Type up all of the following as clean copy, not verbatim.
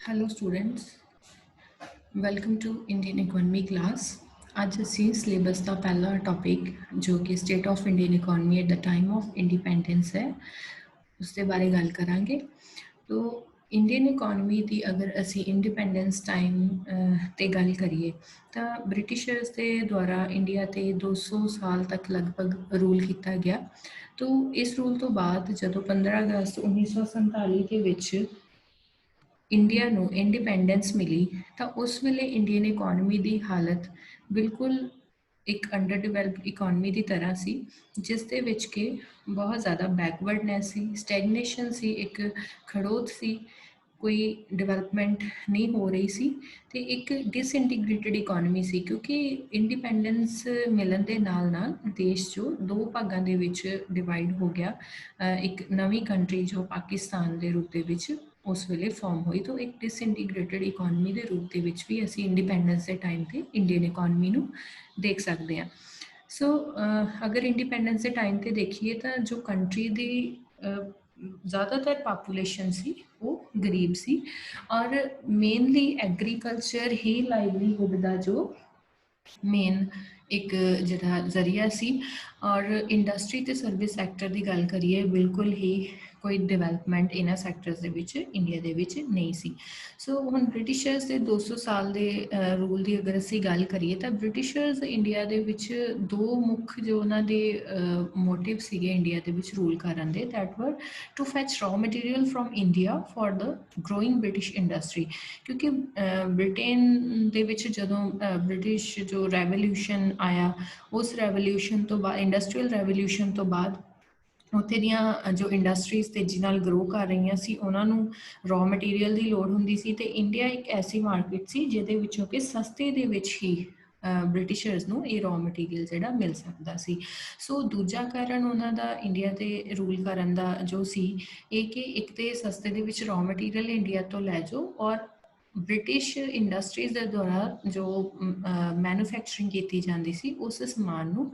Hello students, welcome to Indian Economy class। ਅੱਜ ਅਸੀਂ syllabus ਦਾ ਪਹਿਲਾ ਟੌਪਿਕ ਜੋ ਕਿ state of Indian economy at the time of independence ਹੈ ਉਸ ਦੇ ਬਾਰੇ ਗੱਲ ਕਰਾਂਗੇ। ਤੋ ਇੰਡੀਅਨ ਇਕਨੋਮੀ ਦੀ ਅਗਰ ਅਸੀਂ ਇੰਡੀਪੈਂਡੈਂਸ ਟਾਈਮ ਤੇ ਗੱਲ ਕਰੀਏ ਤਾਂ ਬ੍ਰਿਟਿਸ਼ਰਸ ਦੇ ਦੁਆਰਾ ਇੰਡੀਆ ਤੇ 200 ਸਾਲ ਤੱਕ ਲਗਭਗ ਰੂਲ ਕੀਤਾ ਗਿਆ। ਤੋ ਇਸ ਰੂਲ ਤੋਂ ਬਾਅਦ ਜਦੋਂ 15 ਅਗਸਤ 1947 ਦੇ ਵਿੱਚ ਇੰਡੀਆ ਨੂੰ ਇੰਡੀਪੈਂਡੈਂਸ ਮਿਲੀ ਤਾਂ ਉਸ ਵੇਲੇ ਇੰਡੀਅਨ ਇਕੋਨਮੀ ਦੀ ਹਾਲਤ ਬਿਲਕੁਲ ਇੱਕ ਅੰਡਰ ਡਿਵੈਲਪਡ ਇਕੋਨਮੀ ਦੀ ਤਰ੍ਹਾਂ ਸੀ, ਜਿਸ ਦੇ ਵਿੱਚ ਕਿ ਬਹੁਤ ਜ਼ਿਆਦਾ ਬੈਕਵਰਡਨੈਸ ਸੀ, ਸਟੈਗਨੇਸ਼ਨ ਸੀ, ਇੱਕ ਖੜੋਤ ਸੀ, ਕੋਈ ਡਿਵੈਲਪਮੈਂਟ ਨਹੀਂ ਹੋ ਰਹੀ ਸੀ ਤੇ ਇੱਕ ਡਿਸਇੰਟੀਗ੍ਰੇਟਡ ਇਕੋਨਮੀ ਸੀ, ਕਿਉਂਕਿ ਇੰਡੀਪੈਂਡੈਂਸ ਮਿਲਣ ਦੇ ਨਾਲ ਨਾਲ ਦੇਸ਼ ਜੋ ਦੋ ਭਾਗਾਂ ਦੇ ਵਿੱਚ ਡਿਵਾਈਡ ਹੋ ਗਿਆ। ਇੱਕ ਨਵੀਂ ਕੰਟਰੀ ਜੋ ਪਾਕਿਸਤਾਨ ਦੇ ਰੂਪ ਦੇ ਵਿੱਚ ਉਸ ਵੇਲੇ ਫਾਰਮ ਹੋਈ। ਤਾਂ ਇੱਕ ਡਿਸਇੰਟੀਗ੍ਰੇਟਡ ਇਕੋਨਮੀ ਦੇ ਰੂਪ ਦੇ ਵਿੱਚ ਵੀ ਅਸੀਂ ਇੰਡੀਪੈਂਡੈਂਸ ਦੇ ਟਾਈਮ ਤੇ ਇੰਡੀਅਨ ਇਕੋਨਮੀ ਨੂੰ ਦੇਖ ਸਕਦੇ ਹਾਂ। ਸੋ ਅਗਰ ਇੰਡੀਪੈਂਡੈਂਸ ਦੇ ਟਾਈਮ ਤੇ ਦੇਖੀਏ ਤਾਂ ਜੋ ਕੰਟਰੀ ਦੀ ਜ਼ਿਆਦਾਤਰ ਪਾਪੂਲੇਸ਼ਨ ਸੀ ਉਹ ਗਰੀਬ ਸੀ ਔਰ ਮੇਨਲੀ ਐਗਰੀਕਲਚਰ ਹੀ ਲਾਈਵਲੀਹੁੱਡ ਦਾ ਜੋ ਮੇਨ ਇੱਕ ਜਿਹੜਾ ਜ਼ਰੀਆ ਸੀ। ਔਰ ਇੰਡਸਟਰੀ ਤੇ ਸਰਵਿਸ ਸੈਕਟਰ ਦੀ ਗੱਲ ਕਰੀਏ ਬਿਲਕੁਲ ਹੀ ਕੋਈ ਡਿਵੈਲਪਮੈਂਟ ਇਹਨਾਂ ਸੈਕਟਰਸ ਦੇ ਵਿੱਚ ਇੰਡੀਆ ਦੇ ਵਿੱਚ ਨਹੀਂ ਸੀ। ਸੋ ਹੁਣ ਬ੍ਰਿਟਿਸ਼ਰਸ ਦੇ 200 ਸਾਲ ਦੇ ਰੂਲ ਦੀ ਅਗਰ ਅਸੀਂ ਗੱਲ ਕਰੀਏ ਤਾਂ ਬ੍ਰਿਟਿਸ਼ਰਸ ਇੰਡੀਆ ਦੇ ਵਿੱਚ ਦੋ ਮੁੱਖ ਜੋ ਉਹਨਾਂ ਦੇ ਮੋਟਿਵ ਸੀਗੇ ਇੰਡੀਆ ਦੇ ਵਿੱਚ ਰੂਲ ਕਰਨ ਦੇ, that were to fetch raw material from India for the growing British industry. ਕਿਉਂਕਿ ਬ੍ਰਿਟੇਨ ਦੇ ਵਿੱਚ ਜਦੋਂ ਬ੍ਰਿਟਿਸ਼ ਜੋ ਰੈਵੋਲਿਊਸ਼ਨ ਆਇਆ, ਉਸ ਰੈਵੋਲਿਊਸ਼ਨ ਤੋਂ ਬਾਅਦ ਇੰਡਸਟਰੀਅਲ ਰੈਵੋਲਿਊਸ਼ਨ ਤੋਂ ਬਾਅਦ ਉੱਥੇ ਦੀਆਂ ਜੋ ਇੰਡਸਟਰੀਜ਼ ਤੇਜ਼ੀ ਨਾਲ ਗਰੋ ਕਰ ਰਹੀਆਂ ਸੀ ਉਹਨਾਂ ਨੂੰ ਰॉ ਮਟੀਰੀਅਲ ਦੀ ਲੋੜ ਹੁੰਦੀ ਸੀ ਤੇ ਇੰਡੀਆ ਇੱਕ ਐਸੀ ਮਾਰਕੀਟ ਸੀ ਜਿਹਦੇ ਵਿੱਚੋਂ ਕਿ ਸਸਤੇ ਦੇ ਵਿੱਚ ਹੀ ਬ੍ਰਿਟਿਸ਼ਰਸ ਨੂੰ ਇਹ ਰॉ ਮਟੀਰੀਅਲ ਜਿਹੜਾ ਮਿਲ ਸਕਦਾ ਸੀ। ਸੋ ਦੂਜਾ ਕਾਰਨ ਉਹਨਾਂ ਦਾ ਇੰਡੀਆ ਤੇ ਰੂਲ ਕਰਨ ਦਾ ਜੋ ਸੀ ਇਹ ਕਿ ਇੱਕ ਤੇ ਸਸਤੇ ਦੇ ਵਿੱਚ ਰॉ ਮਟੀਰੀਅਲ ਇੰਡੀਆ ਤੋਂ ਲੈ ਜਾਓ ਔਰ ਬ੍ਰਿਟਿਸ਼ ਇੰਡਸਟਰੀਜ਼ ਦੇ ਦੁਆਰਾ ਜੋ ਮੈਨੂਫੈਕਚਰਿੰਗ ਕੀਤੀ ਜਾਂਦੀ ਸੀ ਉਸ ਸਮਾਨ ਨੂੰ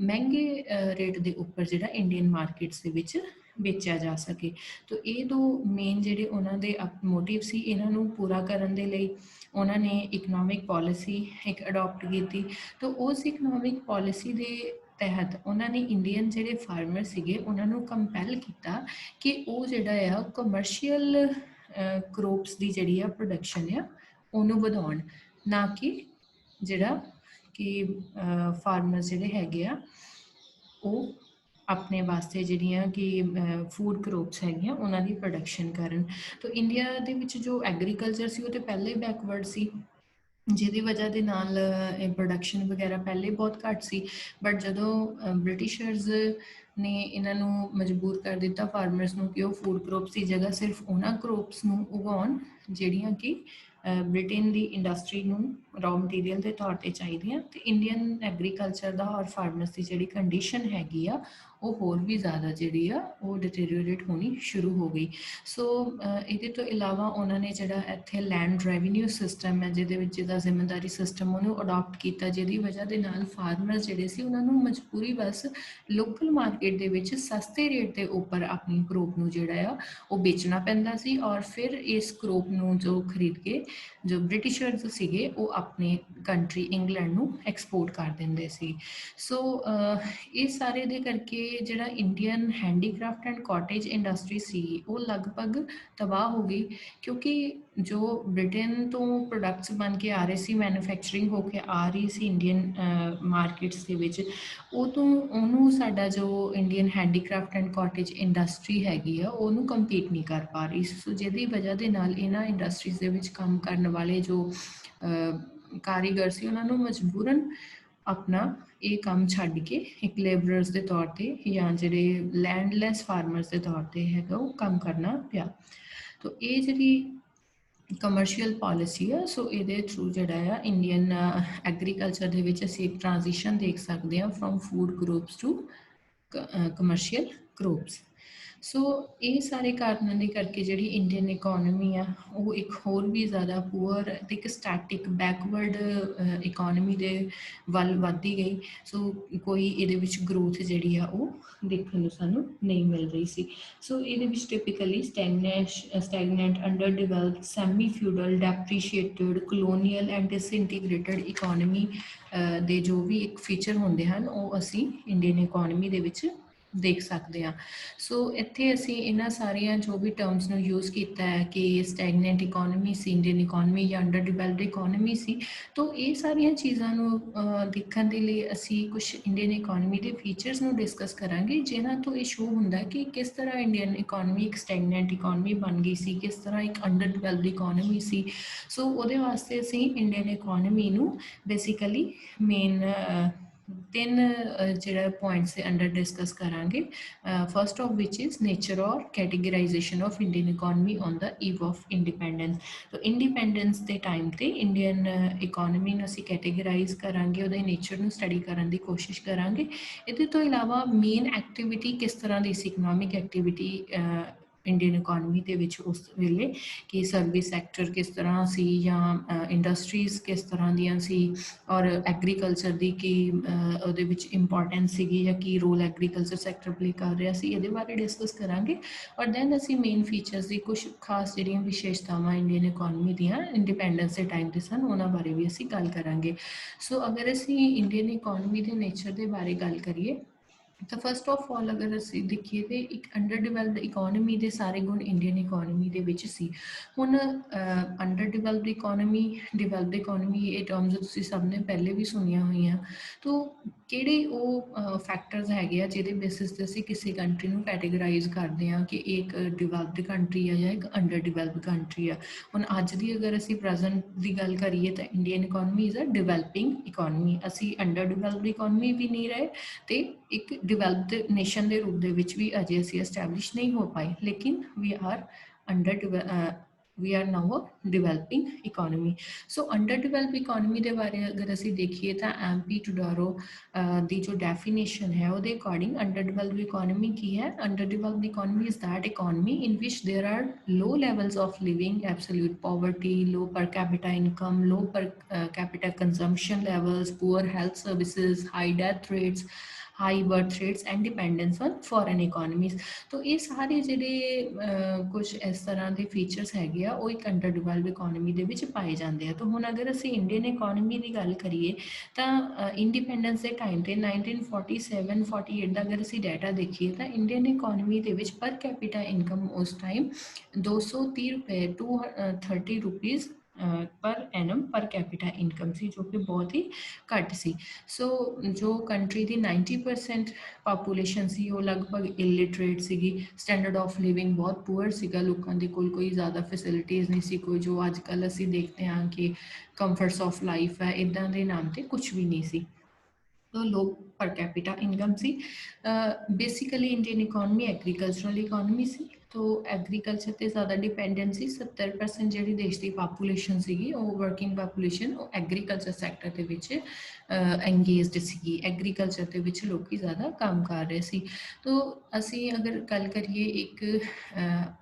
ਮਹਿੰਗੇ ਰੇਟ ਦੇ ਉੱਪਰ ਜਿਹੜਾ ਇੰਡੀਅਨ ਮਾਰਕੀਟਸ ਦੇ ਵਿੱਚ ਵੇਚਿਆ ਜਾ ਸਕੇ। ਤਾਂ ਇਹ ਦੋ ਮੇਨ ਜਿਹੜੇ ਉਹਨਾਂ ਦੇ ਮੋਟਿਵ ਸੀ, ਇਹਨਾਂ ਨੂੰ ਪੂਰਾ ਕਰਨ ਦੇ ਲਈ ਉਹਨਾਂ ਨੇ ਇਕਨੋਮਿਕ ਪੋਲਿਸੀ ਇੱਕ ਅਡਾਪਟ ਕੀਤੀ। ਤਾਂ ਉਸ ਇਕਨੋਮਿਕ ਪੋਲਿਸੀ ਦੇ ਤਹਿਤ ਉਹਨਾਂ ਨੇ ਇੰਡੀਅਨ ਜਿਹੜੇ ਫਾਰਮਰ ਸੀਗੇ ਉਹਨਾਂ ਨੂੰ ਕੰਪੈਲ ਕੀਤਾ ਕਿ ਉਹ ਜਿਹੜਾ ਆ ਕਮਰਸ਼ੀਅਲ ਕਰੋਪਸ ਦੀ ਜਿਹੜੀ ਆ ਪ੍ਰੋਡਕਸ਼ਨ ਆ ਉਹਨੂੰ ਵਧਾਉਣ, ਨਾ ਕਿ ਜਿਹੜਾ ਕਿ ਫਾਰਮਰਸ ਜਿਹੜੇ ਹੈਗੇ ਆ ਉਹ ਆਪਣੇ ਵਾਸਤੇ ਜਿਹੜੀਆਂ ਕਿ ਫੂਡ ਕਰੋਪਸ ਹੈਗੀਆਂ ਉਹਨਾਂ ਦੀ ਪ੍ਰੋਡਕਸ਼ਨ ਕਰਨ। ਤਾਂ ਇੰਡੀਆ ਦੇ ਵਿੱਚ ਜੋ ਐਗਰੀਕਲਚਰ ਸੀ ਉਹ ਤਾਂ ਪਹਿਲਾਂ ਹੀ ਬੈਕਵਰਡ ਸੀ, ਜਿਹਦੀ ਵਜ੍ਹਾ ਦੇ ਨਾਲ ਪ੍ਰੋਡਕਸ਼ਨ ਵਗੈਰਾ ਪਹਿਲੇ ਬਹੁਤ ਘੱਟ ਸੀ। ਬਟ ਜਦੋਂ ਬ੍ਰਿਟਿਸ਼ਰਸ ਨੇ ਇਹਨਾਂ ਨੂੰ ਮਜਬੂਰ ਕਰ ਦਿੱਤਾ ਫਾਰਮਰਸ ਨੂੰ ਕਿ ਉਹ ਫੂਡ ਕਰੋਪਸ ਦੀ ਜਗ੍ਹਾ ਸਿਰਫ ਉਹਨਾਂ ਕਰੋਪਸ ਨੂੰ ਉਗਾਉਣ ਜਿਹੜੀਆਂ ਕਿ ਬ੍ਰਿਟੇਨ ਦੀ ਇੰਡਸਟਰੀ ਨੂੰ ਰॉ ਮਟੀਰੀਅਲ ਦੇ ਤੌਰ ਤੇ ਚਾਹੀਦੀਆਂ, ਤੇ ਇੰਡੀਅਨ ਐਗਰੀਕਲਚਰ ਦਾ ਔਰ ਫਾਰਮਰਸ ਦੀ ਜਿਹੜੀ ਕੰਡੀਸ਼ਨ ਹੈਗੀ ਆ ਉਹ ਹੋਰ ਵੀ ਜ਼ਿਆਦਾ ਜਿਹੜੀ ਆ ਉਹ ਡਿਟੀਰੀਓਰੇਟ ਹੋਣੀ ਸ਼ੁਰੂ ਹੋ ਗਈ। ਸੋ ਇਹਦੇ ਤੋਂ ਇਲਾਵਾ ਉਹਨਾਂ ਨੇ ਜਿਹੜਾ ਇੱਥੇ ਲੈਂਡ ਰੈਵਨਿਊ ਸਿਸਟਮ ਹੈ ਜਿਹਦੇ ਵਿੱਚ ਜਿਹਦਾ ਜ਼ਿੰਮੇਦਾਰੀ ਸਿਸਟਮ ਉਹਨੂੰ ਅਡਾਪਟ ਕੀਤਾ, ਜਿਹਦੀ ਵਜ੍ਹਾ ਦੇ ਨਾਲ ਫਾਰਮਰਸ ਜਿਹੜੇ ਸੀ ਉਹਨਾਂ ਨੂੰ ਮਜਬੂਰੀ ਬਸ ਲੋਕਲ ਮਾਰਕੀਟ ਦੇ ਵਿੱਚ ਸਸਤੇ ਰੇਟ ਦੇ ਉੱਪਰ ਆਪਣੀ ਕਰੋਪ ਨੂੰ ਜਿਹੜਾ ਆ ਉਹ ਵੇਚਣਾ ਪੈਂਦਾ ਸੀ ਔਰ ਫਿਰ ਇਸ ਕਰੋਪ ਨੂੰ ਜੋ ਖਰੀਦ ਕੇ ਜੋ ਬ੍ਰਿਟਿਸ਼ਰਸ ਸੀਗੇ ਉਹ ਆਪਣੇ ਕੰਟਰੀ ਇੰਗਲੈਂਡ ਨੂੰ ਐਕਸਪੋਰਟ ਕਰ ਦਿੰਦੇ ਸੀ। ਸੋ ਇਹ ਸਾਰੇ ਦੇ ਕਰਕੇ ਜਿਹੜਾ Indian handicraft and cottage industry ਸੀ ਉਹ ਲਗਭਗ ਤਬਾਹ ਹੋ ਗਈ, ਕਿਉਂਕਿ ਜੋ ਬ੍ਰਿਟੇਨ ਤੋਂ ਪ੍ਰੋਡਕਟਸ ਬਣ ਕੇ ਆ ਰਹੇ ਸੀ, ਮੈਨੂਫੈਕਚਰਿੰਗ ਹੋ ਕੇ ਆ ਰਹੀ ਸੀ ਇੰਡੀਅਨ ਮਾਰਕੀਟਸ ਦੇ ਵਿੱਚ, ਉਹਨੂੰ ਸਾਡਾ ਜੋ Indian handicraft and cottage industry ਹੈਗੀ ਆ ਉਹਨੂੰ ਕੰਪੀਟ ਨਹੀਂ ਕਰ ਪਾ ਰਹੀ। ਸੋ ਜਿਹਦੀ ਵਜ੍ਹਾ ਦੇ ਨਾਲ ਇਹਨਾਂ ਇੰਡਸਟਰੀਜ਼ ਦੇ ਵਿੱਚ ਕੰਮ ਕਰਨ ਵਾਲੇ ਜੋ ਕਾਰੀਗਰ ਸੀ ਉਹਨਾਂ ਨੂੰ ਮਜਬੂਰਨ ਆਪਣਾ ਇਹ ਕੰਮ ਛੱਡ ਕੇ ਇੱਕ ਲੇਬਰਰਸ ਦੇ ਤੌਰ ਤੇ ਜਾਂ ਜਿਹੜੇ ਲੈਂਡਲੈਸ ਫਾਰਮਰਸ ਦੇ ਤੌਰ ਤੇ ਹੈਗਾ ਉਹ ਕੰਮ ਕਰਨਾ ਪਿਆ। ਤਾਂ ਇਹ ਜਿਹੜੀ ਕਮਰਸ਼ੀਅਲ ਪਾਲਿਸੀ ਆ ਸੋ ਇਹਦੇ ਥਰੂ ਜਿਹੜਾ ਆ ਇੰਡੀਅਨ ਐਗਰੀਕਲਚਰ ਦੇ ਵਿੱਚ ਅਸੀਂ ਇੱਕ ਟ੍ਰਾਂਜੀਸ਼ਨ ਦੇਖ ਸਕਦੇ ਹਾਂ from food crops to commercial crops. So ਇਹ ਸਾਰੇ ਕਾਰਨਾਂ ਦੇ ਕਰਕੇ ਜਿਹੜੀ ਇੰਡੀਅਨ ਇਕੋਨਮੀ ਆ ਉਹ ਇੱਕ ਹੋਰ ਵੀ ਜ਼ਿਆਦਾ ਪੂਅਰ ਅਤੇ ਇੱਕ ਸਟੈਟਿਕ ਬੈਕਵਰਡ ਇਕੋਨਮੀ ਦੇ ਵੱਲ ਵੱਧਦੀ ਗਈ। ਸੋ ਕੋਈ ਇਹਦੇ ਵਿੱਚ ਗਰੋਥ ਜਿਹੜੀ ਆ ਉਹ ਦੇਖਣ ਨੂੰ ਸਾਨੂੰ ਨਹੀਂ ਮਿਲ ਰਹੀ ਸੀ। ਸੋ ਇਹਦੇ ਵਿੱਚ typically stagnant, underdeveloped, semi feudal, depreciated, colonial and disintegrated economy ਦੇ ਜੋ ਵੀ ਇੱਕ ਫੀਚਰ ਹੁੰਦੇ ਹਨ ਉਹ ਅਸੀਂ ਇੰਡੀਅਨ ਇਕੋਨਮੀ ਦੇ ਵਿੱਚ ਦੇਖ ਸਕਦੇ ਹਾਂ। ਸੋ ਇੱਥੇ ਅਸੀਂ ਇਹਨਾਂ ਸਾਰੀਆਂ ਜੋ ਵੀ ਟਰਮਸ ਨੂੰ ਯੂਜ਼ ਕੀਤਾ ਹੈ ਕਿ ਸਟੈਗਨੈਂਟ ਇਕੋਨਮੀ ਸੀ ਇੰਡੀਅਨ ਇਕੋਨਮੀ ਜਾਂ ਅੰਡਰ ਡਿਵੈਲਪਡ ਇਕੋਨਮੀ ਸੀ। ਤਾਂ ਇਹ ਸਾਰੀਆਂ ਚੀਜ਼ਾਂ ਨੂੰ ਦੇਖਣ ਦੇ ਲਈ ਅਸੀਂ ਕੁਛ ਇੰਡੀਅਨ ਇਕੋਨਮੀ ਦੇ ਫੀਚਰਸ ਨੂੰ ਡਿਸਕਸ ਕਰਾਂਗੇ ਜਿਨ੍ਹਾਂ ਤੋਂ ਇਹ ਸ਼ੋ ਹੁੰਦਾ ਕਿ ਕਿਸ ਤਰ੍ਹਾਂ ਇੰਡੀਅਨ ਇਕੋਨਮੀ ਇੱਕ ਸਟੈਗਨੈਂਟ ਇਕੋਨਮੀ ਬਣ ਗਈ ਸੀ, ਕਿਸ ਤਰ੍ਹਾਂ ਇੱਕ ਅੰਡਰ ਡਿਵੈਲਪਡ ਇਕੋਨਮੀ ਸੀ। ਸੋ ਉਹਦੇ ਵਾਸਤੇ ਅਸੀਂ ਇੰਡੀਅਨ ਇਕੋਨਮੀ ਨੂੰ ਬੇਸਿਕਲੀ ਮੇਨ ਤਿੰਨ ਜਿਹੜਾ ਪੁਆਇੰਟਸ ਦੇ ਅੰਡਰ ਡਿਸਕਸ ਕਰਾਂਗੇ। First of which is nature or categorisation of Indian economy on the eve of independence. ਤਾਂ ਇੰਡੀਪੈਂਡੈਂਸ ਦੇ ਟਾਈਮ ਤੇ ਇੰਡੀਅਨ ਇਕੋਨਮੀ ਨੂੰ ਅਸੀਂ ਕੈਟੇਗਰਾਈਜ਼ ਕਰਾਂਗੇ, ਉਹਦੇ ਨੇਚਰ ਨੂੰ ਸਟੱਡੀ ਕਰਨ ਦੀ ਕੋਸ਼ਿਸ਼ ਕਰਾਂਗੇ। ਇਹਦੇ ਤੋਂ ਇਲਾਵਾ ਮੇਨ ਐਕਟੀਵਿਟੀ ਕਿਸ ਤਰ੍ਹਾਂ ਦੀ ਸੀ, ਇਕਨੋਮਿਕ ਐਕਟੀਵਿਟੀ ਇੰਡੀਅਨ ਇਕੋਨਮੀ ਦੇ ਵਿੱਚ ਉਸ ਵੇਲੇ, ਕਿ ਸਰਵਿਸ ਸੈਕਟਰ ਕਿਸ ਤਰ੍ਹਾਂ ਸੀ ਜਾਂ ਇੰਡਸਟਰੀਜ਼ ਕਿਸ ਤਰ੍ਹਾਂ ਦੀਆਂ ਸੀ, ਔਰ ਐਗਰੀਕਲਚਰ ਦੀ ਕੀ ਉਹਦੇ ਵਿੱਚ ਇੰਪੋਰਟੈਂਸ ਸੀਗੀ ਜਾਂ ਕੀ ਰੋਲ ਐਗਰੀਕਲਚਰ ਸੈਕਟਰ ਪਲੇ ਕਰ ਰਿਹਾ ਸੀ, ਇਹਦੇ ਬਾਰੇ ਡਿਸਕਸ ਕਰਾਂਗੇ। ਔਰ ਦੈਨ ਅਸੀਂ ਮੇਨ ਫੀਚਰਸ ਦੀ ਕੁਝ ਖਾਸ ਜਿਹੜੀਆਂ ਵਿਸ਼ੇਸ਼ਤਾਵਾਂ ਇੰਡੀਅਨ ਇਕੋਨਮੀ ਦੀਆਂ ਇੰਡੀਪੈਂਡੈਂਸ ਦੇ ਟਾਈਮ 'ਤੇ ਸਨ ਉਹਨਾਂ ਬਾਰੇ ਵੀ ਅਸੀਂ ਗੱਲ ਕਰਾਂਗੇ। ਸੋ ਅਗਰ ਅਸੀਂ ਇੰਡੀਅਨ ਇਕੋਨਮੀ ਦੇ ਨੇਚਰ ਦੇ ਬਾਰੇ ਗੱਲ ਕਰੀਏ ਤਾਂ ਫਸਟ ਆਫ ਆਲ ਅਗਰ ਅਸੀਂ ਦੇਖੀਏ ਤਾਂ ਇੱਕ ਅੰਡਰ ਡਿਵੈਲਪਡ ਇਕੋਨਮੀ ਦੇ ਸਾਰੇ ਗੁਣ ਇੰਡੀਅਨ ਇਕੋਨਮੀ ਦੇ ਵਿੱਚ ਸੀ। ਹੁਣ under developed economy, developed economy, ਇਹ ਟਰਮਸ ਤੁਸੀਂ ਸਭ ਨੇ ਪਹਿਲੇ ਵੀ ਸੁਣੀਆਂ ਹੋਈਆਂ। ਤਾਂ ਕਿਹੜੇ ਉਹ ਫੈਕਟਰਸ ਹੈਗੇ ਆ ਜਿਹਦੇ ਬੇਸਿਸ 'ਤੇ ਅਸੀਂ ਕਿਸੇ ਕੰਟਰੀ ਨੂੰ ਕੈਟੇਗਰਾਈਜ਼ ਕਰਦੇ ਹਾਂ ਕਿ ਇਹ ਇੱਕ ਡਿਵੈਲਪਡ ਕੰਟਰੀ ਆ ਜਾਂ ਇੱਕ ਅੰਡਰ ਡਿਵੈਲਪਡ ਕੰਟਰੀ ਆ। ਹੁਣ ਅੱਜ ਦੀ ਅਗਰ ਅਸੀਂ ਪ੍ਰੈਜ਼ੈਂਟ ਦੀ ਗੱਲ ਕਰੀਏ ਤਾਂ Indian economy is a developing economy. ਅਸੀਂ ਅੰਡਰ ਡਿਵੈਲਪਡ ਇਕੋਨਮੀ ਵੀ ਨਹੀਂ ਰਹੇ ਅਤੇ ਇੱਕ ਡਿਵੈਲਪਡ ਨੇਸ਼ਨ ਦੇ ਰੂਪ ਦੇ ਵਿੱਚ ਵੀ ਅਜੇ ਅਸੀਂ ਐਸਟੈਬਲਿਸ਼ ਨਹੀਂ ਹੋ ਪਾਏ, ਲੇਕਿਨ we are now a developing economy. So underdeveloped economy ਦੇ ਬਾਰੇ ਅਗਰ ਅਸੀਂ ਦੇਖੀਏ ਤਾਂ ਐਮਪੀ ਟੂਡੋਰੋ ਦੀ ਜੋ ਡੈਫੀਨੇਸ਼ਨ ਹੈ ਉਹਦੇ ਅਕੋਰਡਿੰਗ ਅੰਡਰ ਡਿਵੈਲਪ ਇਕੋਨਮੀ ਕੀ ਹੈ? Under develop economy is that economy ਇਨ ਵਿਚ ਦੇਰ R low levels of living, absolute poverty, low per capita income, low per capita consumption levels, poor health services, high death rates, high birth rates and dependence on foreign economies. ਤਾਂ ਇਹ ਸਾਰੇ ਜਿਹੜੇ ਕੁਝ ਇਸ ਤਰ੍ਹਾਂ ਦੇ features ਹੈਗੇ ਆ ਉਹ ਇੱਕ ਅੰਡਰ ਡਿਵੈਲਪ ਇਕੋਨਮੀ ਦੇ ਵਿੱਚ ਪਾਏ ਜਾਂਦੇ ਆ। ਤਾਂ ਹੁਣ ਅਗਰ ਅਸੀਂ ਇੰਡੀਅਨ ਇਕੋਨਮੀ ਦੀ ਗੱਲ ਕਰੀਏ ਤਾਂ ਇੰਡੀਪੈਂਡੈਂਸ ਦੇ ਟਾਈਮ 'ਤੇ 1947-48 ਦਾ ਅਗਰ ਅਸੀਂ ਡਾਟਾ ਦੇਖੀਏ ਤਾਂ ਇੰਡੀਅਨ ਇਕੋਨਮੀ ਦੇ ਵਿੱਚ ਪਰ ਕੈਪੀਟਾ ਇਨਕਮ ਉਸ ਟਾਈਮ 230 ਰੁਪਏ ਟੂ 30 ਰੁਪੀਜ਼ ਪਰ ਐਨਮ ਪਰ ਕੈਪੀਟਾ ਇਨਕਮ ਸੀ, ਜੋ ਕਿ ਬਹੁਤ ਹੀ ਘੱਟ ਸੀ। ਸੋ ਜੋ ਕੰਟਰੀ ਦੀ 90% ਪਾਪੂਲੇਸ਼ਨ ਸੀ ਉਹ ਲਗਭਗ ਇਲਿਟਰੇਟ ਸੀਗੀ, ਸਟੈਂਡਰਡ ਆਫ ਲਿਵਿੰਗ ਬਹੁਤ ਪੂਅਰ ਸੀਗਾ, ਲੋਕਾਂ ਦੇ ਕੋਲ ਕੋਈ ਜ਼ਿਆਦਾ ਫੈਸਿਲਿਟੀਜ਼ ਨਹੀਂ ਸੀ, ਕੋਈ ਜੋ ਅੱਜ ਕੱਲ੍ਹ ਅਸੀਂ ਦੇਖਦੇ ਹਾਂ ਕਿ ਕੰਫਰਟਸ ਆਫ ਲਾਈਫ ਹੈ, ਇੱਦਾਂ ਦੇ ਨਾਮ 'ਤੇ ਕੁਛ ਵੀ ਨਹੀਂ ਸੀ। ਲੋ ਪਰ ਕੈਪੀਟਾ ਇਨਕਮ ਸੀ। Basically Indian economy agricultural economy ਸੀ, ਤੋ ਐਗਰੀਕਲਚਰ 'ਤੇ ਜ਼ਿਆਦਾ ਡਿਪੈਂਡੈਂਟ ਸੀ। 70% ਜਿਹੜੀ ਦੇਸ਼ ਦੀ ਪਾਪੂਲੇਸ਼ਨ ਸੀਗੀ ਉਹ ਵਰਕਿੰਗ ਪਾਪੂਲੇਸ਼ਨ ਉਹ ਐਗਰੀਕਲਚਰ ਸੈਕਟਰ ਦੇ ਵਿੱਚ ਐਂਗੇਜਡ ਸੀਗੀ, ਐਗਰੀਕਲਚਰ ਦੇ ਵਿੱਚ ਲੋਕ ਜ਼ਿਆਦਾ ਕੰਮ ਕਰ ਰਹੇ ਸੀ। ਤੋ ਅਸੀਂ ਅਗਰ ਗੱਲ ਕਰੀਏ ਇੱਕ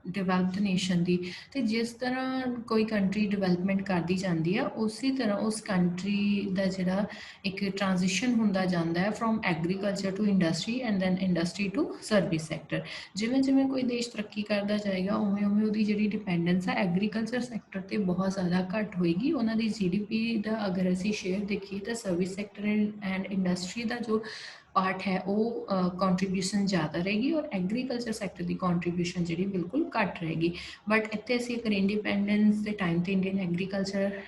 ਡਿਵੈਲਪਡ ਨੇਸ਼ਨ ਦੀ, ਅਤੇ ਜਿਸ ਤਰ੍ਹਾਂ ਕੋਈ ਕੰਟਰੀ ਡਿਵੈਲਪਮੈਂਟ ਕਰਦੀ ਜਾਂਦੀ ਆ ਉਸੇ ਤਰ੍ਹਾਂ ਉਸ ਕੰਟਰੀ ਦਾ ਜਿਹੜਾ ਇੱਕ ਟ੍ਰਾਂਜੀਸ਼ਨ ਹੁੰਦਾ ਜਾਂਦਾ ਹੈ from agriculture to industry and then industry to service sector. ਜਿਵੇਂ ਜਿਵੇਂ ਕੋਈ ਦੇਸ਼ ਤਰੱਕੀ ਕਰਦਾ ਜਾਏਗਾ ਉਵੇਂ ਉਵੇਂ ਉਹਦੀ ਜਿਹੜੀ ਡਿਪੈਂਡੈਂਸ ਹੈ ਐਗਰੀਕਲਚਰ ਸੈਕਟਰ 'ਤੇ ਬਹੁਤ ਜ਼ਿਆਦਾ ਘੱਟ ਹੋਏਗੀ। ਉਹਨਾਂ ਦੀ GDP ਦਾ ਅਗਰ ਅਸੀਂ ਸ਼ੇਅਰ ਦੇਖੀਏ ਤਾਂ ਸਰਵਿਸ ਸੈਕਟਰ ਐਂਡ ਇੰਡਸਟਰੀ ਦਾ ਜੋ ਪਾਰਟ ਹੈ ਉਹ ਕੰਟਰੀਬਿਊਸ਼ਨ ਜ਼ਿਆਦਾ ਰਹੇਗੀ ਔਰ ਐਗਰੀਕਲਚਰ ਸੈਕਟਰ ਦੀ ਕੰਟਰੀਬਿਊਸ਼ਨ ਜਿਹੜੀ ਬਿਲਕੁਲ ਘੱਟ ਰਹੇਗੀ। ਬਟ ਇੱਥੇ ਅਸੀਂ ਅਗਰ ਇੰਡੀਪੈਂਡੈਂਸ ਦੇ ਟਾਈਮ 'ਤੇ ਇੰਡੀਅਨ ਐਗਰੀਕਲਚਰ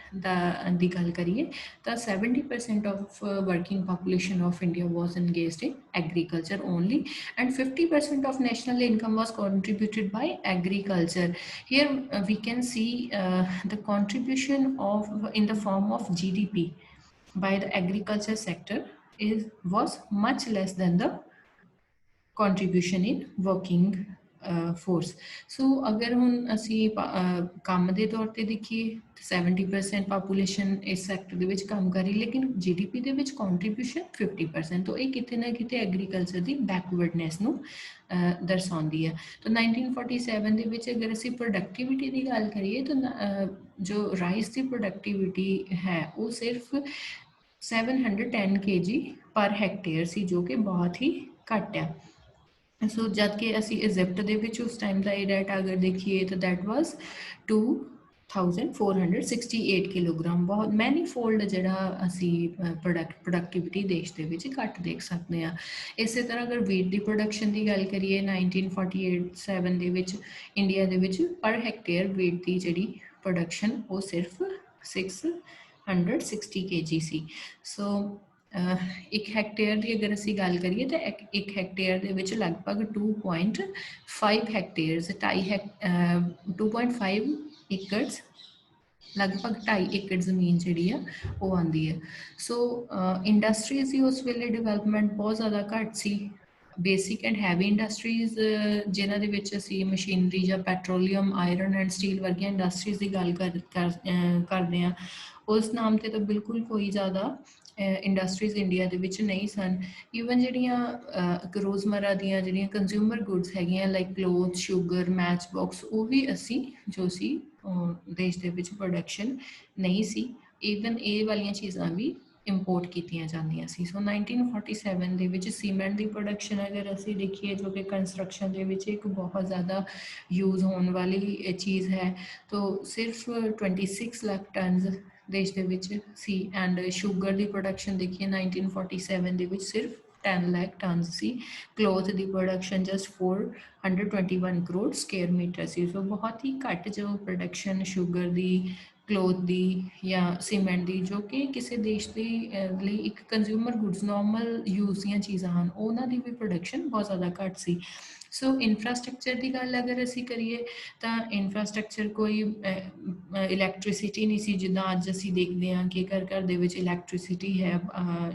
ਦੀ ਗੱਲ ਕਰੀਏ ਤਾਂ 70% of working population of India was engaged in agriculture only, and 50% of national income was contributed by agriculture. Here we can see the contribution of in the form of GDP by the agriculture sector was much less than the contribution in working force. So ਅਗਰ ਹੁਣ ਅਸੀਂ ਕੰਮ ਦੇ ਤੌਰ ਤੇ ਦੇਖੀਏ 70% population ਇਸ sector ਦੇ ਵਿੱਚ ਕੰਮ ਕਰ ਰਹੀ, ਲੇਕਿਨ GDP ਦੇ ਵਿੱਚ ਕੰਟਰੀਬਿਊਸ਼ਨ 50%। ਤਾਂ ਇਹ ਕਿਤੇ ਨਾ ਕਿਤੇ ਐਗਰੀਕਲਚਰ ਦੀ ਬੈਕਵਰਡਨੈਸ ਨੂੰ ਦਰਸਾਉਂਦੀ ਹੈ। ਤਾਂ 1947 ਦੇ ਵਿੱਚ ਅਗਰ ਅਸੀਂ ਪ੍ਰੋਡਕਟਿਵਿਟੀ ਦੀ ਗੱਲ ਕਰੀਏ ਤਾਂ ਜੋ ਰਾਈਸ ਦੀ ਪ੍ਰੋਡਕਟਿਵਿਟੀ ਹੈ ਉਹ ਸਿਰਫ 710 kg ਪਰ ਹੈਕਟੇਅਰ ਸੀ, ਜੋ ਕਿ ਬਹੁਤ ਹੀ ਘੱਟ ਆ। ਸੋ ਜਦ ਕਿ ਅਸੀਂ ਇਜਿਪਟ ਦੇ ਵਿੱਚ ਉਸ ਟਾਈਮ ਦਾ ਇਹ ਡਾਟਾ ਅਗਰ ਦੇਖੀਏ ਤਾਂ ਦੈਟ ਵਾਜ਼ 2468 ਕਿਲੋਗ੍ਰਾਮ, ਬਹੁਤ ਮੈਨੀ ਫੋਲਡ ਜਿਹੜਾ ਅਸੀਂ ਪ੍ਰੋਡਕਟਿਵਿਟੀ ਦੇਸ਼ ਦੇ ਵਿੱਚ ਘੱਟ ਦੇਖ ਸਕਦੇ ਹਾਂ। ਇਸੇ ਤਰ੍ਹਾਂ ਅਗਰ ਵੀਟ ਦੀ ਪ੍ਰੋਡਕਸ਼ਨ ਦੀ ਗੱਲ ਕਰੀਏ 1947 ਦੇ ਵਿੱਚ ਇੰਡੀਆ ਦੇ ਵਿੱਚ ਪਰ ਹੈਕਟੇਅਰ ਵੀਟ ਦੀ ਜਿਹੜੀ ਪ੍ਰੋਡਕਸ਼ਨ ਉਹ ਸਿਰਫ 660 kg ਸੀ। ਸੋ ਇੱਕ ਹੈਕਟੇਅਰ ਦੀ ਅਗਰ ਅਸੀਂ ਗੱਲ ਕਰੀਏ ਤਾਂ ਇੱਕ ਹੈਕਟੇਅਰ ਦੇ ਵਿੱਚ ਲਗਭਗ 2.5 ਹੈਕਟੇਅਰਸ 2.5 ਏਕੜਸ ਲਗਭਗ 2.5 ਏਕੜ ਜ਼ਮੀਨ ਜਿਹੜੀ ਆ ਉਹ ਆਉਂਦੀ ਹੈ। ਸੋ ਇੰਡਸਟਰੀਜ਼ ਦੀ ਉਸ ਵੇਲੇ ਡਿਵੈਲਪਮੈਂਟ ਬਹੁਤ ਜ਼ਿਆਦਾ ਘੱਟ ਸੀ। ਬੇਸਿਕ ਐਂਡ ਹੈਵੀ ਇੰਡਸਟਰੀਜ਼ ਜਿਨ੍ਹਾਂ ਦੇ ਵਿੱਚ ਅਸੀਂ ਮਸ਼ੀਨਰੀ ਜਾਂ ਪੈਟਰੋਲੀਅਮ, ਆਇਰਨ ਐਂਡ ਸਟੀਲ ਵਰਗੀਆਂ ਇੰਡਸਟਰੀਜ਼ ਦੀ ਗੱਲ ਕਰਦੇ ਹਾਂ, ਉਸ ਨਾਮ ਤੇ ਤਾਂ ਬਿਲਕੁਲ ਕੋਈ ਜ਼ਿਆਦਾ ਇੰਡਸਟਰੀਜ਼ ਇੰਡੀਆ ਦੇ ਵਿੱਚ ਨਹੀਂ ਸਨ। ਈਵਨ ਜਿਹੜੀਆਂ ਰੋਜ਼ਮਰਾ ਦੀਆਂ ਜਿਹੜੀਆਂ ਕੰਜ਼ਿਊਮਰ ਗੁੱਡਸ ਹੈਗੀਆਂ like cloth, sugar, match box, ਉਹ ਵੀ ਅਸੀਂ ਜੋ ਸੀ ਦੇਸ਼ ਦੇ ਵਿੱਚ ਪ੍ਰੋਡਕਸ਼ਨ ਨਹੀਂ ਸੀ। ਈਵਨ ਇਹ ਵਾਲੀਆਂ ਚੀਜ਼ਾਂ ਵੀ ਇੰਪੋਰਟ ਕੀਤੀਆਂ ਜਾਂਦੀਆਂ ਸੀ। ਸੋ 1947 ਦੇ ਵਿੱਚ ਸੀਮੈਂਟ ਦੀ ਪ੍ਰੋਡਕਸ਼ਨ ਅਗਰ ਅਸੀਂ ਦੇਖੀਏ, ਜੋ ਕਿ ਕੰਸਟਰਕਸ਼ਨ ਦੇ ਵਿੱਚ ਇੱਕ ਬਹੁਤ ਜ਼ਿਆਦਾ ਯੂਜ਼ ਹੋਣ ਵਾਲੀ ਚੀਜ਼ ਹੈ, ਤਾਂ ਸਿਰਫ 26 ਲੱਖ ਟਨਸ ਦੇਸ਼ ਦੇ ਵਿੱਚ ਸੀ। ਐਂਡ ਸ਼ੂਗਰ ਦੀ ਪ੍ਰੋਡਕਸ਼ਨ ਦੇਖੀਏ 1947 ਦੇ ਵਿੱਚ ਸਿਰਫ 10 ਲੱਖ ਟਨਸ ਸੀ। ਕਲੋਥ ਦੀ production just 421 crore square metre ਸੀ। ਸੋ ਬਹੁਤ ਹੀ ਘੱਟ ਜੋ ਪ੍ਰੋਡਕਸ਼ਨ ਸ਼ੂਗਰ ਦੀ, ਕਲੋਥ ਦੀ ਜਾਂ ਸੀਮੈਂਟ ਦੀ, ਜੋ ਕਿ ਕਿਸੇ ਦੇਸ਼ ਦੇ ਲਈ ਇੱਕ ਕੰਜ਼ਿਊਮਰ ਗੁੱਡਸ ਨਾਰਮਲ ਯੂਜ਼ ਦੀਆਂ ਚੀਜ਼ਾਂ ਹਨ, ਉਹਨਾਂ ਦੀ ਵੀ ਪ੍ਰੋਡਕਸ਼ਨ ਬਹੁਤ ਜ਼ਿਆਦਾ ਘੱਟ ਸੀ। ਸੋ ਇਨਫਰਾਸਟਰਕਚਰ ਦੀ ਗੱਲ ਅਗਰ ਅਸੀਂ ਕਰੀਏ ਤਾਂ ਇਨਫਰਾਸਟਰਕਚਰ ਕੋਈ ਇਲੈਕਟ੍ਰੀਸਿਟੀ ਨਹੀਂ ਸੀ ਜਿੱਦਾਂ ਅੱਜ ਅਸੀਂ ਦੇਖਦੇ ਹਾਂ ਕਿ ਘਰ ਘਰ ਦੇ ਵਿੱਚ ਇਲੈਕਟ੍ਰੀਸਿਟੀ ਹੈ,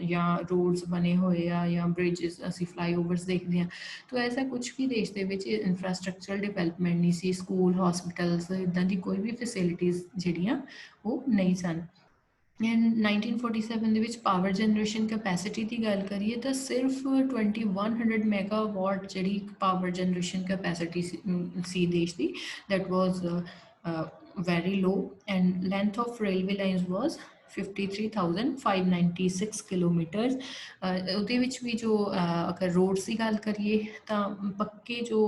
ਜਾਂ ਰੋਡਸ ਬਣੇ ਹੋਏ ਆ ਜਾਂ ਬ੍ਰਿਜਸ, ਅਸੀਂ ਫਲਾਈਓਵਰਸ ਦੇਖਦੇ ਹਾਂ। ਤਾਂ ਐਸਾ ਕੁਛ ਵੀ ਦੇਸ਼ ਦੇ ਵਿੱਚ ਇਨਫਰਾਸਟਰਕਚਰਲ ਡਿਵੈਲਪਮੈਂਟ ਨਹੀਂ ਸੀ। ਸਕੂਲ, ਹਸਪੀਟਲਸ, ਇੱਦਾਂ ਦੀ ਕੋਈ ਵੀ ਫੈਸਿਲਿਟੀਜ਼ ਜਿਹੜੀਆਂ ਉਹ ਨਹੀਂ ਸਨ। ਐਂਡ 1947 ਦੇ ਵਿੱਚ ਪਾਵਰ ਜਨਰੇਸ਼ਨ ਕੈਪੈਸਿਟੀ ਦੀ ਗੱਲ ਕਰੀਏ ਤਾਂ ਸਿਰਫ 2100 ਮੈਗਾਵਾਟ ਜਿਹੜੀ ਪਾਵਰ ਜਨਰੇਸ਼ਨ ਕੈਪੈਸਿਟੀ ਸੀ ਦੇਸ਼ ਦੀ, that was very low, and length of railway lines was 53,596 kilometre. ਉਹਦੇ ਵਿੱਚ ਵੀ ਜੋ ਅਗਰ ਰੋਡਸ ਦੀ ਗੱਲ ਕਰੀਏ ਤਾਂ ਪੱਕੇ ਜੋ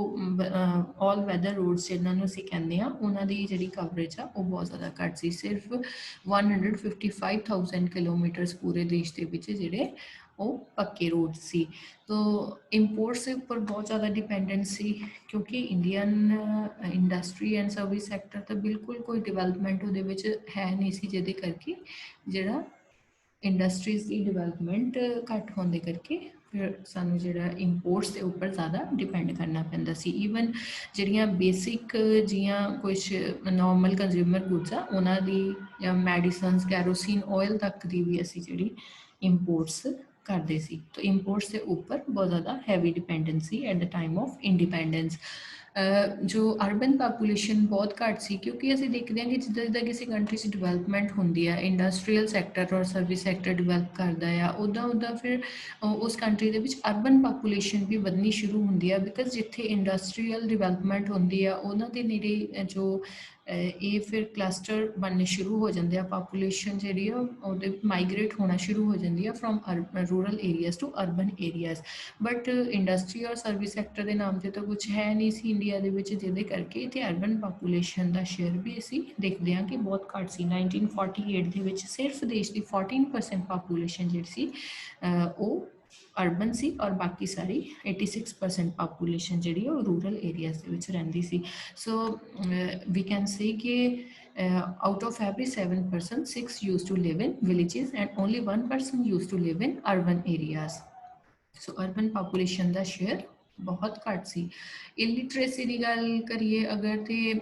ਆਲ ਵੈਦਰ ਰੋਡਸ ਜਿਹਨਾਂ ਨੂੰ ਅਸੀਂ ਕਹਿੰਦੇ ਹਾਂ, ਉਹਨਾਂ ਦੀ ਜਿਹੜੀ ਕਵਰੇਜ ਆ ਉਹ ਬਹੁਤ ਜ਼ਿਆਦਾ ਘੱਟ ਸੀ। ਸਿਰਫ 155,000 ਕਿਲੋਮੀਟਰਸ ਪੂਰੇ ਦੇਸ਼ ਦੇ ਵਿੱਚ ਜਿਹੜੇ ਉਹ ਪੱਕੇ ਰੋਡ ਸੀ। ਤੋ ਇੰਪੋਰਟਸ ਦੇ ਉੱਪਰ ਬਹੁਤ ਜ਼ਿਆਦਾ ਡਿਪੈਂਡੈਂਟ ਸੀ, ਕਿਉਂਕਿ Indian industry and service sector ਤਾਂ ਬਿਲਕੁਲ ਕੋਈ ਡਿਵੈਲਪਮੈਂਟ ਉਹਦੇ ਵਿੱਚ ਹੈ ਨਹੀਂ ਸੀ, ਜਿਹਦੇ ਕਰਕੇ ਜਿਹੜਾ ਇੰਡਸਟਰੀਜ਼ ਦੀ ਡਿਵੈਲਪਮੈਂਟ ਘੱਟ ਹੋਣ ਦੇ ਕਰਕੇ ਫਿਰ ਸਾਨੂੰ ਜਿਹੜਾ ਇੰਪੋਰਟਸ ਦੇ ਉੱਪਰ ਜ਼ਿਆਦਾ ਡਿਪੈਂਡ ਕਰਨਾ ਪੈਂਦਾ ਸੀ। ਈਵਨ ਜਿਹੜੀਆਂ ਬੇਸਿਕ ਜੀਆਂ ਕੁਛ ਨੋਰਮਲ ਕੰਜ਼ਿਊਮਰ ਗੁੱਡਸ ਆ, ਉਹਨਾਂ ਦੀ ਜਾਂ ਮੈਡੀਸਨਸ, ਕੈਰੋਸੀਨ ਆਇਲ ਤੱਕ ਦੀ ਵੀ ਅਸੀਂ ਜਿਹੜੀ ਇੰਪੋਰਟਸ ਕਰਦੇ ਸੀ। ਤਾਂ ਇੰਪੋਰਟਸ ਦੇ ਉੱਪਰ ਬਹੁਤ ਜ਼ਿਆਦਾ heavy dependency at the time of independence. ਜੋ ਅਰਬਨ ਪਾਪੂਲੇਸ਼ਨ ਬਹੁਤ ਘੱਟ ਸੀ, ਕਿਉਂਕਿ ਅਸੀਂ ਦੇਖਦੇ ਹਾਂ ਕਿ ਜਿੱਦਾਂ ਜਿੱਦਾਂ ਕਿਸੇ ਕੰਟਰੀ 'ਚ ਡਿਵੈਲਪਮੈਂਟ ਹੁੰਦੀ ਆ, ਇੰਡਸਟਰੀਅਲ ਸੈਕਟਰ ਔਰ ਸਰਵਿਸ ਸੈਕਟਰ ਡਿਵੈਲਪ ਕਰਦਾ ਆ, ਉੱਦਾਂ ਉੱਦਾਂ ਫਿਰ ਉਸ ਕੰਟਰੀ ਦੇ ਵਿੱਚ ਅਰਬਨ ਪਾਪੂਲੇਸ਼ਨ ਵੀ ਵਧਣੀ ਸ਼ੁਰੂ ਹੁੰਦੀ ਆ। ਬਿਕਾਜ਼ ਜਿੱਥੇ ਇੰਡਸਟਰੀਅਲ ਡਿਵੈਲਪਮੈਂਟ ਹੁੰਦੀ ਆ, ਉਹਨਾਂ ਦੇ ਨੇੜੇ ਜੋ ਇਹ ਫਿਰ ਕਲਸਟਰ ਬਣਨੇ ਸ਼ੁਰੂ ਹੋ ਜਾਂਦੇ ਆ, ਪਾਪੂਲੇਸ਼ਨ ਜਿਹੜੀ ਆ ਉਹਦੇ ਮਾਈਗ੍ਰੇਟ ਹੋਣਾ ਸ਼ੁਰੂ ਹੋ ਜਾਂਦੀ ਆ from rural areas to urban areas. But industry ਔਰ ਸਰਵਿਸ ਸੈਕਟਰ ਦੇ ਨਾਮ 'ਤੇ ਤਾਂ ਕੁਛ ਹੈ ਨਹੀਂ ਸੀ ਇੰਡੀਆ ਦੇ ਵਿੱਚ, ਜਿਹਦੇ ਕਰਕੇ ਇੱਥੇ ਅਰਬਨ ਪਾਪੂਲੇਸ਼ਨ ਦਾ ਸ਼ੇਅਰ ਵੀ ਅਸੀਂ ਦੇਖਦੇ ਹਾਂ ਕਿ ਬਹੁਤ ਘੱਟ ਸੀ। 1948 ਦੇ ਵਿੱਚ ਸਿਰਫ ਦੇਸ਼ ਦੀ 14% ਪਾਪੂਲੇਸ਼ਨ ਜਿਹੜੀ ਸੀ ਉਹ ਅਰਬਨ ਸੀ, ਔਰ ਬਾਕੀ ਸਾਰੀ 86% ਪਾਪੂਲੇਸ਼ਨ ਜਿਹੜੀ ਉਹ ਰੂਰਲ ਏਰੀਆਜ਼ ਦੇ ਵਿੱਚ ਰਹਿੰਦੀ ਸੀ। ਸੋ ਵੀ ਕੈਨ ਸੇ ਕਿ out of every 7 persons, 6 used to live in villages and only 1 person used to live in urban areas. So urban population the share ਬਹੁਤ ਘੱਟ ਸੀ। ਇਲਿਟਰੇਸੀ ਦੀ ਗੱਲ ਕਰੀਏ ਅਗਰ ਤੇ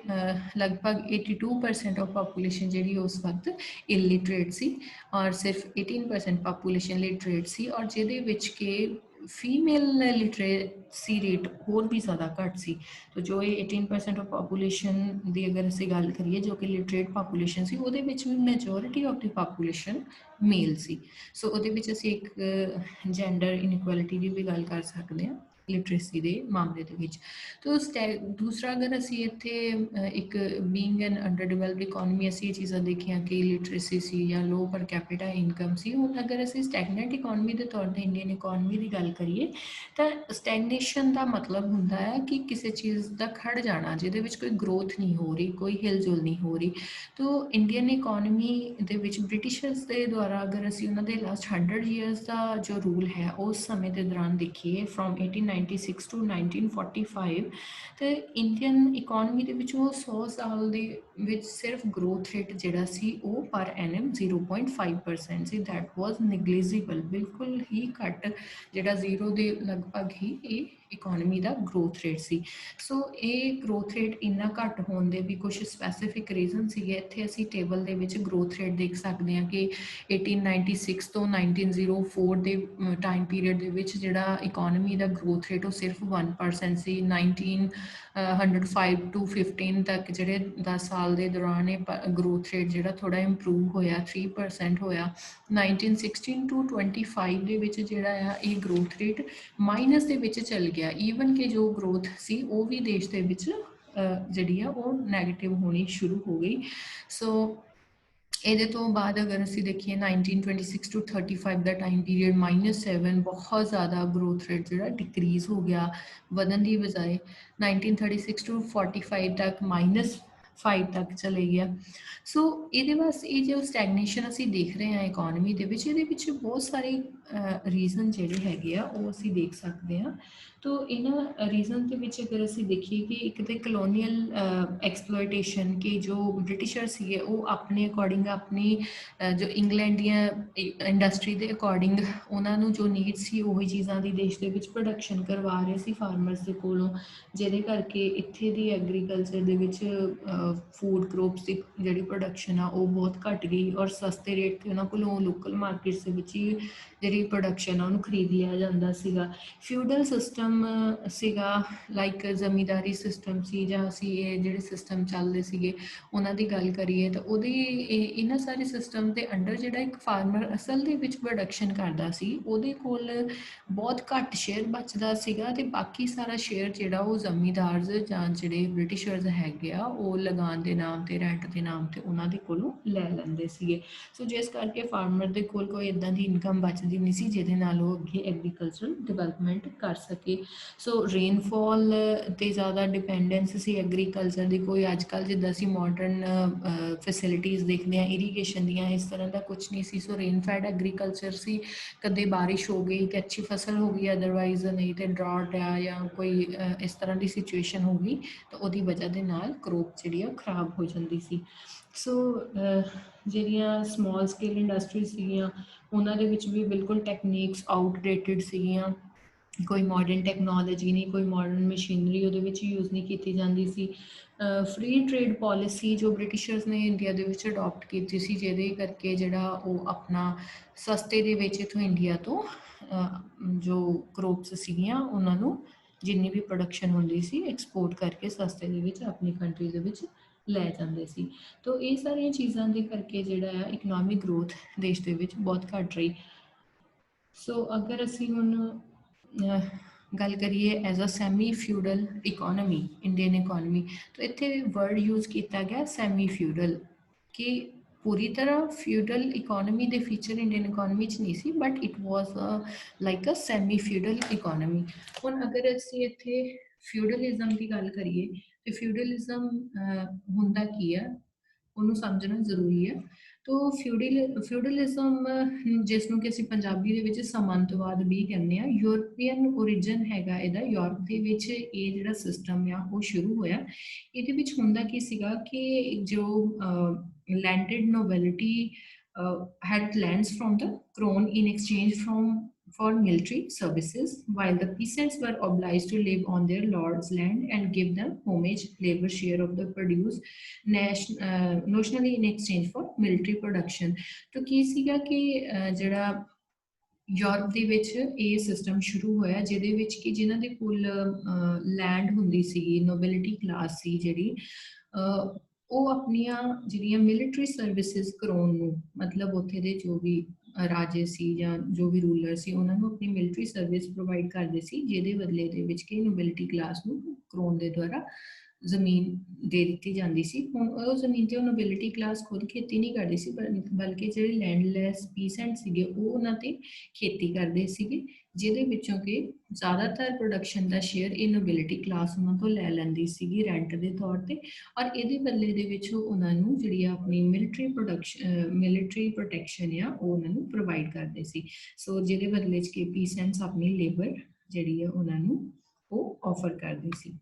ਲਗਭਗ 82% ਆਫ ਪਾਪੂਲੇਸ਼ਨ ਜਿਹੜੀ ਉਸ ਵਕਤ ਇਲਿਟਰੇਟ ਸੀ, ਔਰ ਸਿਰਫ 18% ਪਾਪੂਲੇਸ਼ਨ ਲਿਟਰੇਟ ਸੀ, ਔਰ ਜਿਹਦੇ ਵਿੱਚ ਕਿ फीमेल लिटरेसी रेट होर भी ज़्यादा घट सी। तो जो ये 18% ऑफ पॉपूलेशन की अगर असी गल करिए जो कि लिटरेट पॉपूलेशन सी ਉਹਦੇ ਵਿੱਚ ਵੀ मैजोरिटी ऑफ द पॉपूलेशन मेल सी। सो ਉਹਦੇ ਵਿੱਚ ਅਸੀਂ ਇੱਕ ਜੈਂਡਰ ਇਨਇਕੁਐਲਿਟੀ ਦੀ ਵੀ ਗੱਲ ਕਰ ਸਕਦੇ ਹਾਂ ਲਿਟਰੇਸੀ ਦੇ ਮਾਮਲੇ ਦੇ ਵਿੱਚ। तो दूसरा अगर असी इत्थे एक being an under developed economy असी ये चीज़ां देखियां कि लिटरेसी सी या लो पर कैपिटा इनकम सी। हुण अगर असी स्टैगनेंट इकोनॉमी के तौर पर इंडियन इकोनॉमी की गल करिए तो स्टैगनेशन का मतलब हुंदा है कि किसी चीज़ का खड़ जाना जिहदे विच कोई ग्रोथ नहीं हो रही, कोई हिलजुल नहीं हो रही। तो Indian economy they which Britishers के द्वारा अगर असी उन्होंने लास्ट 100 ईयर्स का जो रूल है उस समय के दौरान देखिए फ्रॉम 1896 टू 1945 तो इंडियन इकोनॉमी के 100 साल ਦੇ ਵਿੱਚ सिर्फ ग्रोथ रेट ਜਿਹੜਾ ਸੀ ਉਹ per annum 0.5% C. That was negligible, बिल्कुल ही घट ਜਿਹੜਾ ਜ਼ੀਰੋ ਦੇ ਲਗਭਗ ਹੀ ਇਹ ਇਕੋਨਮੀ ਦਾ ਗਰੋਥ ਰੇਟ ਸੀ। ਸੋ ਇਹ ਗਰੋਥ ਰੇਟ ਇੰਨਾ ਘੱਟ ਹੋਣ ਦੇ ਵੀ ਕੁਝ ਸਪੈਸੀਫਿਕ ਰੀਜ਼ਨ ਸੀਗੇ। ਇੱਥੇ ਅਸੀਂ ਟੇਬਲ ਦੇ ਵਿੱਚ ਗਰੋਥ ਰੇਟ ਦੇਖ ਸਕਦੇ ਹਾਂ ਕਿ 1896 ਤੋਂ 1904 ਦੇ ਟਾਈਮ ਪੀਰੀਅਡ ਦੇ ਵਿੱਚ ਜਿਹੜਾ ਇਕੋਨਮੀ ਦਾ ਗਰੋਥ ਰੇਟ ਉਹ ਸਿਰਫ 1% ਸੀ। 1905 टू 15 तक ਜਿਹੜੇ 10 ਸਾਲ ਦੇ ਦੌਰਾਨ ਇਹ ਗਰੋਥ ਰੇਟ ਜਿਹੜਾ ਥੋੜਾ ਇੰਪਰੂਵ ਹੋਇਆ 3% ਹੋਇਆ। 1916 टू 25 ਦੇ ਵਿੱਚ ਜਿਹੜਾ ਆ ਇਹ ਗਰੋਥ ਰੇਟ ਮਾਈਨਸ ਦੇ ਵਿੱਚ ਚਲ ਗਿਆ। ਈਵਨ ਕਿ ਜੋ ਗਰੋਥ ਸੀ ਉਹ ਵੀ ਦੇਸ਼ ਦੇ ਵਿੱਚ ਜਿਹੜੀ ਆ ਉਹ ਨੈਗੇਟਿਵ ਹੋਣੀ ਸ਼ੁਰੂ ਹੋ ਗਈ। ਸੋ ਇਹਦੇ ਤੋਂ ਬਾਅਦ ਅਗਰ ਅਸੀਂ ਦੇਖੀਏ 1926 टू 35 ਦਾ ਟਾਈਮ ਪੀਰੀਅਡ -7 ਬਹੁਤ ਜ਼ਿਆਦਾ ਗਰੋਥ ਰੇਟ ਜਿਹੜਾ ਡਿਕਰੀਜ਼ ਹੋ ਗਿਆ ਵਧਣ ਦੀ ਬਜਾਏ। 1936 टू 45 ਤੱਕ -5 ਤੱਕ ਚਲੇ ਗਿਆ। ਸੋ ਇਹਦੇ ਵਾਸਤੇ ਇਹ ਜੋ ਸਟੈਗਨੇਸ਼ਨ ਅਸੀਂ ਦੇਖ ਰਹੇ ਹਾਂ ਇਕੋਨਮੀ ਦੇ ਵਿੱਚ ਇਹਦੇ ਵਿੱਚ ਬਹੁਤ ਸਾਰੇ ਰੀਜ਼ਨ ਜਿਹੜੇ ਹੈਗੇ ਆ ਉਹ ਅਸੀਂ ਦੇਖ ਸਕਦੇ ਹਾਂ। तो इन्ह रीजन के विच अगर असी देखिए कि एक तो कलोनीअल एक्सप्लोइटेशन के जो ब्रिटिशर सीगे वो अपने अकॉर्डिंग अपनी जो इंग्लैंड दियां इंडस्ट्री के अकॉर्डिंग उन्होंने जो नीड सी उही चीज़ां की देश के विच प्रोडक्शन करवा रहे सी फार्मर्स के कोलों, जिहदे करके इत्थे दी एग्रीकल्चर दे विच फूड क्रॉप्स की जिहड़ी प्रोडक्शन आ वो बहुत घट गई और सस्ते रेट ते उन्हां कोलों लोकल मार्केट्स दे विच ही जिहड़ी प्रोडक्शन आ उहनूं खरीद लिया जांदा सीगा। फ्यूडल सिस्टम ਸੀਗਾ ਲਾਈਕ ਜ਼ਮੀਂਦਾਰੀ ਸਿਸਟਮ ਸੀ ਜਾਂ ਅਸੀਂ ਇਹ ਜਿਹੜੇ ਸਿਸਟਮ ਚੱਲਦੇ ਸੀਗੇ ਉਹਨਾਂ ਦੀ ਗੱਲ ਕਰੀਏ ਤਾਂ ਉਹਦੀ ਇਹਨਾਂ ਸਾਰੇ ਸਿਸਟਮ ਦੇ ਅੰਡਰ ਜਿਹੜਾ ਇੱਕ ਫਾਰਮਰ ਅਸਲ ਦੇ ਵਿੱਚ ਪ੍ਰੋਡਕਸ਼ਨ ਕਰਦਾ ਸੀ ਉਹਦੇ ਕੋਲ ਬਹੁਤ ਘੱਟ ਸ਼ੇਅਰ ਬਚਦਾ ਸੀਗਾ ਤੇ ਬਾਕੀ ਸਾਰਾ ਸ਼ੇਅਰ ਜਿਹੜਾ ਉਹ ਜ਼ਮੀਂਦਾਰਜ਼ ਜਾਂ ਜਿਹੜੇ ਬ੍ਰਿਟਿਸ਼ਰਜ਼ ਹੈਗੇ ਆ ਉਹ ਲਗਾਨ ਦੇ ਨਾਮ ਤੇ ਰੈਂਟ ਦੇ ਨਾਮ ਤੇ ਉਹਨਾਂ ਦੇ ਕੋਲੋਂ ਲੈ ਲੈਂਦੇ ਸੀਗੇ। ਸੋ ਜਿਸ ਕਰਕੇ ਫਾਰਮਰ ਦੇ ਕੋਲ ਕੋਈ ਇੱਦਾਂ ਦੀ ਇਨਕਮ ਬਚਦੀ ਨਹੀਂ ਸੀ ਜਿਹਦੇ ਨਾਲ ਉਹ ਅੱਗੇ ਐਗਰੀਕਲਚਰਲ ਡਿਵੈਲਪਮੈਂਟ ਕਰ ਸਕੇ। सो रेनफॉल ते ज़्यादा डिपेंडेंस सी एग्रीकल्चर की कोई अजकल जिद्दां असीं मॉडर्न फैसिलिटीज़ देखते हैं इरीगेशन दियां इस तरह का कुछ नहीं सी। सो रेनफेड एग्रीकल्चर सी, कदे बारिश हो गई तो अच्छी फसल हो गई अदरवाइज नहीं तो ड्रॉट है या कोई इस तरह की सिचुएशन हो गई तो उसकी वजह के नाल क्रॉप जिहड़ी खराब हो जाती सी। सो ਜਿਹੜੀਆਂ ਸਮॉल स्केल इंडस्ट्रीज ਸੀਗੀਆਂ ਉਹਨਾਂ ਦੇ ਵਿੱਚ ਵੀ ਬਿਲਕੁਲ ਟੈਕਨੀਕਸ ਆਊਟਡੇਟਡ ਸੀਗੀਆਂ। कोई मॉडर्न टैक्नोलॉजी नहीं, कोई मॉडर्न मशीनरी ਉਹਦੇ ਵਿੱਚ यूज़ नहीं की जाती सी। फ्री ट्रेड पॉलिसी जो ब्रिटिशर्स ने इंडिया ਦੇ ਵਿੱਚ ਅਡਾਪਟ ਕੀਤੀ ਸੀ ਜਿਹਦੇ ਕਰਕੇ ਜਿਹੜਾ ਉਹ ਆਪਣਾ ਸਸਤੇ ਦੇ ਵਿੱਚ ਇਥੋਂ ਇੰਡੀਆ ਤੋਂ ਜੋ ਕ੍ਰੋਪਸ ਸੀਗੀਆਂ ਉਹਨਾਂ ਨੂੰ ਜਿੰਨੀ ਵੀ ਪ੍ਰੋਡਕਸ਼ਨ ਹੁੰਦੀ ਸੀ ਐਕਸਪੋਰਟ ਕਰਕੇ ਸਸਤੇ ਦੇ ਵਿੱਚ ਆਪਣੀ ਕੰਟਰੀ ਦੇ ਵਿੱਚ ਲੈ ਜਾਂਦੇ ਸੀ। तो ਇਹ ਸਾਰੀਆਂ ਚੀਜ਼ਾਂ ਦੇ ਕਰਕੇ ਜਿਹੜਾ ਹੈ ਇਕਨੋਮਿਕ ਗਰੋਥ ਦੇਸ਼ ਦੇ ਵਿੱਚ ਬਹੁਤ ਘਟ ਰਹੀ। ਸੋ ਅਗਰ ਅਸੀਂ ਹੁਣ गल करिए as a semi feudal economy Indian economy तो इत्थे वर्ड यूज़ किया गया सैमी फ्यूडल कि पूरी तरह फ्यूडल इकोनॉमी के फीचर इंडियन इकोनॉमी च नहीं सी but it was like a semi feudal economy. हुण अगर असीं इत्थे फ्यूडलिज्म की गल करिए तो फ्यूडलिज्म हुंदा की है ਉਹਨੂੰ ਸਮਝਣਾ ਜ਼ਰੂਰੀ ਹੈ। तो फ्यूडलिज्म जिसनों कि ਅਸੀਂ ਪੰਜਾਬੀ ਦੇ ਵਿੱਚ ਸਾਮੰਤਵਾਦ ਵੀ ਕਹਿੰਦੇ ਆ ਯੂਰਪੀਅਨ ओरिजिन ਹੈਗਾ ਇਹਦਾ। ਯੂਰਪ ਦੇ ਵਿੱਚ ਇਹ ਜਿਹੜਾ ਸਿਸਟਮ ਆ ਉਹ ਸ਼ੁਰੂ ਹੋਇਆ। ਇਹਦੇ ਵਿੱਚ ਹੁੰਦਾ ਕੀ ਸੀਗਾ ਕਿ ਜੋ landed nobility had lands from the crown in exchange for military services, while the peasants were obliged to live on their lord's land and give them homage labor share of the produce notionally in exchange for military production। तो की सीगा कि जड़ा Europe ਦੇ ਵਿੱਚ ਇਹ system ਸ਼ੁਰੂ ਹੋਇਆ ਜਿਹਦੇ ਵਿੱਚ ਕਿ ਜਿਨ੍ਹਾਂ ਦੇ ਕੋਲ ਲੈਂਡ ਹੁੰਦੀ ਸੀਗੀ, ਨੋਬਿਲਿਟੀ ਕਲਾਸ ਸੀ ਜਿਹੜੀ, ਉਹ ਆਪਣੀਆਂ ਜਿਹੜੀਆਂ ਮਿਲਟਰੀ ਸਰਵਿਸਿਜ਼ ਕਰਾਉਣ ਨੂੰ, ਮਤਲਬ ਉੱਥੇ ਦੇ ਜੋ ਵੀ ਰਾਜੇ ਸੀ ਜਾਂ ਜੋ ਵੀ ਰੂਲਰ ਸੀ ਉਹਨਾਂ ਨੂੰ ਆਪਣੀ ਮਿਲਟਰੀ ਸਰਵਿਸ ਪ੍ਰੋਵਾਈਡ ਕਰਦੇ ਸੀ, ਜਿਹਦੇ ਬਦਲੇ ਦੇ ਵਿੱਚ ਕਿ ਨੋਬਿਲਿਟੀ ਕਲਾਸ ਨੂੰ ਕਰਾਉਣ ਦੇ ਦੁਆਰਾ ਜ਼ਮੀਨ ਦੇ ਦਿੱਤੀ ਜਾਂਦੀ ਸੀ। ਹੁਣ ਉਹ ਜ਼ਮੀਨ ਤੇ ਉਹ ਨੋਬਿਲਿਟੀ ਕਲਾਸ ਖੁਦ ਖੇਤੀ ਨਹੀਂ ਕਰਦੀ ਸੀ, ਬਲਕਿ ਜਿਹੜੇ ਲੈਂਡਲੈਸ ਪੀਸੈਂਟ ਸੀਗੇ ਉਹ ਉਹਨਾਂ ਤੇ ਖੇਤੀ ਕਰਦੇ ਸੀਗੇ, ਜਿਹਦੇ ਵਿੱਚੋਂ ਕਿ ਜ਼ਿਆਦਾਤਰ ਪ੍ਰੋਡਕਸ਼ਨ ਦਾ ਸ਼ੇਅਰ ਇਹ ਨੋਬਿਲਿਟੀ ਕਲਾਸ ਉਹਨਾਂ ਤੋਂ ਲੈ ਲੈਂਦੀ ਸੀਗੀ ਰੈਂਟ ਦੇ ਤੌਰ ਤੇ, ਔਰ ਇਹਦੇ ਬਦਲੇ ਦੇ ਵਿੱਚ ਉਹਨਾਂ ਨੂੰ ਜਿਹੜੀ ਆਪਣੀ ਮਿਲਟਰੀ ਪ੍ਰੋਟੈਕਸ਼ਨ ਆ ਉਹ ਉਹਨਾਂ ਨੂੰ ਪ੍ਰੋਵਾਈਡ ਕਰਦੇ ਸੀ। ਸੋ ਜਿਹਦੇ ਬਦਲੇ 'ਚ ਕਿ ਪੀਸੈਂਟਸ ਆਪਣੀ ਲੇਬਰ ਜਿਹੜੀ ਆ ਉਹਨਾਂ ਨੂੰ ਉਹ ਆਫਰ ਕਰਦੇ ਸੀ।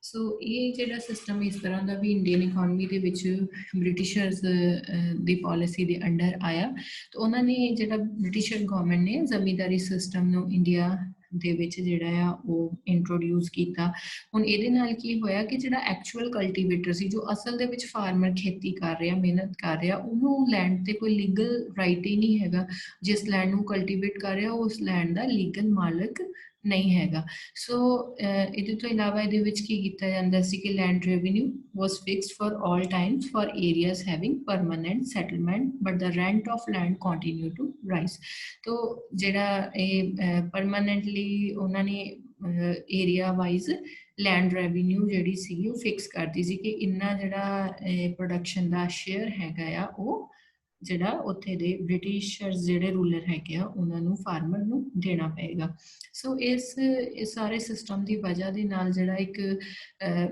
ਸੋ ਇਹ ਜਿਹੜਾ ਸਿਸਟਮ ਇਸ ਤਰ੍ਹਾਂ ਦਾ ਵੀ ਇੰਡੀਅਨ ਇਕੋਨਮੀ ਦੇ ਵਿੱਚ ਬ੍ਰਿਟਿਸ਼ਰਸ ਦੀ ਪਾਲਿਸੀ ਦੇ ਅੰਡਰ ਆਇਆ, ਤੇ ਉਹਨਾਂ ਨੇ ਜਿਹੜਾ ਬ੍ਰਿਟਿਸ਼ਰ ਗਵਰਨਮੈਂਟ ਨੇ ਜ਼ਮੀਂਦਾਰੀ ਸਿਸਟਮ ਨੂੰ ਇੰਡੀਆ ਦੇ ਵਿੱਚ ਜਿਹੜਾ ਆ ਉਹ ਇੰਟਰੋਡਿਊਸ ਕੀਤਾ। ਹੁਣ ਇਹਦੇ ਨਾਲ ਕੀ ਹੋਇਆ ਕਿ ਜਿਹੜਾ ਐਕਚੁਅਲ ਕਲਟੀਵੇਟਰ ਸੀ, ਜੋ ਅਸਲ ਦੇ ਵਿੱਚ ਫਾਰਮਰ ਖੇਤੀ ਕਰ ਰਿਹਾ, ਮਿਹਨਤ ਕਰ ਰਿਹਾ, ਉਹਨੂੰ ਲੈਂਡ ਤੇ ਕੋਈ ਲੀਗਲ ਰਾਈਟ ਹੀ ਨਹੀਂ ਹੈਗਾ। ਜਿਸ ਲੈਂਡ ਨੂੰ ਕਲਟੀਵੇਟ ਕਰ ਰਿਹਾ ਉਸ ਲੈਂਡ ਦਾ ਲੀਗਲ ਮਾਲਕ ਨਹੀਂ ਹੈਗਾ। ਸੋ ਇਹਦੇ ਤੋਂ ਇਲਾਵਾ ਇਹਦੇ ਵਿੱਚ ਕੀ ਕੀਤਾ ਜਾਂਦਾ ਸੀ ਕਿ land revenue was fixed for all times for areas having permanent settlement, but the rent of land continue to rise. ਤੋ ਜਿਹੜਾ ਇਹ ਪਰਮਾਨੈਂਟਲੀ ਉਹਨਾਂ ਨੇ ਏਰੀਆ ਵਾਈਜ਼ ਲੈਂਡ ਰੈਵਨਿਊ ਜਿਹੜੀ ਸੀਗੀ ਉਹ ਫਿਕਸ ਕਰਦੀ ਸੀ ਕਿ ਇੰਨਾ ਜਿਹੜਾ ਪ੍ਰੋਡਕਸ਼ਨ ਦਾ ਸ਼ੇਅਰ ਹੈਗਾ ਆ ਉਹ ਜਿਹੜਾ ਉੱਥੇ ਦੇ ਬ੍ਰਿਟਿਸ਼ਰਸ ਜਿਹੜੇ ਰੂਲਰ ਹੈਗੇ ਆ ਉਹਨਾਂ ਨੂੰ ਫਾਰਮਰ ਨੂੰ ਦੇਣਾ ਪਏਗਾ। ਸੋ ਇਸ ਸਾਰੇ ਸਿਸਟਮ ਦੀ ਵਜ੍ਹਾ ਦੇ ਨਾਲ ਜਿਹੜਾ ਇੱਕ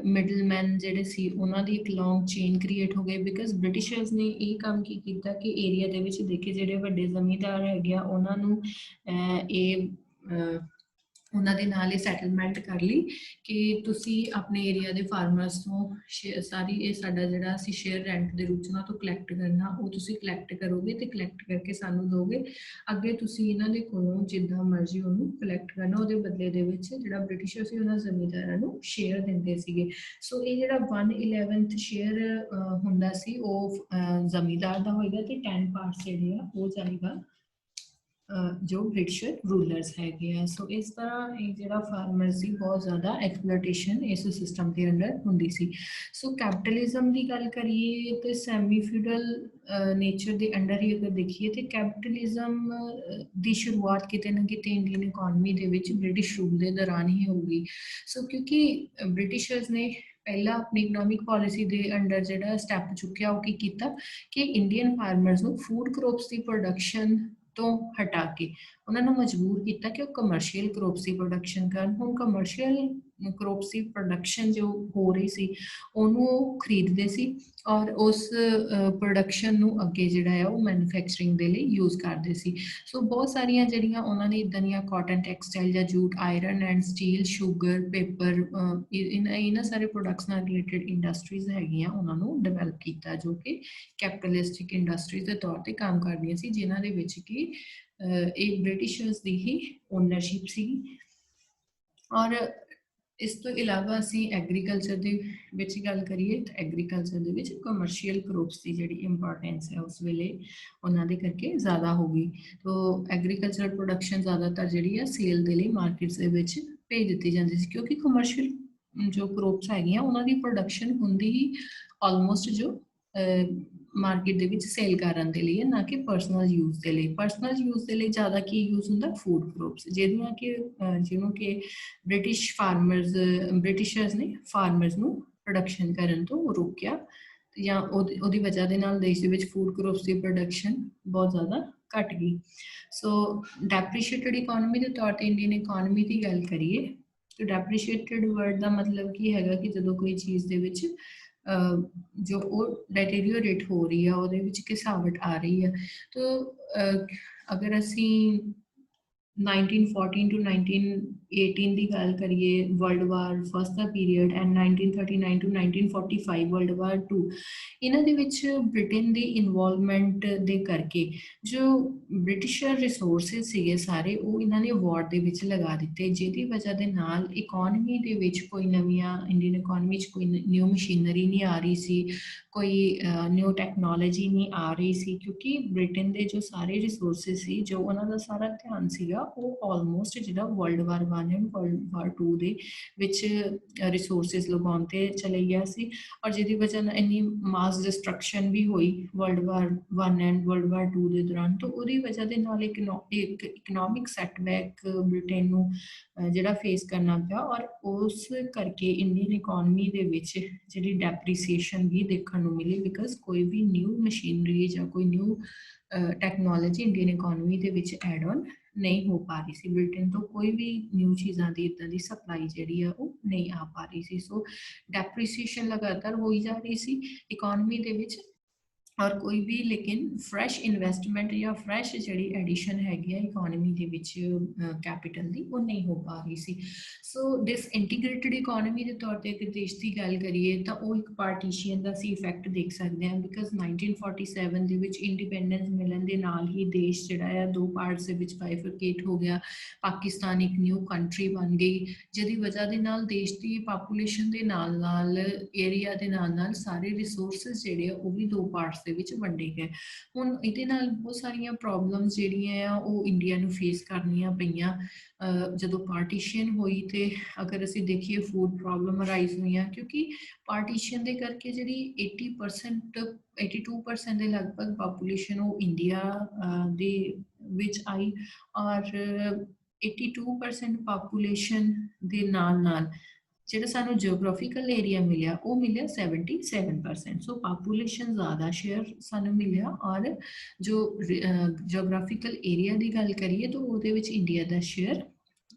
ਮਿਡਲਮੈਨ ਜਿਹੜੇ ਸੀ ਉਹਨਾਂ ਦੀ ਇੱਕ ਲੌਂਗ ਚੇਨ ਕ੍ਰੀਏਟ ਹੋ ਗਈ, ਬਿਕਾਜ਼ ਬ੍ਰਿਟਿਸ਼ਰਸ ਨੇ ਇਹ ਕੰਮ ਕੀ ਕੀਤਾ ਕਿ ਏਰੀਆ ਦੇ ਵਿੱਚ ਦੇਖੇ ਜਿਹੜੇ ਵੱਡੇ ਜ਼ਮੀਂਦਾਰ ਹੈਗੇ ਆ ਉਹਨਾਂ ਨੂੰ ਉਹਨਾਂ ਦੇ ਨਾਲ ਇਹ ਸੈਟਲਮੈਂਟ ਕਰ ਲਈ ਕਿ ਤੁਸੀਂ ਆਪਣੇ ਏਰੀਆ ਦੇ ਫਾਰਮਰਸ ਤੋਂ ਸਾਰੀ ਇਹ ਸਾਡਾ ਜਿਹੜਾ ਅਸੀਂ ਸ਼ੇਅਰ ਰੈਂਟ ਦੇ ਰੂਪ 'ਚ ਉਹਨਾਂ ਤੋਂ ਕਲੈਕਟ ਕਰਨਾ, ਉਹ ਤੁਸੀਂ ਕਲੈਕਟ ਕਰੋਗੇ ਤੇ ਕਲੈਕਟ ਕਰਕੇ ਸਾਨੂੰ ਦੋਗੇ, ਅੱਗੇ ਤੁਸੀਂ ਇਹਨਾਂ ਦੇ ਕੋਲੋਂ ਜਿੱਦਾਂ ਮਰਜ਼ੀ ਉਹਨੂੰ ਕਲੈਕਟ ਕਰਨਾ, ਉਹਦੇ ਬਦਲੇ ਦੇ ਵਿੱਚ ਜਿਹੜਾ ਬ੍ਰਿਟਿਸ਼ਰ ਸੀ ਉਹਨਾਂ ਜ਼ਮੀਂਦਾਰਾਂ ਨੂੰ ਸ਼ੇਅਰ ਦਿੰਦੇ ਸੀਗੇ। ਸੋ ਇਹ ਜਿਹੜਾ 1/11 ਸ਼ੇਅਰ ਹੁੰਦਾ ਸੀ ਉਹ ਜ਼ਮੀਂਦਾਰ ਦਾ ਹੋਏਗਾ ਤੇ 10 ਪਾਰਟਸ ਜਿਹੜੇ ਆ ਉਹ ਜਾਏਗਾ ਜੋ ਬ੍ਰਿਟਿਸ਼ਰ ਰੂਲਰਸ ਹੈਗੇ ਆ। ਸੋ ਇਸ ਤਰ੍ਹਾਂ ਇਹ ਜਿਹੜਾ ਫਾਰਮਰ ਸੀ ਬਹੁਤ ਜ਼ਿਆਦਾ ਐਕਸਪਲੋਟੇਸ਼ਨ ਇਸ ਸਿਸਟਮ ਦੇ ਅੰਡਰ ਹੁੰਦੀ ਸੀ। ਸੋ ਕੈਪੀਟਲਿਜ਼ਮ ਦੀ ਗੱਲ ਕਰੀਏ ਤੇ ਸੈਮੀ ਫਿਊਡਲ ਨੇਚਰ ਦੇ ਅੰਡਰ ਹੀ ਅਗਰ ਦੇਖੀਏ ਤੇ ਕੈਪੀਟਲਿਜ਼ਮ ਦੀ ਸ਼ੁਰੂਆਤ ਕਿਤੇ ਨਾ ਕਿਤੇ ਇੰਡੀਅਨ ਇਕੋਨਮੀ ਦੇ ਵਿੱਚ ਬ੍ਰਿਟਿਸ਼ ਰੂਲ ਦੇ ਦੌਰਾਨ ਹੀ ਹੋਊਗੀ। ਸੋ ਕਿਉਂਕਿ ਬ੍ਰਿਟਿਸ਼ਰਸ ਨੇ ਪਹਿਲਾਂ ਆਪਣੀ ਇਕਨੋਮਿਕ ਪਾਲਿਸੀ ਦੇ ਅੰਡਰ ਜਿਹੜਾ ਸਟੈਪ ਚੁੱਕਿਆ ਉਹ ਕੀ ਕੀਤਾ ਕਿ ਇੰਡੀਅਨ ਫਾਰਮਰਸ ਨੂੰ ਫੂਡ ਕ੍ਰੌਪਸ ਦੀ ਪ੍ਰੋਡਕਸ਼ਨ ਤੋਂ ਹਟਾ ਕੇ ਉਹਨਾਂ ਨੂੰ ਮਜਬੂਰ ਕੀਤਾ ਕਿ ਉਹ ਕਮਰਸ਼ੀਅਲ ਕ੍ਰੌਪਸ ਦੀ ਪ੍ਰੋਡਕਸ਼ਨ ਕਰਨ। ਹੁਣ ਕਮਰਸ਼ੀਅਲ ਕ੍ਰੌਪਸ ਦੀ ਪ੍ਰੋਡਕਸ਼ਨ ਜੋ ਹੋ ਰਹੀ ਸੀ ਉਹਨੂੰ ਉਹ ਖਰੀਦਦੇ ਸੀ ਔਰ ਉਸ ਪ੍ਰੋਡਕਸ਼ਨ ਨੂੰ ਅੱਗੇ ਜਿਹੜਾ ਆ ਉਹ ਮੈਨੂਫੈਕਚਰਿੰਗ ਦੇ ਲਈ ਯੂਜ਼ ਕਰਦੇ ਸੀ। ਸੋ ਬਹੁਤ ਸਾਰੀਆਂ ਜਿਹੜੀਆਂ ਉਹਨਾਂ ਨੇ ਇੱਦਾਂ ਦੀਆਂ ਕਾਟਨ, ਟੈਕਸਟਾਈਲ ਜਾਂ jute, iron and steel, sugar, paper, ਇਹਨਾਂ ਸਾਰੇ ਪ੍ਰੋਡਕਟਸ ਨਾਲ ਰਿਲੇਟਡ ਇੰਡਸਟਰੀਜ਼ ਹੈਗੀਆਂ ਉਹਨਾਂ ਨੂੰ ਡਿਵੈਲਪ ਕੀਤਾ, ਜੋ ਕਿ ਕੈਪੀਟਲਿਸਟਿਕ ਇੰਡਸਟਰੀਜ਼ ਦੇ ਤੌਰ ਤੇ ਕੰਮ ਕਰਦੀਆਂ ਸੀ, ਜਿਨ੍ਹਾਂ ਦੇ ਵਿੱਚ ਕਿ ਇਹ ਬ੍ਰਿਟਿਸ਼ਰਸ ਦੀ ਹੀ ਓਨਰਸ਼ਿਪ ਸੀ। ਔਰ ਇਸ ਤੋਂ ਇਲਾਵਾ ਅਸੀਂ ਐਗਰੀਕਲਚਰ ਦੇ ਵਿੱਚ ਗੱਲ ਕਰੀਏ ਤਾਂ ਐਗਰੀਕਲਚਰ ਦੇ ਵਿੱਚ ਕਮਰਸ਼ੀਅਲ ਕ੍ਰੌਪਸ ਦੀ ਜਿਹੜੀ ਇੰਪੋਰਟੈਂਸ ਹੈ ਉਸ ਵੇਲੇ ਉਹਨਾਂ ਦੇ ਕਰਕੇ ਜ਼ਿਆਦਾ ਹੋ ਗਈ। ਤੋ ਐਗਰੀਕਲਚਰ ਪ੍ਰੋਡਕਸ਼ਨ ਜ਼ਿਆਦਾਤਰ ਜਿਹੜੀ ਆ ਸੇਲ ਦੇ ਲਈ ਮਾਰਕੀਟਸ ਦੇ ਵਿੱਚ ਭੇਜ ਦਿੱਤੀ ਜਾਂਦੀ ਸੀ, ਕਿਉਂਕਿ ਕਮਰਸ਼ੀਅਲ ਜੋ ਕ੍ਰੌਪਸ ਹੈਗੀਆਂ ਉਹਨਾਂ ਦੀ ਪ੍ਰੋਡਕਸ਼ਨ ਹੁੰਦੀ ਹੀ ਆਲਮੋਸਟ ਜੋ ਮਾਰਕੀਟ ਦੇ ਵਿੱਚ ਸੇਲ ਕਰਨ ਦੇ ਲਈ ਹੈ, ਨਾ ਕਿ ਪਰਸਨਲ ਯੂਜ਼ ਦੇ ਲਈ। ਪਰਸਨਲ ਯੂਜ਼ ਦੇ ਲਈ ਜ਼ਿਆਦਾ ਕੀ ਯੂਜ਼ ਹੁੰਦਾ? ਫੂਡ ਕ੍ਰੌਪਸ, ਜਿਹਦੀਆਂ ਕਿ ਜਿਹਨੂੰ ਕਿ ਬ੍ਰਿਟਿਸ਼ਰਸ ਨੇ ਫਾਰਮਰਸ ਨੂੰ ਪ੍ਰੋਡਕਸ਼ਨ ਕਰਨ ਤੋਂ ਰੋਕਿਆ, ਜਾਂ ਉਹਦੀ ਵਜ੍ਹਾ ਦੇ ਨਾਲ ਦੇਸ਼ ਦੇ ਵਿੱਚ ਫੂਡ ਕ੍ਰੌਪਸ ਦੀ ਪ੍ਰੋਡਕਸ਼ਨ ਬਹੁਤ ਜ਼ਿਆਦਾ ਘਟ ਗਈ। ਸੋ ਡੈਪਰੀਸ਼ੀਏਟਡ ਇਕੋਨਮੀ ਦੇ ਤੌਰ ਤੇ ਇੰਡੀਅਨ ਇਕੋਨਮੀ ਦੀ ਗੱਲ ਕਰੀਏ ਤਾਂ ਡੈਪਰੀਸ਼ੀਏਟਡ ਵਰਡ ਦਾ ਮਤਲਬ ਕੀ ਹੈਗਾ ਕਿ ਜਦੋਂ ਕੋਈ ਚੀਜ਼ ਦੇ ਵਿੱਚ ਜੋ ਉਹ ਡੈਟੀਰੀਓਰੇਟ ਹੋ ਰਹੀ ਆ, ਉਹਦੇ ਵਿੱਚ ਘਿਸਾਵਟ ਆ ਰਹੀ ਆ। ਤੋ ਅਗਰ ਅਸੀਂ 1914 to 1918 ਦੀ ਗੱਲ ਕਰੀਏ ਵਰਲਡ ਵਾਰ ਫਸਟ ਦਾ period and 1939 to 1945 world war 2 ਇਹਨਾਂ ਦੇ ਵਿੱਚ ਬ੍ਰਿਟੇਨ ਦੀ ਇਨਵੋਲਵਮੈਂਟ ਦੇ ਕਰਕੇ ਜੋ ਬ੍ਰਿਟਿਸ਼ਰ ਰਿਸੋਰਸਿਸ ਸੀਗੇ ਸਾਰੇ ਉਹ ਇਹਨਾਂ ਨੇ ਵਾਰ ਦੇ ਵਿੱਚ ਲਗਾ ਦਿੱਤੇ, ਜਿਹਦੀ ਵਜ੍ਹਾ ਦੇ ਨਾਲ ਇਕੋਨਮੀ ਦੇ ਵਿੱਚ ਕੋਈ ਨਵੀਆਂ ਇੰਡੀਅਨ ਇਕੋਨਮੀ 'ਚ ਕੋਈ ਨਿਊ ਮਸ਼ੀਨਰੀ ਨਹੀਂ ਆ ਰਹੀ ਸੀ, ਕੋਈ ਨਿਊ ਟੈਕਨੋਲੋਜੀ ਨਹੀਂ ਆ ਰਹੀ ਸੀ, ਕਿਉਂਕਿ ਬ੍ਰਿਟੇਨ ਦੇ ਜੋ ਸਾਰੇ ਰਿਸੋਰਸਿਸ ਸੀ, ਜੋ ਉਹਨਾਂ ਦਾ ਸਾਰਾ ਧਿਆਨ ਸੀਗਾ ਉਹ ਆਲਮੋਸਟ ਜਿਹੜਾ world war 1 and world war 2 ਦੇ ਵਿੱਚ ਰਿਸੋਰਸਿਸ ਲਗਾਉਣ ਤੇ ਚਲੇ ਗਿਆ ਸੀ, ਔਰ ਜਿਹਦੀ ਵਜ੍ਹਾ ਨਾਲ ਇੰਨੀ ਮਾਸ ਡਿਸਟਰਕਸ਼ਨ ਵੀ ਹੋਈ world war 1 and world war 2 ਦੇ ਦੌਰਾਨ। ਤਾਂ ਉਹਦੀ ਵਜ੍ਹਾ ਦੇ ਨਾਲ ਇੱਕ ਇਕਨੋਮਿਕ ਸੈਟਬੈਕ ਬ੍ਰਿਟੇਨ ਨੂੰ ਜਿਹੜਾ ਫੇਸ ਕਰਨਾ ਪਿਆ, ਔਰ ਉਸ ਕਰਕੇ ਇੰਡੀਅਨ ਇਕੋਨਮੀ ਦੇ ਵਿੱਚ ਜਿਹੜੀ ਡੈਪਰੀਸੀਏਸ਼ਨ ਵੀ ਦੇਖਣ ਨੂੰ ਮਿਲੀ, ਬਿਕਾਜ਼ ਕੋਈ ਵੀ ਨਿਊ ਮਸ਼ੀਨਰੀ ਜਾਂ ਕੋਈ ਨਿਊ ਟੈਕਨੋਲੋਜੀ ਇੰਡੀਅਨ ਇਕੋਨਮੀ ਦੇ ਵਿੱਚ ਐਡ ਔਨ ਨਹੀਂ ਹੋ ਪਾ ਰਹੀ ਸੀ। ਬ੍ਰਿਟੇਨ ਤੋਂ ਕੋਈ ਵੀ ਨਿਊ ਚੀਜ਼ਾਂ ਦੀ ਇੱਦਾਂ ਦੀ ਸਪਲਾਈ ਜਿਹੜੀ ਆ ਉਹ ਨਹੀਂ ਆ ਪਾ ਰਹੀ ਸੀ, ਸੋ ਡੈਪਰੀਸੀਏਸ਼ਨ ਲਗਾਤਾਰ ਹੋਈ ਜਾ ਰਹੀ ਸੀ ਇਕੋਨਮੀ ਦੇ ਵਿੱਚ, ਔਰ ਕੋਈ ਵੀ ਲੇਕਿਨ ਫਰੈਸ਼ ਇਨਵੈਸਟਮੈਂਟ ਜਾਂ ਫਰੈਸ਼ ਜਿਹੜੀ ਐਡੀਸ਼ਨ ਹੈਗੀ ਆ ਇਕੋਨਮੀ ਦੇ ਵਿੱਚ ਕੈਪੀਟਲ ਦੀ ਉਹ ਨਹੀਂ ਹੋ ਪਾ ਰਹੀ ਸੀ। ਸੋ ਡਿਸਇੰਟੀਗ੍ਰੇਟਡ ਇਕੋਨਮੀ ਦੇ ਤੌਰ ਤੇ ਅਗਰ ਦੇਸ਼ ਦੀ ਗੱਲ ਕਰੀਏ ਤਾਂ ਉਹ ਇੱਕ ਪਾਰਟੀਸ਼ਨ ਦਾ ਅਸੀਂ ਇਫੈਕਟ ਦੇਖ ਸਕਦੇ ਹਾਂ, ਬਿਕਾਜ਼ 1947 ਦੇ ਵਿੱਚ ਇੰਡੀਪੈਂਡੈਂਸ ਮਿਲਣ ਦੇ ਨਾਲ ਹੀ ਦੇਸ਼ ਜਿਹੜਾ ਆ ਦੋ ਪਾਰਟਸ ਦੇ ਵਿੱਚ ਬਾਈਫਰਕੇਟ ਹੋ ਗਿਆ, ਪਾਕਿਸਤਾਨ ਇੱਕ ਨਿਊ ਕੰਟਰੀ ਬਣ ਗਈ, ਜਿਹਦੀ ਵਜ੍ਹਾ ਦੇ ਨਾਲ ਦੇਸ਼ ਦੀ ਪਾਪੂਲੇਸ਼ਨ ਦੇ ਨਾਲ ਨਾਲ ਏਰੀਆ ਦੇ ਨਾਲ ਨਾਲ ਸਾਰੇ ਰਿਸੋਰਸਿਸ ਜਿਹੜੇ ਆ ਉਹ ਵੀ ਦੋ ਪਾਰਟਸ ਦੇ ਵਿੱਚ ਵੰਡੇ ਗਏ। ਹੁਣ ਇਹਦੇ ਨਾਲ ਬਹੁਤ ਸਾਰੀਆਂ ਪ੍ਰੋਬਲਮਸ ਜਿਹੜੀਆਂ ਆ ਉਹ ਇੰਡੀਆ ਨੂੰ ਫੇਸ ਕਰਨੀਆਂ ਪਈਆਂ ਜਦੋਂ ਪਾਰਟੀਸ਼ਨ ਹੋਈ, ਤੇ ਅਗਰ ਅਸੀਂ ਦੇਖੀਏ ਫੂਡ ਪ੍ਰੋਬਲਮ ਅਰਾਈਜ਼ ਹੋਈਆਂ, ਕਿਉਂਕਿ ਪਾਰਟੀਸ਼ਨ ਦੇ ਕਰਕੇ ਜਿਹੜੀ 80% 82% ਦੇ ਲਗਭਗ ਪਾਪੂਲੇਸ਼ਨ ਉਹ ਇੰਡੀਆ ਦੇ ਵਿੱਚ ਆਈ, ਔਰ 82% ਪਾਪੂਲੇਸ਼ਨ ਦੇ ਨਾਲ ਨਾਲ ਜਿਹੜਾ ਸਾਨੂੰ ਜਿਓਗ੍ਰਾਫੀਕਲ ਏਰੀਆ ਮਿਲਿਆ ਉਹ ਮਿਲਿਆ 77%, ਸੋ ਪਾਪੂਲੇਸ਼ਨ ਜ਼ਿਆਦਾ ਸ਼ੇਅਰ ਸਾਨੂੰ ਮਿਲਿਆ, ਔਰ ਜੋ ਜਿਓਗ੍ਰਾਫੀਕਲ ਏਰੀਆ ਦੀ ਗੱਲ ਕਰੀਏ ਤਾਂ ਉਹਦੇ ਵਿੱਚ ਇੰਡੀਆ ਦਾ ਸ਼ੇਅਰ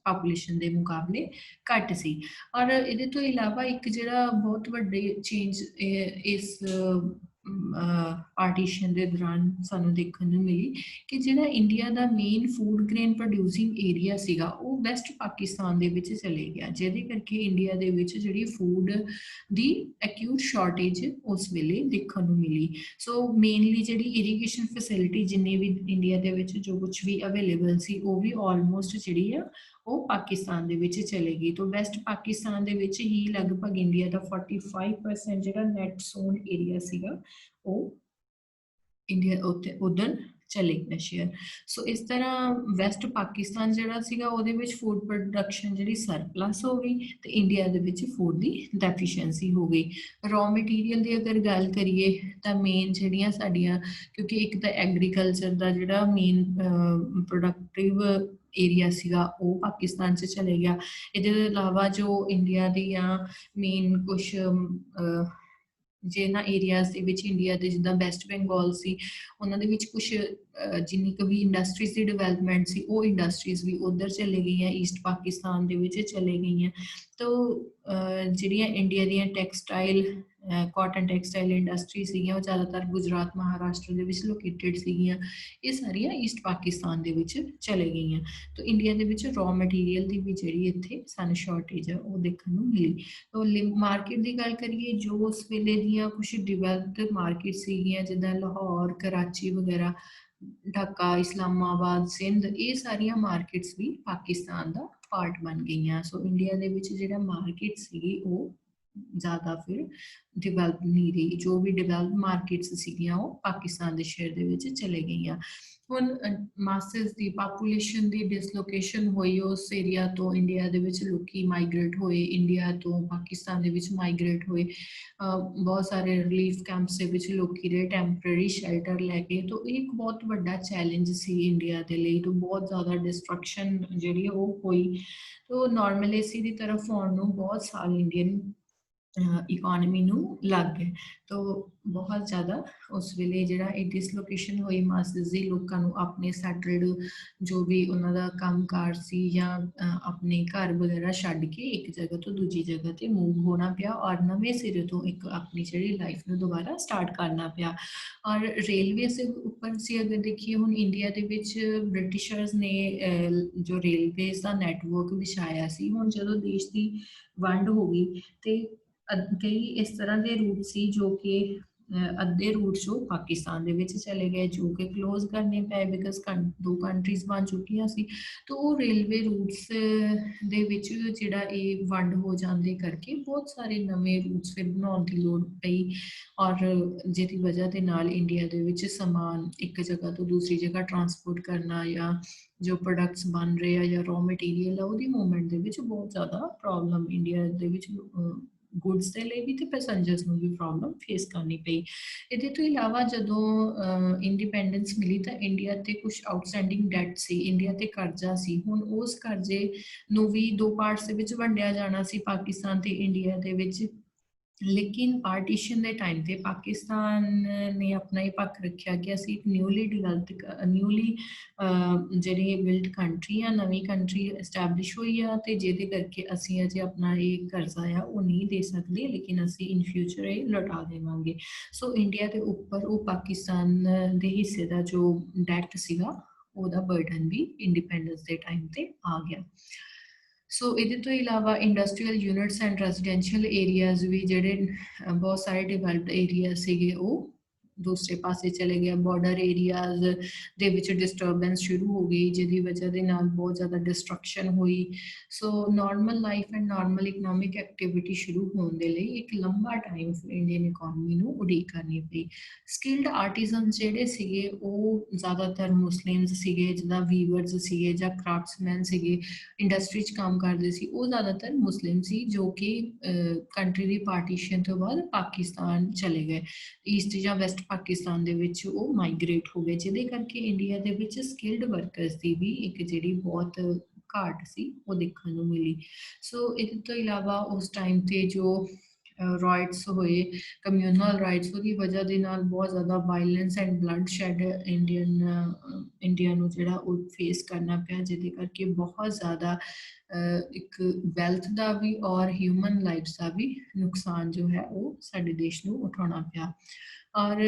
ਪਾਪੂਲੇਸ਼ਨ ਦੇ ਮੁਕਾਬਲੇ ਘੱਟ ਸੀ। ਔਰ ਇਹਦੇ ਤੋਂ ਇਲਾਵਾ ਇੱਕ ਜਿਹੜਾ ਬਹੁਤ ਵੱਡੇ ਚੇਂਜ ਇਸ ਪਾਰਟੀਸ਼ਨ ਦੇ ਦੌਰਾਨ ਸਾਨੂੰ ਦੇਖਣ ਨੂੰ ਮਿਲੀ ਕਿ ਜਿਹੜਾ ਇੰਡੀਆ ਦਾ main food grain producing area ਸੀਗਾ ਉਹ ਵੈਸਟ ਪਾਕਿਸਤਾਨ ਦੇ ਵਿੱਚ ਚਲੇ ਗਿਆ, ਜਿਹਦੇ ਕਰਕੇ ਇੰਡੀਆ ਦੇ ਵਿੱਚ ਜਿਹੜੀ ਫੂਡ ਦੀ ਐਕਿਊਟ ਸ਼ਾਰਟੇਜ ਉਸ ਵੇਲੇ ਦੇਖਣ ਨੂੰ ਮਿਲੀ। ਸੋ ਮੇਨਲੀ ਜਿਹੜੀ ਇਰੀਗੇਸ਼ਨ ਫੈਸਿਲਿਟੀ ਜਿੰਨੇ ਵੀ ਇੰਡੀਆ ਦੇ ਵਿੱਚ ਜੋ ਕੁਝ ਵੀ ਅਵੇਲੇਬਲ ਸੀ ਉਹ ਵੀ ਆਲਮੋਸਟ ਜਿਹੜੀ ਆ ਉਹ ਪਾਕਿਸਤਾਨ ਦੇ ਵਿੱਚ ਚਲੇ ਗਈ। ਤਾਂ ਵੈਸਟ ਪਾਕਿਸਤਾਨ ਦੇ ਵਿੱਚ ਹੀ ਲਗਭਗ ਇੰਡੀਆ ਦਾ 45% ਜਿਹੜਾ ਨੈਟ ਸੋਨ ਏਰੀਆ ਸੀਗਾ ਉਹ ਇੰਡੀਆ ਉਧਰ ਚਲੇ ਗਿਆ ਸ਼ੇਅਰ। ਸੋ ਇਸ ਤਰ੍ਹਾਂ ਵੈਸਟ ਪਾਕਿਸਤਾਨ ਜਿਹੜਾ ਸੀਗਾ ਉਹਦੇ ਵਿੱਚ ਫੂਡ ਪ੍ਰੋਡਕਸ਼ਨ ਜਿਹੜੀ ਸਰਪਲਸ ਹੋ ਗਈ ਤੇ ਇੰਡੀਆ ਦੇ ਵਿੱਚ ਫੂਡ ਦੀ ਡੈਫੀਸ਼ੀਐਂਸੀ ਹੋ ਗਈ। ਰॉ ਮਟੀਰੀਅਲ ਦੀ ਅਗਰ ਗੱਲ ਕਰੀਏ ਤਾਂ ਮੇਨ ਜਿਹੜੀਆਂ ਸਾਡੀਆਂ, ਕਿਉਂਕਿ ਇੱਕ ਤਾਂ ਐਗਰੀਕਲਚਰ ਦਾ ਜਿਹੜਾ ਮੇਨ ਪ੍ਰੋਡਕਟਿਵ ਏਰੀਆ ਸੀਗਾ ਉਹ ਪਾਕਿਸਤਾਨ 'ਚ ਚਲੇ ਗਿਆ। ਇਹਦੇ ਇਲਾਵਾ ਜੋ ਇੰਡੀਆ ਦੀਆਂ ਮੇਨ ਕੁਛ ਜਿਹਨਾਂ ਏਰੀਆਜ਼ ਦੇ ਵਿੱਚ ਇੰਡੀਆ ਦੇ ਜਿੱਦਾਂ ਵੈਸਟ ਬੰਗਾਲ ਸੀ ਉਹਨਾਂ ਦੇ ਵਿੱਚ ਕੁਛ ਜਿੰਨੀ ਕੁ ਵੀ ਇੰਡਸਟਰੀਜ਼ ਦੀ ਡਿਵੈਲਪਮੈਂਟ ਸੀ ਉਹ ਇੰਡਸਟਰੀਜ਼ ਵੀ ਉੱਧਰ ਚਲੇ ਗਈਆਂ, ਈਸਟ ਪਾਕਿਸਤਾਨ ਦੇ ਵਿੱਚ ਚਲੇ ਗਈਆਂ। ਤਾਂ ਜਿਹੜੀਆਂ ਇੰਡੀਆ ਦੀਆਂ ਟੈਕਸਟਾਈਲ ਕਾਟਨ ਟੈਕਸਟਾਈਲ ਇੰਡਸਟਰੀ ਸੀਗੀਆਂ ਉਹ ਜ਼ਿਆਦਾਤਰ ਗੁਜਰਾਤ ਮਹਾਰਾਸ਼ਟਰ ਦੇ ਵਿੱਚ ਲੋਕੇਟਡ ਸੀਗੀਆਂ, ਇਹ ਸਾਰੀਆਂ ਈਸਟ ਪਾਕਿਸਤਾਨ ਦੇ ਵਿੱਚ ਚਲੇ ਗਈਆਂ। ਤਾਂ ਇੰਡੀਆ ਦੇ ਵਿੱਚ ਰॉ ਮਟੀਰੀਅਲ ਦੀ ਵੀ ਜਿਹੜੀ ਇੱਥੇ ਸਾਨੂੰ ਸ਼ਾਰਟੇਜ ਆ ਉਹ ਦੇਖਣ ਨੂੰ ਮਿਲੀ। ਤਾਂ ਮਾਰਕੀਟ ਦੀ ਗੱਲ ਕਰੀਏ ਜੋ ਉਸ ਵੇਲੇ ਦੀਆਂ ਕੁਛ ਡਿਵੈਲਪਡ ਮਾਰਕੀਟ ਸੀਗੀਆਂ ਜਿੱਦਾਂ ਲਾਹੌਰ, ਕਰਾਚੀ ਵਗੈਰਾ, ਢਾਕਾ, ਇਸਲਾਮਾਬਾਦ, ਸਿੰਧ, ਇਹ ਸਾਰੀਆਂ ਮਾਰਕੀਟਸ ਵੀ ਪਾਕਿਸਤਾਨ ਦਾ ਪਾਰਟ ਬਣ ਗਈਆਂ। ਸੋ ਇੰਡੀਆ ਦੇ ਵਿੱਚ ਜਿਹੜਾ ਮਾਰਕੀਟ ਸੀਗੀ ਉਹ ਜ਼ਿਆਦਾ ਫਿਰ ਡਿਵੈਲਪ ਨਹੀਂ ਰਹੀ, ਜੋ ਵੀ ਡਿਵੈਲਪ ਮਾਰਕੀਟਸ ਸੀਗੀਆਂ ਉਹ ਪਾਕਿਸਤਾਨ ਦੇ ਸ਼ੇਅਰ ਦੇ ਵਿੱਚ ਚਲੇ ਗਈਆਂ। ਹੁਣ ਮਾਸਸ ਦੀ ਪਾਪੂਲੇਸ਼ਨ ਦੀ ਡਿਸਲੋਕੇਸ਼ਨ ਹੋਈ, ਉਸ ਏਰੀਆ ਤੋਂ ਇੰਡੀਆ ਦੇ ਵਿੱਚ ਲੋਕੀ ਮਾਈਗ੍ਰੇਟ ਹੋਏ, ਇੰਡੀਆ ਤੋਂ ਪਾਕਿਸਤਾਨ ਦੇ ਵਿੱਚ ਮਾਈਗ੍ਰੇਟ ਹੋਏ, ਬਹੁਤ ਸਾਰੇ ਰਿਲੀਫ ਕੈਂਪਸ ਦੇ ਵਿੱਚ ਲੋਕੀ ਰਹੇ ਟੈਂਪਰੇਰੀ ਸ਼ੈਲਟਰ ਲੈ ਕੇ। ਤਾਂ ਇਹ ਇੱਕ ਬਹੁਤ ਵੱਡਾ ਚੈਲੰਜ ਸੀ ਇੰਡੀਆ ਦੇ ਲਈ, ਤਾਂ ਬਹੁਤ ਜ਼ਿਆਦਾ ਡਿਸਟਰਕਸ਼ਨ ਜਿਹੜੀ ਉਹ ਹੋਈ। ਤਾਂ ਨਾਰਮਲੇਸੀ ਦੀ ਤਰਫ ਆਉਣ ਨੂੰ ਬਹੁਤ ਸਾਲ ਇੰਡੀਅਨ ਇਕੋਨਮੀ ਨੂੰ ਲੱਗ ਗਏ। ਤਾਂ बहुत ज़्यादा उस वेले जिहड़ा ਇਹ डिसलोकेशन हुई मासिस दी लोकां नूं अपने सैटल्ड जो भी उन्हां दा काम-कार सी ਜਾਂ अपने घर वगैरह छड्ड के एक जगह तो दूजी जगह ते मूव होना पिया और नवें सिरे तो एक अपनी जिहड़ी लाइफ नूं दोबारा स्टार्ट करना पिया। और रेलवे से ऊपर से अगर देखिए हुण इंडिया दे विच ब्रिटिशर्स ने जो रेलवेज़ दा नैटवर्क विछाया सी, हुण जदों देश दी वंड हो गई ते कई इस तरह के रूट सी जो कि अद्धे रूट जो पाकिस्तान ਦੇ ਵਿੱਚ ਚਲੇ ਗਏ ਜੋ ਕਿ ਕਲੋਜ਼ ਕਰਨੇ ਪਏ ਬਿਕਾਜ਼ ਦੋ ਕੰਟਰੀਜ਼ ਬਣ ਚੁੱਕੀਆਂ ਸੀ। ਤਾਂ ਉਹ ਰੇਲਵੇ ਰੂਟਸ ਦੇ ਵਿੱਚ ਜਿਹੜਾ ਇਹ ਵੰਡ ਹੋ ਜਾਂਦੇ ਕਰਕੇ ਬਹੁਤ ਸਾਰੇ ਨਵੇਂ ਰੂਟਸ ਫਿਰ ਬਣਾਉਣ ਦੀ ਲੋੜ ਪਈ ਔਰ ਜਿਹਦੀ ਵਜ੍ਹਾ ਦੇ ਨਾਲ ਇੰਡੀਆ ਦੇ ਵਿੱਚ ਸਮਾਨ ਇੱਕ ਜਗ੍ਹਾ ਤੋਂ ਦੂਸਰੀ ਜਗ੍ਹਾ ਟਰਾਂਸਪੋਰਟ ਕਰਨਾ ਜਾਂ ਜੋ ਪ੍ਰੋਡਕਟਸ ਬਣ ਰਹੇ ਆ ਜਾਂ ਰॉ ਮਟੀਰੀਅਲ ਆ ਉਹਦੀ ਮੂਵਮੈਂਟ ਦੇ ਵਿੱਚ ਬਹੁਤ ਜ਼ਿਆਦਾ ਪ੍ਰੋਬਲਮ ਇੰਡੀਆ ਦੇ ਵਿੱਚ ਗੁੱਡਸ ਦੇ ਲਈ ਵੀ ਤੇ ਪੈਸੰਜਰਸ ਨੂੰ ਵੀ ਪ੍ਰੋਬਲਮ ਫੇਸ ਕਰਨੀ ਪਈ। ਇਹਦੇ ਤੋਂ ਇਲਾਵਾ ਜਦੋਂ ਇੰਡੀਪੈਂਡੈਂਸ ਮਿਲੀ ਤਾਂ ਇੰਡੀਆ ਤੇ ਕੁਝ ਆਊਟਸਟੈਂਡਿੰਗ ਡੈਟ ਸੀ, ਇੰਡੀਆ ਤੇ ਕਰਜ਼ਾ ਸੀ। ਹੁਣ ਉਸ ਕਰਜ਼ੇ ਨੂੰ ਵੀ ਦੋ ਪਾਰਟਸ ਦੇ ਵਿੱਚ ਵੰਡਿਆ ਜਾਣਾ ਸੀ ਪਾਕਿਸਤਾਨ ਤੇ ਇੰਡੀਆ ਦੇ ਵਿੱਚ। लेकिन पार्टीशन के टाइम पे पाकिस्तान ने अपना ही पक्ष रखा कि असी एक न्यूली डिवेलप्ड न्यूली जी बिल्ड कंट्री आ नवी कंट्री एस्टैबलिश हुई है तो जिदे करके असी अजे अपना ये कर्जा आ वो नहीं दे सकते लेकिन असी इन फ्यूचर ये लौटा देवांगे। सो इंडिया के उपर वो पाकिस्तान के हिस्से का जो डैट सीगा ਉਹਦਾ बर्डन भी इंडिपेंडेंस के टाइम पे आ गया। सो ਇਹਦੇ ਤੋਂ ਇਲਾਵਾ industrial units and residential areas ਵੀ ਜਿਹੜੇ ਬਹੁਤ ਸਾਰੇ ਡਿਵੈਲਪਡ ਏਰੀਆ ਸੀਗੇ ਉਹ ਦੂਸਰੇ ਪਾਸੇ ਚਲੇ ਗਏ। ਬਾਰਡਰ ਏਰੀਆਜ਼ ਦੇ ਵਿੱਚ ਡਿਸਟਰਬੈਂਸ ਸ਼ੁਰੂ ਹੋ ਗਈ ਜਿਹਦੀ ਵਜ੍ਹਾ ਦੇ ਨਾਲ ਬਹੁਤ ਜ਼ਿਆਦਾ ਡਿਸਟਰਕਸ਼ਨ ਹੋਈ। So normal life and normal economic activity ਸ਼ੁਰੂ ਹੋਣ ਦੇ ਲਈ ਇੱਕ ਲੰਬਾ ਟਾਈਮ ਇੰਡੀਅਨ ਇਕੋਨਮੀ ਨੂੰ ਉਡੀਕ ਕਰਨੀ ਪਈ। ਸਕਿਲਡ ਆਰਟੀਜ਼ਨ ਜਿਹੜੇ ਸੀਗੇ ਉਹ ਜ਼ਿਆਦਾਤਰ ਮੁਸਲਿਮਸ ਸੀਗੇ ਜਿੱਦਾਂ ਵੀਵਰਸ ਸੀਗੇ ਜਾਂ ਕਰਾਫਟਸਮੈਨ ਸੀਗੇ ਇੰਡਸਟਰੀ 'ਚ ਕੰਮ ਕਰਦੇ ਸੀ ਉਹ ਜ਼ਿਆਦਾਤਰ ਮੁਸਲਿਮ ਸੀ ਜੋ ਕਿ ਕੰਟਰੀ ਦੀ ਪਾਰਟੀਸ਼ਨ ਤੋਂ ਬਾਅਦ ਪਾਕਿਸਤਾਨ ਚਲੇ ਗਏ। ਈਸਟ ਜਾਂ ਵੈਸਟ ਪਾਕਿਸਤਾਨ ਦੇ ਵਿੱਚ ਉਹ ਮਾਈਗ੍ਰੇਟ ਹੋ ਗਏ ਜਿਹਦੇ ਕਰਕੇ ਇੰਡੀਆ ਦੇ ਵਿੱਚ ਸਕਿਲਡ ਵਰਕਰਸ ਦੀ ਵੀ ਇੱਕ ਜਿਹੜੀ ਬਹੁਤ ਘਾਟ ਸੀ ਉਹ ਦੇਖਣ ਨੂੰ ਮਿਲੀ। ਸੋ ਇਹਦੇ ਤੋਂ ਇਲਾਵਾ ਉਸ ਟਾਈਮ ਤੇ ਜੋ ਰਾਈਟਸ ਹੋਏ ਕਮਿਊਨਲ ਰਾਈਟਸ ਉਹਦੀ ਵਜ੍ਹਾ ਦੇ ਨਾਲ ਬਹੁਤ ਜ਼ਿਆਦਾ violence and blood shed India ਨੂੰ ਜਿਹੜਾ ਉਹ ਫੇਸ ਕਰਨਾ ਪਿਆ ਜਿਹਦੇ ਕਰਕੇ ਬਹੁਤ ਜ਼ਿਆਦਾ ਇੱਕ ਵੈਲਥ ਦਾ ਵੀ ਔਰ ਹਿਊਮਨ ਲਾਈਫਸ ਦਾ ਵੀ ਨੁਕਸਾਨ ਜੋ ਹੈ ਉਹ ਸਾਡੇ ਦੇਸ਼ ਨੂੰ ਉਠਾਉਣਾ ਪਿਆ। ਔਰ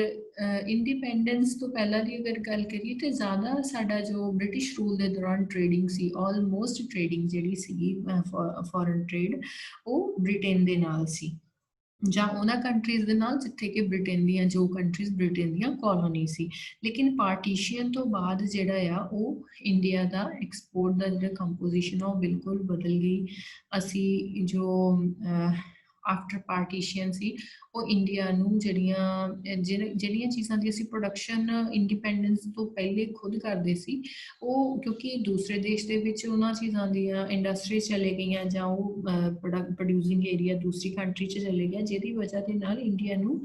ਇੰਡੀਪੈਂਡੈਂਸ ਤੋਂ ਪਹਿਲਾਂ ਦੀ ਅਗਰ ਗੱਲ ਕਰੀਏ ਤਾਂ ਜ਼ਿਆਦਾ ਸਾਡਾ ਜੋ ਬ੍ਰਿਟਿਸ਼ ਰੂਲ ਦੇ ਦੌਰਾਨ ਟ੍ਰੇਡਿੰਗ ਸੀ ਆਲਮੋਸਟ ਟ੍ਰੇਡਿੰਗ ਜਿਹੜੀ ਸੀਗੀ ਫੋਰਨ ਟ੍ਰੇਡ ਉਹ ਬ੍ਰਿਟੇਨ ਦੇ ਨਾਲ ਸੀ ਜਾਂ ਉਹਨਾਂ ਕੰਟਰੀਜ਼ ਦੇ ਨਾਲ ਜਿੱਥੇ ਕਿ ਬ੍ਰਿਟੇਨ ਦੀਆਂ ਜੋ ਕੰਟਰੀਜ਼ ਬ੍ਰਿਟੇਨ ਦੀਆਂ ਕਲੋਨੀ ਸੀ। ਲੇਕਿਨ ਪਾਰਟੀਸ਼ਨ ਤੋਂ ਬਾਅਦ ਜਿਹੜਾ ਆ ਉਹ ਇੰਡੀਆ ਦਾ ਐਕਸਪੋਰਟ ਦਾ ਜਿਹੜਾ ਕੰਪੋਜੀਸ਼ਨ ਆ ਉਹ ਬਿਲਕੁਲ ਬਦਲ ਗਈ। ਅਸੀਂ ਜੋ ਆਫਟਰ ਪਾਰਟੀਸ਼ਨ ਸੀ ਉਹ ਇੰਡੀਆ ਨੂੰ ਜਿਹੜੀਆਂ ਚੀਜ਼ਾਂ ਦੀ ਅਸੀਂ ਪ੍ਰੋਡਕਸ਼ਨ ਇੰਡੀਪੈਂਡੈਂਸ ਤੋਂ ਪਹਿਲੇ ਖੁਦ ਕਰਦੇ ਸੀ ਉਹ ਕਿਉਂਕਿ ਦੂਸਰੇ ਦੇਸ਼ ਦੇ ਵਿੱਚ ਉਹਨਾਂ ਚੀਜ਼ਾਂ ਦੀਆਂ ਇੰਡਸਟਰੀ ਚਲੇ ਗਈਆਂ ਜਾਂ ਉਹ ਪ੍ਰੋਡਿਊਸਿੰਗ ਏਰੀਆ ਦੂਸਰੀ ਕੰਟਰੀ 'ਚ ਚਲੇ ਗਿਆ ਜਿਹਦੀ ਵਜ੍ਹਾ ਦੇ ਨਾਲ ਇੰਡੀਆ ਨੂੰ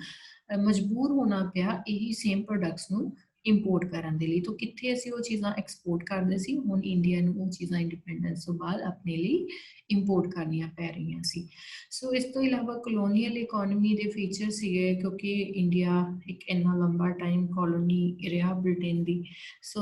ਮਜਬੂਰ ਹੋਣਾ ਪਿਆ ਇਹੀ ਸੇਮ ਪ੍ਰੋਡਕਟਸ ਨੂੰ ਇੰਪੋਰਟ ਕਰਨ ਦੇ ਲਈ। ਤਾਂ ਕਿੱਥੇ ਅਸੀਂ ਉਹ ਚੀਜ਼ਾਂ ਐਕਸਪੋਰਟ ਕਰਦੇ ਸੀ ਹੁਣ ਇੰਡੀਆ ਨੂੰ ਉਹ ਚੀਜ਼ਾਂ ਇੰਡੀਪੈਂਡੈਂਸ ਤੋਂ ਬਾਅਦ ਆਪਣੇ ਲਈ ਇੰਪੋਰਟ ਕਰਨੀਆਂ ਪੈ ਰਹੀਆਂ ਸੀ। ਸੋ ਇਸ ਤੋਂ ਇਲਾਵਾ ਕਲੋਨੀਅਲ ਇਕੋਨਮੀ ਦੇ ਫੀਚਰ ਸੀਗੇ ਕਿਉਂਕਿ ਇੰਡੀਆ ਇੱਕ ਇੰਨਾ ਲੰਬਾ ਟਾਈਮ ਕਲੋਨੀ ਰਿਹਾ ਬ੍ਰਿਟੇਨ ਦੀ। ਸੋ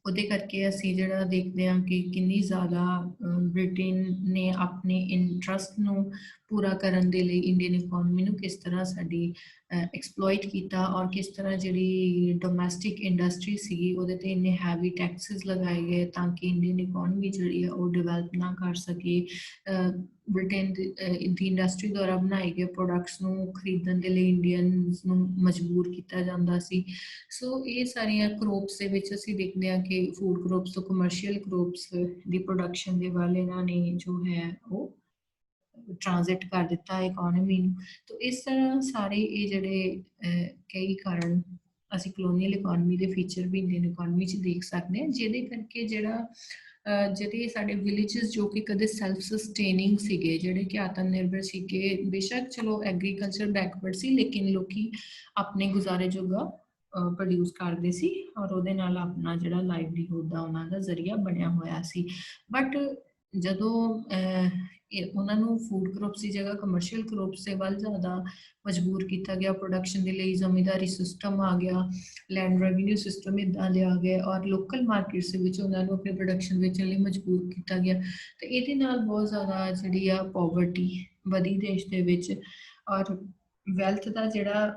ਉਹਦੇ ਕਰਕੇ ਅਸੀਂ ਜਿਹੜਾ ਦੇਖਦੇ ਹਾਂ ਕਿ ਕਿੰਨੀ ਜ਼ਿਆਦਾ ਬ੍ਰਿਟੇਨ ਨੇ ਆਪਣੇ ਇੰਟਰਸਟ ਨੂੰ ਪੂਰਾ ਕਰਨ ਦੇ ਲਈ ਇੰਡੀਅਨ ਇਕੋਨਮੀ ਨੂੰ ਕਿਸ ਤਰ੍ਹਾਂ ਸਾਡੀ ਐਕਸਪਲੋਇਟ ਕੀਤਾ ਔਰ ਕਿਸ ਤਰ੍ਹਾਂ ਜਿਹੜੀ ਡੋਮੈਸਟਿਕ ਇੰਡਸਟਰੀ ਸੀਗੀ ਉਹਦੇ ਤੇ ਇੰਨੇ ਹੈਵੀ ਟੈਕਸਿਸ ਲਗਾਏ ਗਏ ਤਾਂ ਕਿ ਇੰਡੀਅਨ ਇਕੋਨਮੀ ਜਿਹੜੀ ਆ ਉਹ ਡਿਵੈਲਪ ਨਾ ਕਰ ਸਕੇ। ਬ੍ਰਿਟੇਨ ਦੀ ਇੰਡਸਟਰੀ ਦੁਆਰਾ ਬਣਾਏ ਗਏ ਪ੍ਰੋਡਕਟਸ ਨੂੰ ਖਰੀਦਣ ਦੇ ਲਈ ਇੰਡੀਅਨਸ ਨੂੰ ਮਜਬੂਰ ਕੀਤਾ ਜਾਂਦਾ ਸੀ। ਸੋ ਇਹ ਸਾਰੀਆਂ ਕਰੋਪਸ ਦੇ ਵਿੱਚ ਅਸੀਂ ਦੇਖਦੇ ਹਾਂ ਕਿ ਫੂਡ ਕਰੋਪਸ ਤੋਂ ਕਮਰਸ਼ੀਅਲ ਕਰੋਪਸ ਦੀ ਪ੍ਰੋਡਕਸ਼ਨ ਦੇ ਵੱਲ ਇਹਨਾਂ ਨੇ ਜੋ ਹੈ ਉਹ ਟ੍ਰਾਂਜ਼ਿਟ ਕਰ ਦਿੱਤਾ ਇਕੋਨਮੀ ਨੂੰ। ਤਾਂ ਇਸ ਤਰ੍ਹਾਂ ਸਾਰੇ ਇਹ ਜਿਹੜੇ ਕਈ ਕਾਰਨ ਅਸੀਂ ਕਲੋਨੀਅਲ ਇਕੋਨਮੀ ਦੇ ਫੀਚਰ ਵੀ ਇੰਡੀਅਨ ਇਕੋਨਮੀ 'ਚ ਦੇਖ ਸਕਦੇ ਹਾਂ ਜਿਹਦੇ ਕਰਕੇ ਜਿਹੜਾ ਜਿਹੜੇ ਸਾਡੇ ਵਿਲੇਜਸ ਜੋ ਕਿ ਕਦੇ ਸੈਲਫ ਸਸਟੇਨਿੰਗ ਸੀਗੇ ਜਿਹੜੇ ਕਿ ਆਤਮ ਨਿਰਭਰ ਸੀਗੇ ਬੇਸ਼ੱਕ ਚਲੋ ਐਗਰੀਕਲਚਰ ਬੈਕਵਰਡ ਸੀ ਲੇਕਿਨ ਲੋਕੀ ਆਪਣੇ ਗੁਜ਼ਾਰੇ ਜੋਗਾ ਪ੍ਰੋਡਿਊਸ ਕਰਦੇ ਸੀ ਔਰ ਉਹਦੇ ਨਾਲ ਆਪਣਾ ਜਿਹੜਾ ਲਾਈਵਲੀਹੁੱਡ ਦਾ ਉਹਨਾਂ ਦਾ ਜ਼ਰੀਆ ਬਣਿਆ ਹੋਇਆ ਸੀ। ਬਟ ਜਦੋਂ उन्होंने फूड क्रॉप्स की जगह कमर्शियल क्रॉप्स के वाल ज़्यादा मजबूर किया गया। प्रोडक्शन के लिए जमींदारी सिस्टम आ गया, लैंड रेवन्यू सिस्टम इदा लिया गया और लोकल मार्केट्स उन्होंने अपनी प्रोडक्शन बेचने लिए मजबूर किया गया। तो ये बहुत ज़्यादा जी पॉवर्टी वधी देश के और वैल्थ का जोड़ा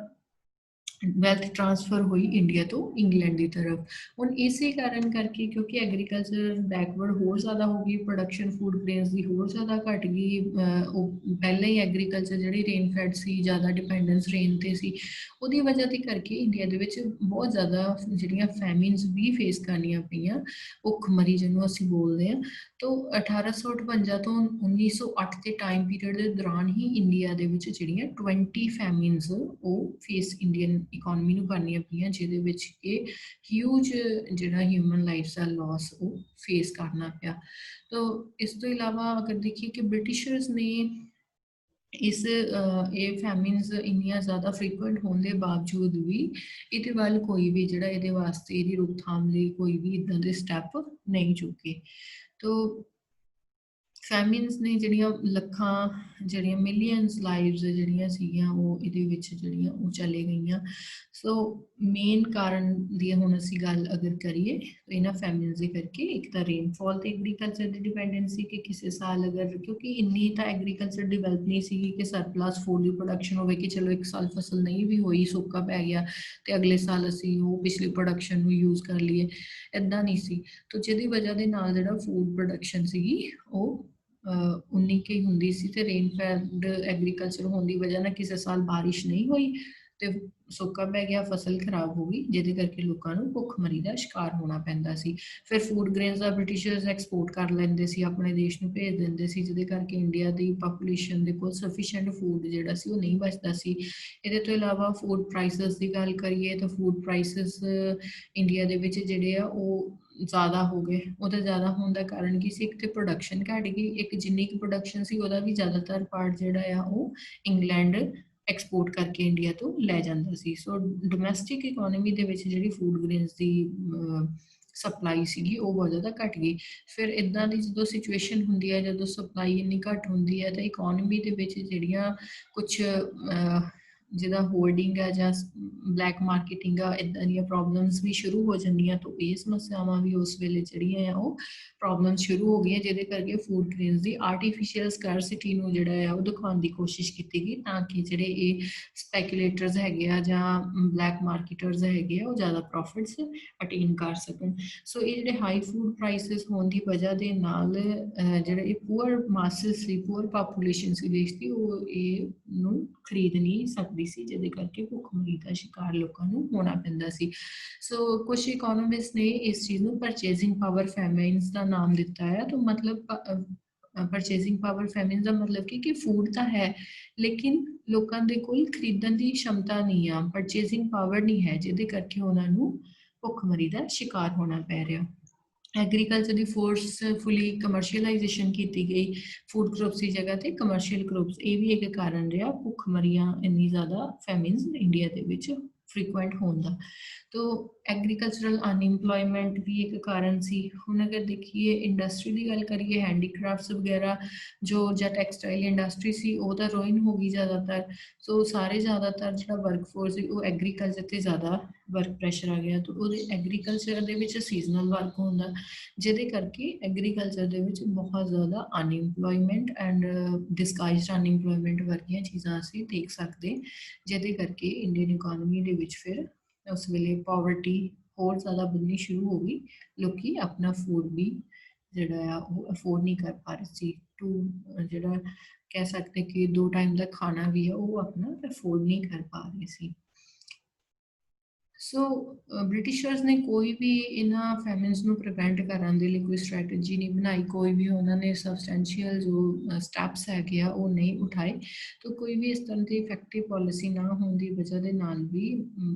वैल्थ ट्रांसफर हुई इंडिया तो इंग्लैंड की तरफ। ਹੁਣ ਇਸੇ ਕਾਰਨ ਕਰਕੇ ਕਿਉਂਕਿ ਐਗਰੀਕਲਚਰ ਬੈਕਵਰਡ ਹੋਰ ਜ਼ਿਆਦਾ ਹੋ ਗਈ, ਪ੍ਰੋਡਕਸ਼ਨ ਫੂਡ ਗ੍ਰੇਨਸ ਦੀ ਹੋਰ ਜ਼ਿਆਦਾ ਘਟ ਗਈ। ਉਹ ਪਹਿਲਾਂ ਹੀ ਐਗਰੀਕਲਚਰ ਜਿਹੜੀ ਰੇਨ ਫੈਡ ਸੀ, ਜ਼ਿਆਦਾ ਡਿਪੈਂਡੈਂਸ ਰੇਨ ਤੇ ਸੀ, ਉਹਦੀ ਵਜ੍ਹਾ ਤੇ ਕਰਕੇ ਇੰਡੀਆ ਦੇ ਵਿੱਚ ਬਹੁਤ ਜ਼ਿਆਦਾ ਜਿਹੜੀਆਂ ਫੈਮਿਨਸ ਵੀ ਫੇਸ ਕਰਨੀਆਂ ਪਈਆਂ, ਭੁੱਖਮਰੀ ਜਿਹਨੂੰ ਅਸੀਂ ਬੋਲਦੇ ਹਾਂ। तो 1858 ਤੋਂ 1908 ਦੇ ਟਾਈਮ ਪੀਰੀਅਡ ਦੇ ਦੌਰਾਨ ਹੀ ਇੰਡੀਆ ਦੇ ਵਿੱਚ ਜਿਹੜੀਆਂ 20 ਫੈਮਿਨਸ ਉਹ ਫੇਸ ਇੰਡੀਅਨ ਇਕਨੋਮੀ ਨੂੰ ਕਰਨੀਆਂ ਪਈਆਂ, ਜਿਹਦੇ ਵਿੱਚ ਕਿ ਹਿਊਜ ਜਿਹੜਾ ਹਿਊਮਨ ਲਾਈਫ ਦਾ ਲਾਸ ਉਹ ਫੇਸ ਕਰਨਾ ਪਿਆ। ਤਾਂ ਇਸ ਤੋਂ ਇਲਾਵਾ ਅਗਰ ਦੇਖੀਏ ਕਿ ਬ੍ਰਿਟਿਸ਼ਰਸ ਨੇ ਇਸ ਇਹ ਫੈਮਿਨਸ ਇੰਨੀਆਂ ਜ਼ਿਆਦਾ ਫ੍ਰੀਕੁਐਂਟ ਹੋਣ ਦੇ ਬਾਵਜੂਦ ਵੀ ਇਹਦੇ ਵੱਲ ਕੋਈ ਵੀ ਜਿਹੜਾ ਇਹਦੇ ਵਾਸਤੇ ਇਹਦੀ ਰੋਕਥਾਮ ਲਈ ਕੋਈ ਵੀ ਇੱਦਾਂ ਦੇ ਸਟੈਪ ਨਹੀਂ ਚੁੱਕੇ। तो ਫੈਮਿਨਸ ਨੇ ਜਿਹੜੀਆਂ ਲੱਖਾਂ ਜਿਹੜੀਆਂ ਮਿਲੀਅਨਸ ਲਾਈਵਸ ਜਿਹੜੀਆਂ ਸੀਗੀਆਂ ਉਹ ਇਹਦੇ ਵਿੱਚ ਜਿਹੜੀਆਂ ਉਹ ਚਲੇ ਗਈਆਂ। ਸੋ ਮੇਨ ਕਾਰਨ ਦੀ ਹੁਣ ਅਸੀਂ ਗੱਲ ਅਗਰ ਕਰੀਏ ਤਾਂ ਇਹਨਾਂ ਫੈਮਿਨਸ ਦੇ ਕਰਕੇ ਇੱਕ ਤਾਂ ਰੇਨਫਾਲ ਤੇ ਐਗਰੀਕਲਚਰ ਦੀ ਡਿਪੈਂਡੈਂਸੀ ਕਿ ਕਿਸੇ ਸਾਲ ਅਗਰ ਕਿਉਂਕਿ ਇੰਨੀ ਤਾਂ ਐਗਰੀਕਲਚਰ ਡਿਵੈਲਪ ਨਹੀਂ ਸੀਗੀ ਕਿ ਸਰਪਲਸ ਫੂਡ ਦੀ ਪ੍ਰੋਡਕਸ਼ਨ ਹੋਵੇ ਕਿ ਚਲੋ ਇੱਕ ਸਾਲ ਫਸਲ ਨਹੀਂ ਵੀ ਹੋਈ, ਸੋਕਾ ਪੈ ਗਿਆ ਤੇ ਅਗਲੇ ਸਾਲ ਅਸੀਂ ਉਹ ਪਿਛਲੀ ਪ੍ਰੋਡਕਸ਼ਨ ਨੂੰ ਯੂਜ਼ ਕਰ ਲਈਏ, ਇੱਦਾਂ ਨਹੀਂ ਸੀ। ਤਾਂ ਜਿਹਦੀ ਵਜ੍ਹਾ ਦੇ ਨਾਲ ਜਿਹੜਾ ਫੂਡ ਪ੍ਰੋਡਕਸ਼ਨ ਸੀਗੀ ਉਹ ਉਨੀ ਕੁ ਹੀ ਹੁੰਦੀ ਸੀ ਤੇ ਰੇਨ ਫੈਡ ਐਗਰੀਕਲਚਰ ਹੋਣ ਦੀ ਵਜ੍ਹਾ ਨਾਲ ਕਿਸੇ ਸਾਲ ਬਾਰਿਸ਼ ਨਹੀਂ ਹੋਈ ਤੇ ਸੋਕਾ ਪੈ ਗਿਆ, ਫਸਲ ਖਰਾਬ ਹੋ ਗਈ, ਜਿਹਦੇ ਕਰਕੇ ਲੋਕਾਂ ਨੂੰ ਭੁੱਖਮਰੀ ਦਾ ਸ਼ਿਕਾਰ ਹੋਣਾ ਪੈਂਦਾ ਸੀ। ਫਿਰ ਫੂਡ ਗ੍ਰੇਨਸ ਦਾ ਬ੍ਰਿਟਿਸ਼ਰਸ ਐਕਸਪੋਰਟ ਕਰ ਲੈਂਦੇ ਸੀ, ਆਪਣੇ ਦੇਸ਼ ਨੂੰ ਭੇਜ ਦਿੰਦੇ ਸੀ, ਜਿਹਦੇ ਕਰਕੇ ਇੰਡੀਆ ਦੀ ਪਾਪੂਲੇਸ਼ਨ ਦੇ ਕੋਲ ਸਫੀਸ਼ੀਐਂਟ ਫੂਡ ਜਿਹੜਾ ਸੀ ਉਹ ਨਹੀਂ ਬਚਦਾ ਸੀ। ਇਹਦੇ ਤੋਂ ਇਲਾਵਾ ਫੂਡ ਪ੍ਰਾਈਸਸ ਦੀ ਗੱਲ ਕਰੀਏ ਤਾਂ ਫੂਡ ਪ੍ਰਾਈਸਸ ਇੰਡੀਆ ਦੇ ਵਿੱਚ ਜਿਹੜੇ ਆ ਉਹ ਜ਼ਿਆਦਾ ਹੋ ਗਏ। ਉਹਦਾ ਜ਼ਿਆਦਾ ਹੋਣ ਦਾ ਕਾਰਨ ਕੀ ਸੀ? ਇੱਕ ਤੇ ਪ੍ਰੋਡਕਸ਼ਨ ਘਟ ਗਈ, ਇੱਕ ਜਿੰਨੀ ਕੁ ਪ੍ਰੋਡਕਸ਼ਨ ਸੀ ਉਹਦਾ ਵੀ ਜ਼ਿਆਦਾਤਰ ਪਾਰਟ ਜਿਹੜਾ ਆ ਉਹ ਇੰਗਲੈਂਡ ਐਕਸਪੋਰਟ ਕਰਕੇ ਇੰਡੀਆ ਤੋਂ ਲੈ ਜਾਂਦਾ ਸੀ। ਸੋ ਡੋਮੈਸਟਿਕ ਇਕੋਨਮੀ ਦੇ ਵਿੱਚ ਜਿਹੜੀ ਫੂਡ ਗ੍ਰੇਨਸ ਦੀ ਸਪਲਾਈ ਸੀਗੀ ਉਹ ਬਹੁਤ ਜ਼ਿਆਦਾ ਘਟ ਗਈ। ਫਿਰ ਇੱਦਾਂ ਦੀ ਜਦੋਂ ਸਿਚੁਏਸ਼ਨ ਹੁੰਦੀ ਹੈ, ਜਦੋਂ ਸਪਲਾਈ ਇੰਨੀ ਘੱਟ ਹੁੰਦੀ ਹੈ ਤਾਂ ਇਕੋਨਮੀ ਦੇ ਵਿੱਚ ਜਿਹੜੀਆਂ ਕੁਛ ਜਿਹਦਾ ਹੋਲਡਿੰਗ ਹੈ ਜਾਂ ਬਲੈਕ ਮਾਰਕੀਟਿੰਗ ਆ, ਇੱਦਾਂ ਦੀਆਂ ਪ੍ਰੋਬਲਮਸ ਵੀ ਸ਼ੁਰੂ ਹੋ ਜਾਂਦੀਆਂ। ਤਾਂ ਇਹ ਸਮੱਸਿਆਵਾਂ ਵੀ ਉਸ ਵੇਲੇ ਜਿਹੜੀਆਂ ਆ ਉਹ ਪ੍ਰੋਬਲਮ ਸ਼ੁਰੂ ਹੋ ਗਈਆਂ, ਜਿਹਦੇ ਕਰਕੇ ਫੂਡ ਗ੍ਰੇਨਸ ਦੀ ਆਰਟੀਫਿਸ਼ੀਅਲ ਸਕੈਰਸਿਟੀ ਨੂੰ ਜਿਹੜਾ ਆ ਉਹ ਦਿਖਾਉਣ ਦੀ ਕੋਸ਼ਿਸ਼ ਕੀਤੀ ਗਈ ਤਾਂ ਕਿ ਜਿਹੜੇ ਇਹ ਸਪੈਕੂਲੇਟਰਸ ਹੈਗੇ ਆ ਜਾਂ ਬਲੈਕ ਮਾਰਕੀਟਰਸ ਹੈਗੇ ਆ ਉਹ ਜ਼ਿਆਦਾ ਪ੍ਰੋਫਿਟਸ ਅਟੇਨ ਕਰ ਸਕਣ। ਸੋ ਇਹ ਜਿਹੜੇ ਹਾਈ ਫੂਡ ਪ੍ਰਾਈਸਿਸ ਹੋਣ ਦੀ ਵਜ੍ਹਾ ਦੇ ਨਾਲ ਜਿਹੜੇ ਇਹ ਪੂਅਰ ਮਾਸਸ ਸੀ, ਪੂਅਰ ਪਾਪੂਲੇਸ਼ਨ ਸੀ ਦੇਸ਼ ਦੀ, ਉਹ ਇਹ ਨੂੰ ਖਰੀਦ ਨਹੀਂ ਸਕਦੀ ਸੀ, ਜਿਹਦੇ ਕਰਕੇ ਭੁੱਖਮਰੀ ਦਾ ਸ਼ਿਕਾਰ ਲੋਕਾਂ ਨੂੰ ਹੋਣਾ ਪੈਂਦਾ ਸੀ। ਸੋ ਕੁਝ ਇਕੋਨੋਮਿਸਟ ਨੇ ਇਸ ਚੀਜ਼ ਨੂੰ ਪਰਚੇਸਿੰਗ ਪਾਵਰ ਫੈਮਿਨਸ ਦਾ ਨਾਮ ਦਿੱਤਾ ਹੈ। ਤਾਂ ਮਤਲਬ ਪਰਚੇਸਿੰਗ ਪਾਵਰ ਫੈਮਿਨਸ ਦਾ ਮਤਲਬ ਕਿ ਫੂਡ ਤਾਂ ਹੈ ਲੇਕਿਨ ਲੋਕਾਂ ਦੇ ਕੋਲ ਖਰੀਦਣ ਦੀ ਸ਼ਮਤਾ ਨਹੀਂ ਆ, ਪਰਚੇਸਿੰਗ ਪਾਵਰ ਨਹੀਂ ਹੈ, ਜਿਹਦੇ ਕਰਕੇ ਉਹਨਾਂ ਨੂੰ ਭੁੱਖਮਰੀ ਦਾ ਸ਼ਿਕਾਰ ਹੋਣਾ ਪੈ ਰਿਹਾ। ਐਗਰੀਕਲਚਰ ਦੀ ਫੋਰਸਫੁਲੀ ਕਮਰਸ਼ੀਅਲਾਈਜੇਸ਼ਨ ਕੀਤੀ ਗਈ, ਫੂਡ ਕ੍ਰੋਪਸ ਦੀ ਜਗ੍ਹਾ ਤੇ ਕਮਰਸ਼ੀਅਲ ਕ੍ਰੋਪਸ, ਇਹ ਵੀ ਇੱਕ ਕਾਰਨ ਰਿਹਾ ਭੁੱਖਮਰੀਆਂ ਇੰਨੀ ਜ਼ਿਆਦਾ ਫੈਮਿਨਸ ਇੰਡੀਆ ਦੇ ਵਿੱਚ ਫ੍ਰੀਕੁਐਂਟ ਹੋਣ ਦਾ। तो एग्रीकल्चरल अनएम्प्लॉयमेंट भी एक कारण सी। हुण अगर देखिए इंडस्ट्री की गल करिए, हैंडीक्राफ्ट्स वगैरह जो या टैक्सटाइल इंडस्ट्री सी वो तो रोइन हो गई ज़्यादातर। सो सारे ज़्यादातर जो वर्कफोर्स वो एग्रीकल्चर से ज़्यादा वर्क प्रैशर आ गया। तो वो एग्रीकल्चर के सीजनल वर्क होंदा, जिहदे करके एग्रीकल्चर के बहुत ज़्यादा अनएम्प्लॉयमेंट एंड डिसगाइज्ड अनएम्प्लॉयमेंट वर्गियां चीज़ां असीं देख सकते, जिहदे करके इंडियन इकोनॉमी दे विच फिर उस वेले पॉवर्टी होर ज़्यादा बननी शुरू हो गई। लोग अपना फूड भी जोड़ा अफोर्ड नहीं कर पा रहे थे। टू जोड़ा कह सकते कि 2 टाइम का खाना भी है वो अपना अफोर्ड नहीं कर पा रहे थे। सो ब्रिटिशर्स ने कोई भी इन्हां फैमिन्स नूं प्रिवेंट करन दे लई कोई स्ट्रैटेजी नहीं बनाई, कोई भी उन्होंने सबसटैंशियल जो स्टैप्स है वो नहीं उठाए। तो कोई भी इस तरह की इफेक्टिव पॉलिसी ना होने की वजह के नाल भी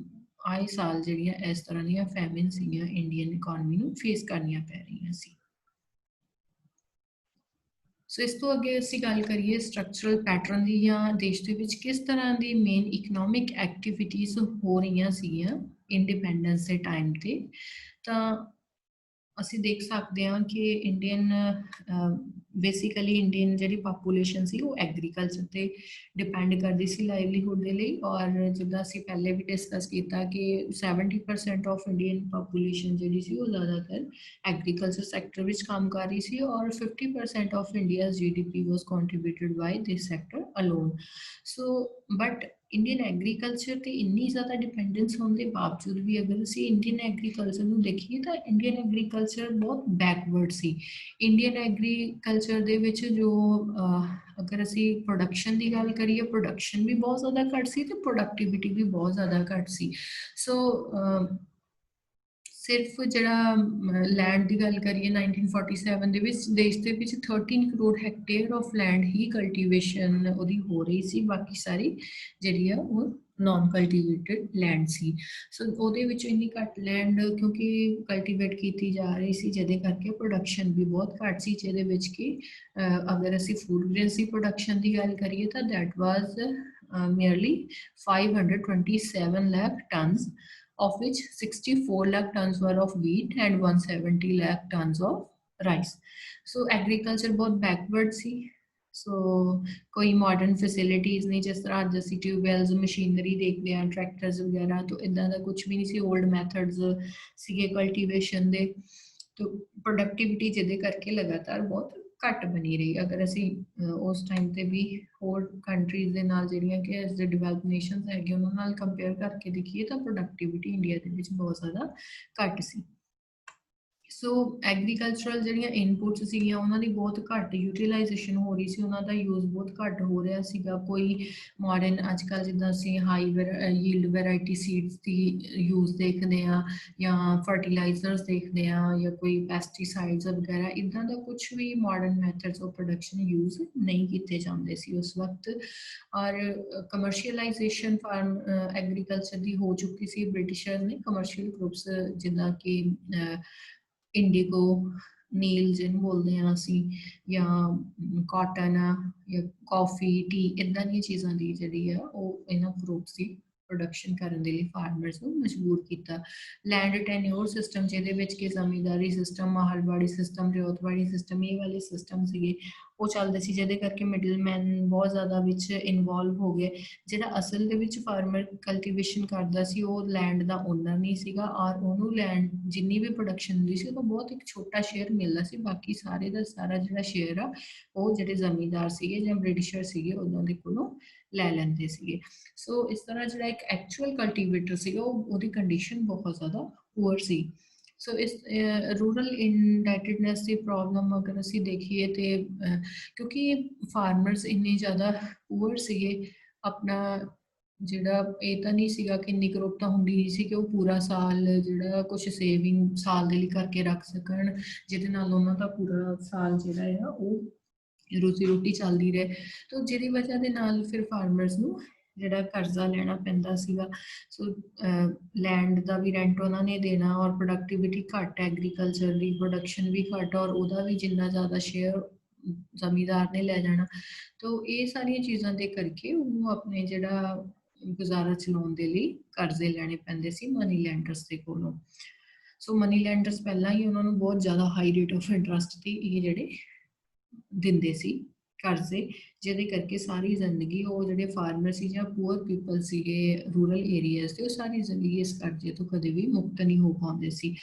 आए साल ਜਿਹੜੀਆਂ इस तरह ਦੀਆਂ ਫੈਮਿਨ ਸੀਗੀਆਂ ਇੰਡੀਅਨ ਇਕਨੋਮੀ ਨੂੰ ਫੇਸ ਕਰਨੀਆਂ ਪੈ ਰਹੀਆਂ ਸੀ। ਸੋ ਇਸ ਤੋਂ ਅੱਗੇ ਅਸੀਂ ਗੱਲ ਕਰੀਏ ਸਟਰਕਚਰਲ ਪੈਟਰਨ ਦੀ, ਜਾਂ ਦੇਸ਼ ਦੇ ਵਿੱਚ ਕਿਸ ਤਰ੍ਹਾਂ ਦੀ ਮੇਨ ਇਕਨੋਮਿਕ ਐਕਟੀਵਿਟੀਜ਼ ਹੋ ਰਹੀਆਂ ਸੀਗੀਆਂ ਇੰਡੀਪੈਂਡੈਂਸ ਦੇ ਟਾਈਮ ਤੇ। ਤਾਂ ਅਸੀਂ ਦੇਖ ਸਕਦੇ ਹਾਂ ਕਿ ਇੰਡੀਅਨ ਬੇਸਿਕਲੀ ਇੰਡੀਅਨ ਜਿਹੜੀ ਪਾਪੂਲੇਸ਼ਨ ਸੀ ਉਹ ਐਗਰੀਕਲਚਰ ਤੇ ਡਿਪੈਂਡ ਕਰਦੀ ਸੀ ਲਾਈਵਲੀਹੁੱਡ ਦੇ ਲਈ, ਔਰ ਜਿੱਦਾਂ ਅਸੀਂ ਪਹਿਲੇ ਵੀ ਡਿਸਕਸ ਕੀਤਾ ਕਿ 70% ਆਫ ਇੰਡੀਅਨ ਪਾਪੂਲੇਸ਼ਨ ਜਿਹੜੀ ਸੀ ਉਹ ਜ਼ਿਆਦਾਤਰ ਐਗਰੀਕਲਚਰ ਸੈਕਟਰ ਵਿੱਚ ਕੰਮ ਕਰ ਰਹੀ ਸੀ, ਔਰ 50% of India's GDP was contributed by this sector alone. So but Indian agriculture ਤੇ ਇੰਨੀ ਜ਼ਿਆਦਾ ਡਿਪੈਂਡੈਂਸ ਹੋਣ ਦੇ ਬਾਵਜੂਦ ਵੀ ਅਗਰ ਅਸੀਂ ਇੰਡੀਅਨ ਐਗਰੀਕਲਚਰ ਨੂੰ ਦੇਖੀਏ ਤਾਂ ਇੰਡੀਅਨ ਐਗਰੀਕਲਚਰ ਬਹੁਤ ਬੈਕਵਰਡ ਸੀ। ਇੰਡੀਅਨ ਐਗਰੀਕਲਚਰ ਦੇ ਵਿੱਚ ਜੋ ਅਗਰ ਅਸੀਂ ਪ੍ਰੋਡਕਸ਼ਨ ਦੀ ਗੱਲ ਕਰੀਏ, ਪ੍ਰੋਡਕਸ਼ਨ ਵੀ ਬਹੁਤ ਜ਼ਿਆਦਾ ਘੱਟ ਸੀ ਤੇ ਪ੍ਰੋਡਕਟਿਵਿਟੀ ਵੀ ਬਹੁਤ ਜ਼ਿਆਦਾ ਘੱਟ ਸੀ। ਸੋ ਸਿਰਫ ਜਿਹੜਾ ਲੈਂਡ ਦੀ ਗੱਲ ਕਰੀਏ 1947 ਦੇ ਵਿੱਚ ਦੇਸ਼ ਦੇ ਵਿੱਚ 13 crore hectare of land he cultivation ਉਹਦੀ ਹੋ ਰਹੀ ਸੀ, ਬਾਕੀ ਸਾਰੀ ਜਿਹੜੀ ਆ ਉਹ ਨਾਨ ਕਲਟੀਵੇਟਡ ਲੈਂਡ ਸੀ। ਸੋ ਉਹਦੇ ਵਿੱਚ ਇੰਨੀ ਘੱਟ ਲੈਂਡ ਕਿਉਂਕਿ ਕਲਟੀਵੇਟ ਕੀਤੀ ਜਾ ਰਹੀ ਸੀ, ਜਿਹਦੇ ਕਰਕੇ ਪ੍ਰੋਡਕਸ਼ਨ ਵੀ ਬਹੁਤ ਘੱਟ ਸੀ, ਜਿਹਦੇ ਵਿੱਚ ਕਿ ਅਗਰ ਅਸੀਂ ਫੂਡ ਗ੍ਰੇਨਸ ਦੀ ਪ੍ਰੋਡਕਸ਼ਨ ਦੀ ਗੱਲ ਕਰੀਏ ਤਾਂ that was merely 527 lakh tons, of which 64 lakh tons were of wheat and 170 lakh tons of rice. So agriculture बहुत backward सी। So कोई modern facilities नहीं, जिस तरह ਅੱਜ ਅਸੀਂ ਟਿਊਬਵੈਲਸ ਮਸ਼ੀਨਰੀ ਦੇਖਦੇ ਹਾਂ, ਟਰੈਕਟਰਸ ਵਗੈਰਾ, तो इदा ਦਾ कुछ भी नहीं सी। ओल्ड मैथड्स ਸੀਗੇ ਕਲਟੀਵੇਸ਼ਨ ਦੇ, तो प्रोडक्टिविटी ਜਿਹਦੇ ਕਰਕੇ ਲਗਾਤਾਰ ਬਹੁਤ ਘੱਟ ਬਣੀ ਰਹੀ। ਅਗਰ ਅਸੀਂ ਉਸ ਟਾਈਮ ਤੇ ਵੀ ਹੋਰ ਕੰਟਰੀਜ਼ ਦੇ ਨਾਲ ਜਿਹੜੀਆਂ ਕਿ ਐਸ ਦੇ ਡਿਵੈਲਪ ਨੇਸ਼ਨਸ ਹੈਗੇ ਉਹਨਾਂ ਨਾਲ ਕੰਪੇਅਰ ਕਰਕੇ ਦੇਖੀਏ ਤਾਂ ਪ੍ਰੋਡਕਟਿਵਿਟੀ ਇੰਡੀਆ ਦੇ ਵਿੱਚ ਬਹੁਤ ਜ਼ਿਆਦਾ ਘੱਟ ਸੀ। ਸੋ ਐਗਰੀਕਲਚਰਲ ਜਿਹੜੀਆਂ ਇਨਪੁਟਸ ਸੀਗੀਆਂ ਉਹਨਾਂ ਦੀ ਬਹੁਤ ਘੱਟ ਯੂਟੀਲਾਈਜੇਸ਼ਨ ਹੋ ਰਹੀ ਸੀ, ਉਹਨਾਂ ਦਾ ਯੂਜ਼ ਬਹੁਤ ਘੱਟ ਹੋ ਰਿਹਾ ਸੀਗਾ। ਕੋਈ ਮਾਡਰਨ ਅੱਜ ਕੱਲ੍ਹ ਜਿੱਦਾਂ ਅਸੀਂ ਹਾਈ ਯੀਲਡ ਵੈਰਾਈਟੀ ਸੀਡਸ ਦੀ ਯੂਜ਼ ਦੇਖਦੇ ਹਾਂ ਜਾਂ ਫਰਟੀਲਾਈਜ਼ਰਸ ਦੇਖਦੇ ਹਾਂ ਜਾਂ ਕੋਈ ਪੈਸਟੀਸਾਈਡਸ ਵਗੈਰਾ, ਇੱਦਾਂ ਦਾ ਕੁਛ ਵੀ modern methods of production use ਨਹੀਂ ਕੀਤੇ ਜਾਂਦੇ ਸੀ ਉਸ ਵਕਤ। ਔਰ ਕਮਰਸ਼ੀਅਲਾਈਜੇਸ਼ਨ ਫਾਰਮ ਐਗਰੀਕਲਚਰ ਦੀ ਹੋ ਚੁੱਕੀ ਸੀ। ਬ੍ਰਿਟਿਸ਼ਰ ਨੇ ਕਮਰਸ਼ੀਅਲ ਗਰੁੱਪਸ ਜਿੱਦਾਂ ਕਿ ਇੰਡੀਗੋ, ਨੀਲ ਜਿਹਨੂੰ ਬੋਲਦੇ ਹਾਂ ਅਸੀਂ, ਜਾਂ ਕਾਟਨ ਜਾਂ ਕਾਫੀ, ਟੀ, ਇੱਦਾਂ ਦੀਆਂ ਚੀਜ਼ਾਂ ਦੀ ਜਿਹੜੀ ਆ ਉਹ ਇਹਨਾਂ ਫਰੂਟਸ ਦੀ ਪ੍ਰੋਡਕਸ਼ਨ ਕਰਨ ਦੇ ਲਈ ਫਾਰਮਰਸ ਨੂੰ ਮਜਬੂਰ ਕੀਤਾ। ਲੈਂਡ ਟੈਨਿਓਰ ਸਿਸਟਮ, ਜਿਹਦੇ ਵਿੱਚ ਕਿ ਜ਼ਮੀਂਦਾਰੀ ਸਿਸਟਮ, ਮਾਹਲਵਾੜੀ ਸਿਸਟਮ, ਰਿਓਤਵਾੜੀ ਸਿਸਟਮ, ਇਹ ਵਾਲੇ ਸਿਸਟਮ ਸੀਗੇ ਉਹ ਚੱਲਦੇ ਸੀ, ਜਿਹਦੇ ਕਰਕੇ ਮਿਡਲਮੈਨ ਬਹੁਤ ਜ਼ਿਆਦਾ ਵਿੱਚ ਇਨਵੋਲਵ ਹੋ ਗਏ। ਜਿਹੜਾ ਅਸਲ ਦੇ ਵਿੱਚ ਫਾਰਮਰ ਕਲਟੀਵੇਸ਼ਨ ਕਰਦਾ ਸੀ ਉਹ ਲੈਂਡ ਦਾ ਓਨਰ ਨਹੀਂ ਸੀਗਾ, ਔਰ ਉਹਨੂੰ ਲੈਂਡ ਜਿੰਨੀ ਵੀ ਪ੍ਰੋਡਕਸ਼ਨ ਹੁੰਦੀ ਸੀ ਉਹਦਾ ਬਹੁਤ ਇੱਕ ਛੋਟਾ ਸ਼ੇਅਰ ਮਿਲਦਾ ਸੀ। ਬਾਕੀ ਸਾਰੇ ਦਾ ਸਾਰਾ ਜਿਹੜਾ ਸ਼ੇਅਰ ਆ ਉਹ ਜਿਹੜੇ ਜ਼ਮੀਂਦਾਰ ਸੀਗੇ ਜਾਂ ਬ੍ਰਿਟਿਸ਼ਰ ਸੀਗੇ ਉਹਨਾਂ ਦੇ ਕੋਲੋਂ ਲੈ ਲੈਂਦੇ ਸੀਗੇ। ਸੋ ਇਸ ਤਰ੍ਹਾਂ ਜਿਹੜਾ ਇੱਕ ਐਕਚੁਅਲ ਕਲਟੀਵੇਟਰ ਸੀਗਾ ਉਹਦੀ ਕੰਡੀਸ਼ਨ ਬਹੁਤ ਜ਼ਿਆਦਾ ਪੂਅਰ ਸੀ। ਸੋ ਇਸ ਰੂਰਲ ਇੰਡੈਟਡਨੈਸ ਦੀ ਪ੍ਰੋਬਲਮ ਅਗਰ ਅਸੀਂ ਦੇਖੀਏ ਤੇ ਕਿਉਂਕਿ ਫਾਰਮਰਸ ਇੰਨੇ ਜ਼ਿਆਦਾ ਪੂਅਰ ਸੀਗੇ, ਆਪਣਾ ਜਿਹੜਾ ਇਹ ਤਾਂ ਨਹੀਂ ਸੀਗਾ ਕਿ ਇੰਨੀ ਕਰੋਪਤਾ ਹੁੰਦੀ ਨਹੀਂ ਸੀ ਕਿ ਉਹ ਪੂਰਾ ਸਾਲ ਜਿਹੜਾ ਕੁਛ ਸੇਵਿੰਗ ਸਾਲ ਦੇ ਲਈ ਕਰਕੇ ਰੱਖ ਸਕਣ, ਜਿਹਦੇ ਨਾਲ ਉਹਨਾਂ ਦਾ ਪੂਰਾ ਸਾਲ ਜਿਹੜਾ ਆ ਉਹ ਰੋਜ਼ੀ ਰੋਟੀ ਚੱਲਦੀ ਰਹੇ। ਤਾਂ ਜਿਹਦੀ ਵਜ੍ਹਾ ਦੇ ਨਾਲ ਫਿਰ ਫਾਰਮਰਸ ਨੂੰ ਜਿਹੜਾ ਕਰਜ਼ਾ ਲੈਣਾ ਪੈਂਦਾ ਸੀਗਾ। ਸੋ ਲੈਂਡ ਦਾ ਵੀ ਰੈਂਟ ਉਹਨਾਂ ਨੇ ਦੇਣਾ, ਔਰ ਪ੍ਰੋਡਕਟਿਵਿਟੀ ਘੱਟ, ਐਗਰੀਕਲਚਰ ਦੀ ਪ੍ਰੋਡਕਸ਼ਨ ਵੀ ਘੱਟ, ਔਰ ਉਹਦਾ ਵੀ ਜਿੰਨਾ ਜ਼ਿਆਦਾ ਸ਼ੇਅਰ ਜ਼ਮੀਂਦਾਰ ਨੇ ਲੈ ਜਾਣਾ। ਤਾਂ ਇਹ ਸਾਰੀਆਂ ਚੀਜ਼ਾਂ ਦੇ ਕਰਕੇ ਉਹਨੂੰ ਆਪਣੇ ਜਿਹੜਾ ਗੁਜ਼ਾਰਾ ਚਲਾਉਣ ਦੇ ਲਈ ਕਰਜ਼ੇ ਲੈਣੇ ਪੈਂਦੇ ਸੀ ਮਨੀ ਲੈਂਡਰਸ ਦੇ ਕੋਲੋਂ। ਸੋ ਮਨੀ ਲੈਂਡਰਸ ਪਹਿਲਾਂ ਹੀ ਉਹਨਾਂ ਨੂੰ ਬਹੁਤ ਜ਼ਿਆਦਾ ਹਾਈ ਰੇਟ ਆਫ ਇੰਟਰਸਟ ਤੇ ਇਹ ਜਿਹੜੇ ਦਿੰਦੇ ਸੀ ਕਰਜ਼ੇ, ਜਿਹਦੇ ਕਰਕੇ ਸਾਰੀ ਜ਼ਿੰਦਗੀ ਉਹ ਜਿਹੜੇ ਫਾਰਮਰ ਸੀ ਜਾਂ ਪੂਅਰ ਪੀਪਲ ਸੀਗੇ ਰੂਰਲ ਏਰੀਆਜ਼ ਦੇ, ਉਹ ਸਾਰੀ ਜ਼ਿੰਦਗੀ ਇਸ ਕਰਜ਼ੇ ਤੋਂ ਕਦੇ ਵੀ ਮੁਕਤ ਨਹੀਂ ਹੋ ਪਾਉਂਦੇ ਸੀ।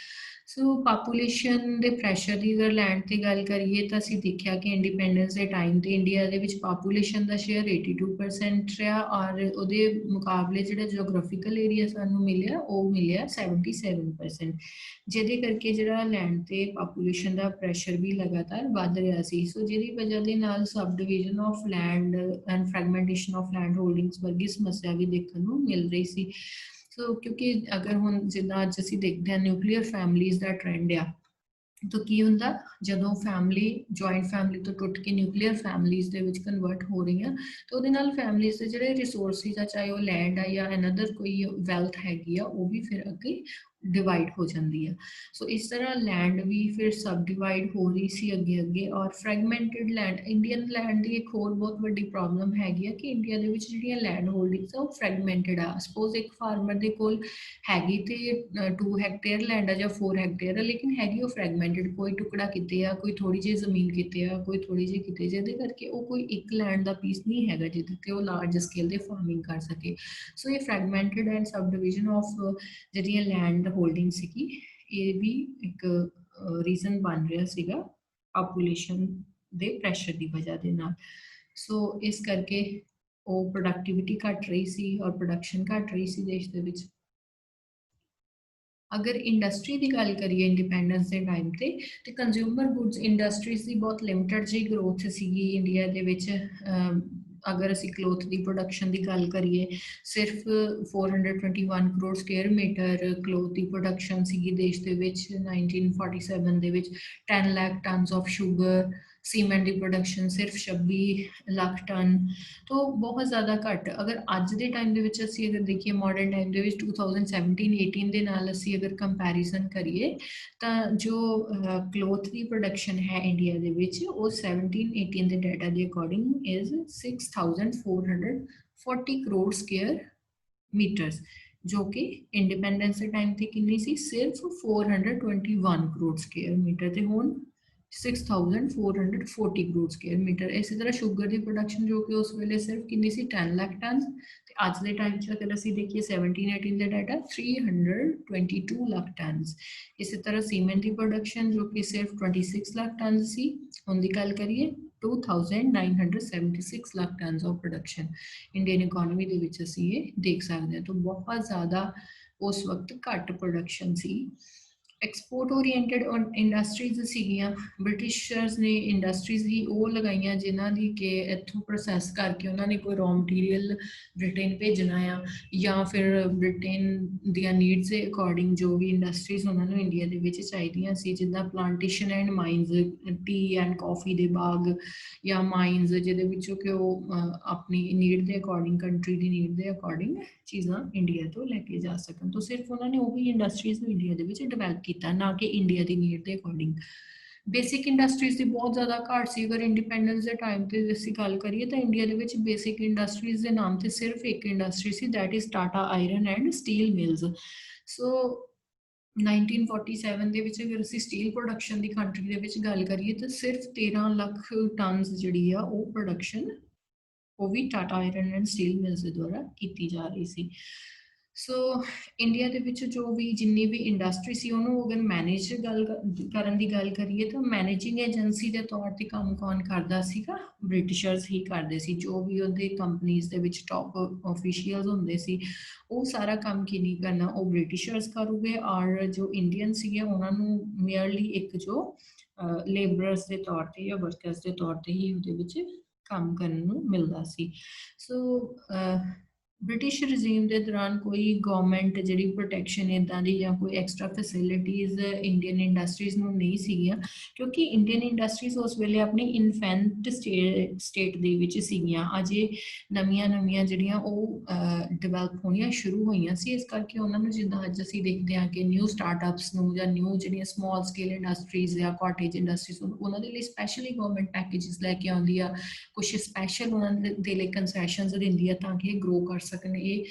ਸੋ ਪਾਪੂਲੇਸ਼ਨ ਦੇ ਪ੍ਰੈਸ਼ਰ ਦੀ ਅਗਰ ਲੈਂਡ ਤੇ ਗੱਲ ਕਰੀਏ ਤਾਂ ਅਸੀਂ ਦੇਖਿਆ ਕਿ ਇੰਡੀਪੈਂਡੈਂਸ ਦੇ ਟਾਈਮ ਤੇ ਇੰਡੀਆ ਦੇ ਵਿੱਚ ਪਾਪੂਲੇਸ਼ਨ ਦਾ ਸ਼ੇਅਰ 82% ਰਿਹਾ, ਔਰ ਉਹਦੇ ਮੁਕਾਬਲੇ ਜਿਹੜਾ ਜੀਓਗ੍ਰਾਫੀਕਲ ਏਰੀਆ ਸਾਨੂੰ ਮਿਲਿਆ ਉਹ ਮਿਲਿਆ 77%, ਜਿਹਦੇ ਕਰਕੇ ਜਿਹੜਾ ਲੈਂਡ ਤੇ ਪਾਪੂਲੇਸ਼ਨ ਦਾ ਪ੍ਰੈਸ਼ਰ ਵੀ ਲਗਾਤਾਰ ਵੱਧ ਰਿਹਾ ਸੀ। ਸੋ ਜਿਹਦੀ ਵਜ੍ਹਾ ਦੇ ਨਾਲ subdivision of land and fragmentation of land holdings ਵਰਗੀ ਸਮੱਸਿਆ ਵੀ ਦੇਖਣ ਨੂੰ ਮਿਲ ਰਹੀ ਸੀ। ਸੋ ਕਿਉਂਕਿ ਅਗਰ ਹੁਣ ਜਿੱਦਾਂ ਅੱਜ ਅਸੀਂ ਦੇਖਦੇ ਹਾਂ ਨਿਊਕਲੀਅਰ ਫੈਮਲੀਜ਼ ਦਾ ਟ੍ਰੈਂਡ ਆ, ਤਾਂ ਕੀ ਹੁੰਦਾ ਜਦੋਂ ਫੈਮਲੀ ਜੁਆਇੰਟ ਫੈਮਲੀ ਤੋਂ ਟੁੱਟ ਕੇ ਨਿਊਕਲੀਅਰ ਫੈਮਲੀਜ਼ ਦੇ ਵਿੱਚ ਕਨਵਰਟ ਹੋ ਰਹੀਆਂ, ਤਾਂ ਉਹਦੇ ਨਾਲ ਫੈਮਲੀਜ਼ ਦੇ ਜਿਹੜੇ ਰਿਸੋਰਸਿਸ ਆ, ਚਾਹੇ ਉਹ ਲੈਂਡ ਆ ਜਾਂ ਅਨਦਰ ਕੋਈ ਵੈਲਥ ਹੈਗੀ ਆ, ਉਹ ਵੀ ਫਿਰ ਅੱਗੇ डिवाइड हो जाती है। सो इस तरह लैंड भी फिर सब डिवाइड हो रही सी अगे अगे, और फ्रैगमेंटेड लैंड, इंडियन लैंड की एक होर बहुत बड़ी प्रॉब्लम हैगी कि इंडिया के विच जिहड़ियां लैंड होल्डिंग्स वो फ्रैगमेंटेड आ। सपोज एक फार्मर के कोल हैगी ते 2 हैक्टेयर लैंड है या 4 हैक्टेयर है, लेकिन हैगी वो फ्रैगमेंटेड, कोई टुकड़ा किते आ, कोई थोड़ी जी जमीन किते आ, कोई थोड़ी जी किते, जिहदे करके वो कोई एक लैंड का पीस नहीं हैगा जिहदे ते वो लार्ज स्केल ते फार्मिंग कर सके। सो ये fragmented and sub division of ਜਿਹੜੀਆਂ ਲੈਂਡ ਹੋਲਡਿੰਗ ਸੀਗੀ, ਇਹ ਵੀ ਇੱਕ ਰੀਜ਼ਨ ਬਣ ਰਿਹਾ ਸੀਗਾ ਪਾਪੂਲੇਸ਼ਨ ਦੇ ਪ੍ਰੈਸ਼ਰ ਦੀ ਵਜ੍ਹਾ ਦੇ ਨਾਲ। ਸੋ ਇਸ ਕਰਕੇ ਉਹ ਪ੍ਰੋਡਕਟਿਵਿਟੀ ਘਟ ਰਹੀ ਸੀ ਔਰ ਪ੍ਰੋਡਕਸ਼ਨ ਘਟ ਰਹੀ ਸੀ ਦੇਸ਼ ਦੇ ਵਿੱਚ। अगर इंडस्ट्री की गल करिए इंडिपेंडेंस के टाइम पे, तो कंज्यूमर गुड्स इंडस्ट्रीज की बहुत लिमिटेड जी ग्रोथ सी इंडिया के। अगर असी क्लोथ की प्रोडक्शन की गल करिए, सिर्फ 421 करोड़ स्क्वेयर मीटर क्लोथ की प्रोडक्शन सी देश के 1947 के 10 lakh ton of sugar, cement की प्रोडक्शन सिर्फ 26 लाख टन, तो बहुत ज़्यादा घट। अगर अज के टाइम के असी अगर देखिए मॉडर्न टाइम के 2017-18 के नाल असी अगर कंपैरिजन करिए, तो जो क्लोथ की प्रोडक्शन है इंडिया के विच वो 17-18 के डाटा के according is 6440 crore square metres, जो कि इंडिपेंडेंस के टाइम ते कितनी सी सिर्फ 421 करोड़ स्क्वेयर मीटर, ते हुण 6440 करोड़ स्क्वेयर मीटर। इसी तरह शुगर की प्रोडक्शन जो कि उस वेले सिर्फ कितनी सी 10 लाख टन, अज के टाइम अगर असी देखिए 17-18 के डाटा 322 लाख टन। इसी तरह सीमेंट की प्रोडक्शन जो कि सिर्फ 26 लाख टन सी, उनकी गल करिए 2976 lakh ton of production Indian economy के विच असी ये देख सकते हैं। तो बहुत ज़्यादा उस वक्त घट प्रोडक्शन सी। एक्सपोर्ट ओरिएंटेड इंडस्ट्रीज सीगियां, ब्रिटिशर्स ने इंडस्ट्रीज ही वो लगाइया जिन्हों की कि इतों प्रोसैस करके उन्होंने कोई रॉ मटीरियल ब्रिटेन भेजना आ, या फिर ब्रिटेन दिया नीड्स के अकॉर्डिंग जो भी इंडस्ट्रीज उन्होंने इंडिया के चाहिए सी, जिदा plantation and minus, T and coffee के बाग या माइनस, जिहदे कि वो अपनी नीड के अकॉर्डिंग, कंट्री की नीड के अकॉर्डिंग चीज़ां इंडिया तो लैके जा सकन। तो सिर्फ उन्होंने वही इंडस्ट्रीज इंडिया के डिवेलप किया, ना कि इंडिया की नीड के अकॉर्डिंग। बेसिक इंडस्ट्रीज की बहुत ज़्यादा घाट सी। अगर इंडिपेंडेंस के टाइम पर असी गल करिए तो इंडिया के बेसिक इंडस्ट्रीज के नाम से सिर्फ एक इंडस्ट्री सी, that is Tata iron and steel mills. So 1947 के अगर असी स्टील प्रोडक्शन की कंट्री के गल करिए तो सिर्फ 13 लाख टन जी वो प्रोडक्शन वो भी Tata iron and steel mills द्वारा की जा रही सी। सो इंडिया के जो भी जिन्नी भी इंडस्ट्री सी उन्होंने अगर मैनेज गल करन दी गल करिए तो मैनेजिंग एजेंसी के तौर पर काम कौन करता सीगा, ब्रिटिशर्स ही करते सी। जो भी उनके कंपनीज के टॉप ऑफिशियल्स होंदे सी, वो सारा काम की नहीं करना वो ब्रिटिशर्स करूगे, और जो इंडियन सी उन्होंने मेयरली एक जो लेबरर्स के तौर पर या वर्कर्स के तौर पर ही उहदे काम करने को मिलता सी। सो ब्रिटिश रजीम के दौरान कोई गवर्नमेंट जी प्रोटैक्शन इदा की या कोई एक्सट्रा फैसिलिटीज़ इंडियन इंडस्ट्रीज़ में नहीं सीगियां, क्योंकि इंडियन इंडस्ट्रीज़ उस वेले अपनी इनफेंट स्टेट सीगियां, अजे नवियां नवियां जिहड़ियां डिवेलप होनियां शुरू होईयां सी। इस करके उन्होंने जिद्दां अज असीं देखते हैं कि न्यू स्टार्टअप्स नूं या न्यू जिहड़ियां स्मॉल स्केल इंडस्ट्रीज़ या कॉटेज इंडस्ट्रीज़ उन्होंने लिए स्पैशली गवर्नमेंट पैकेजिस लैके आउंदी आ, कुछ स्पैशल उन्होंने लिए कंसैशनस दिंदी है ताकि ग्रो कर सकन, ये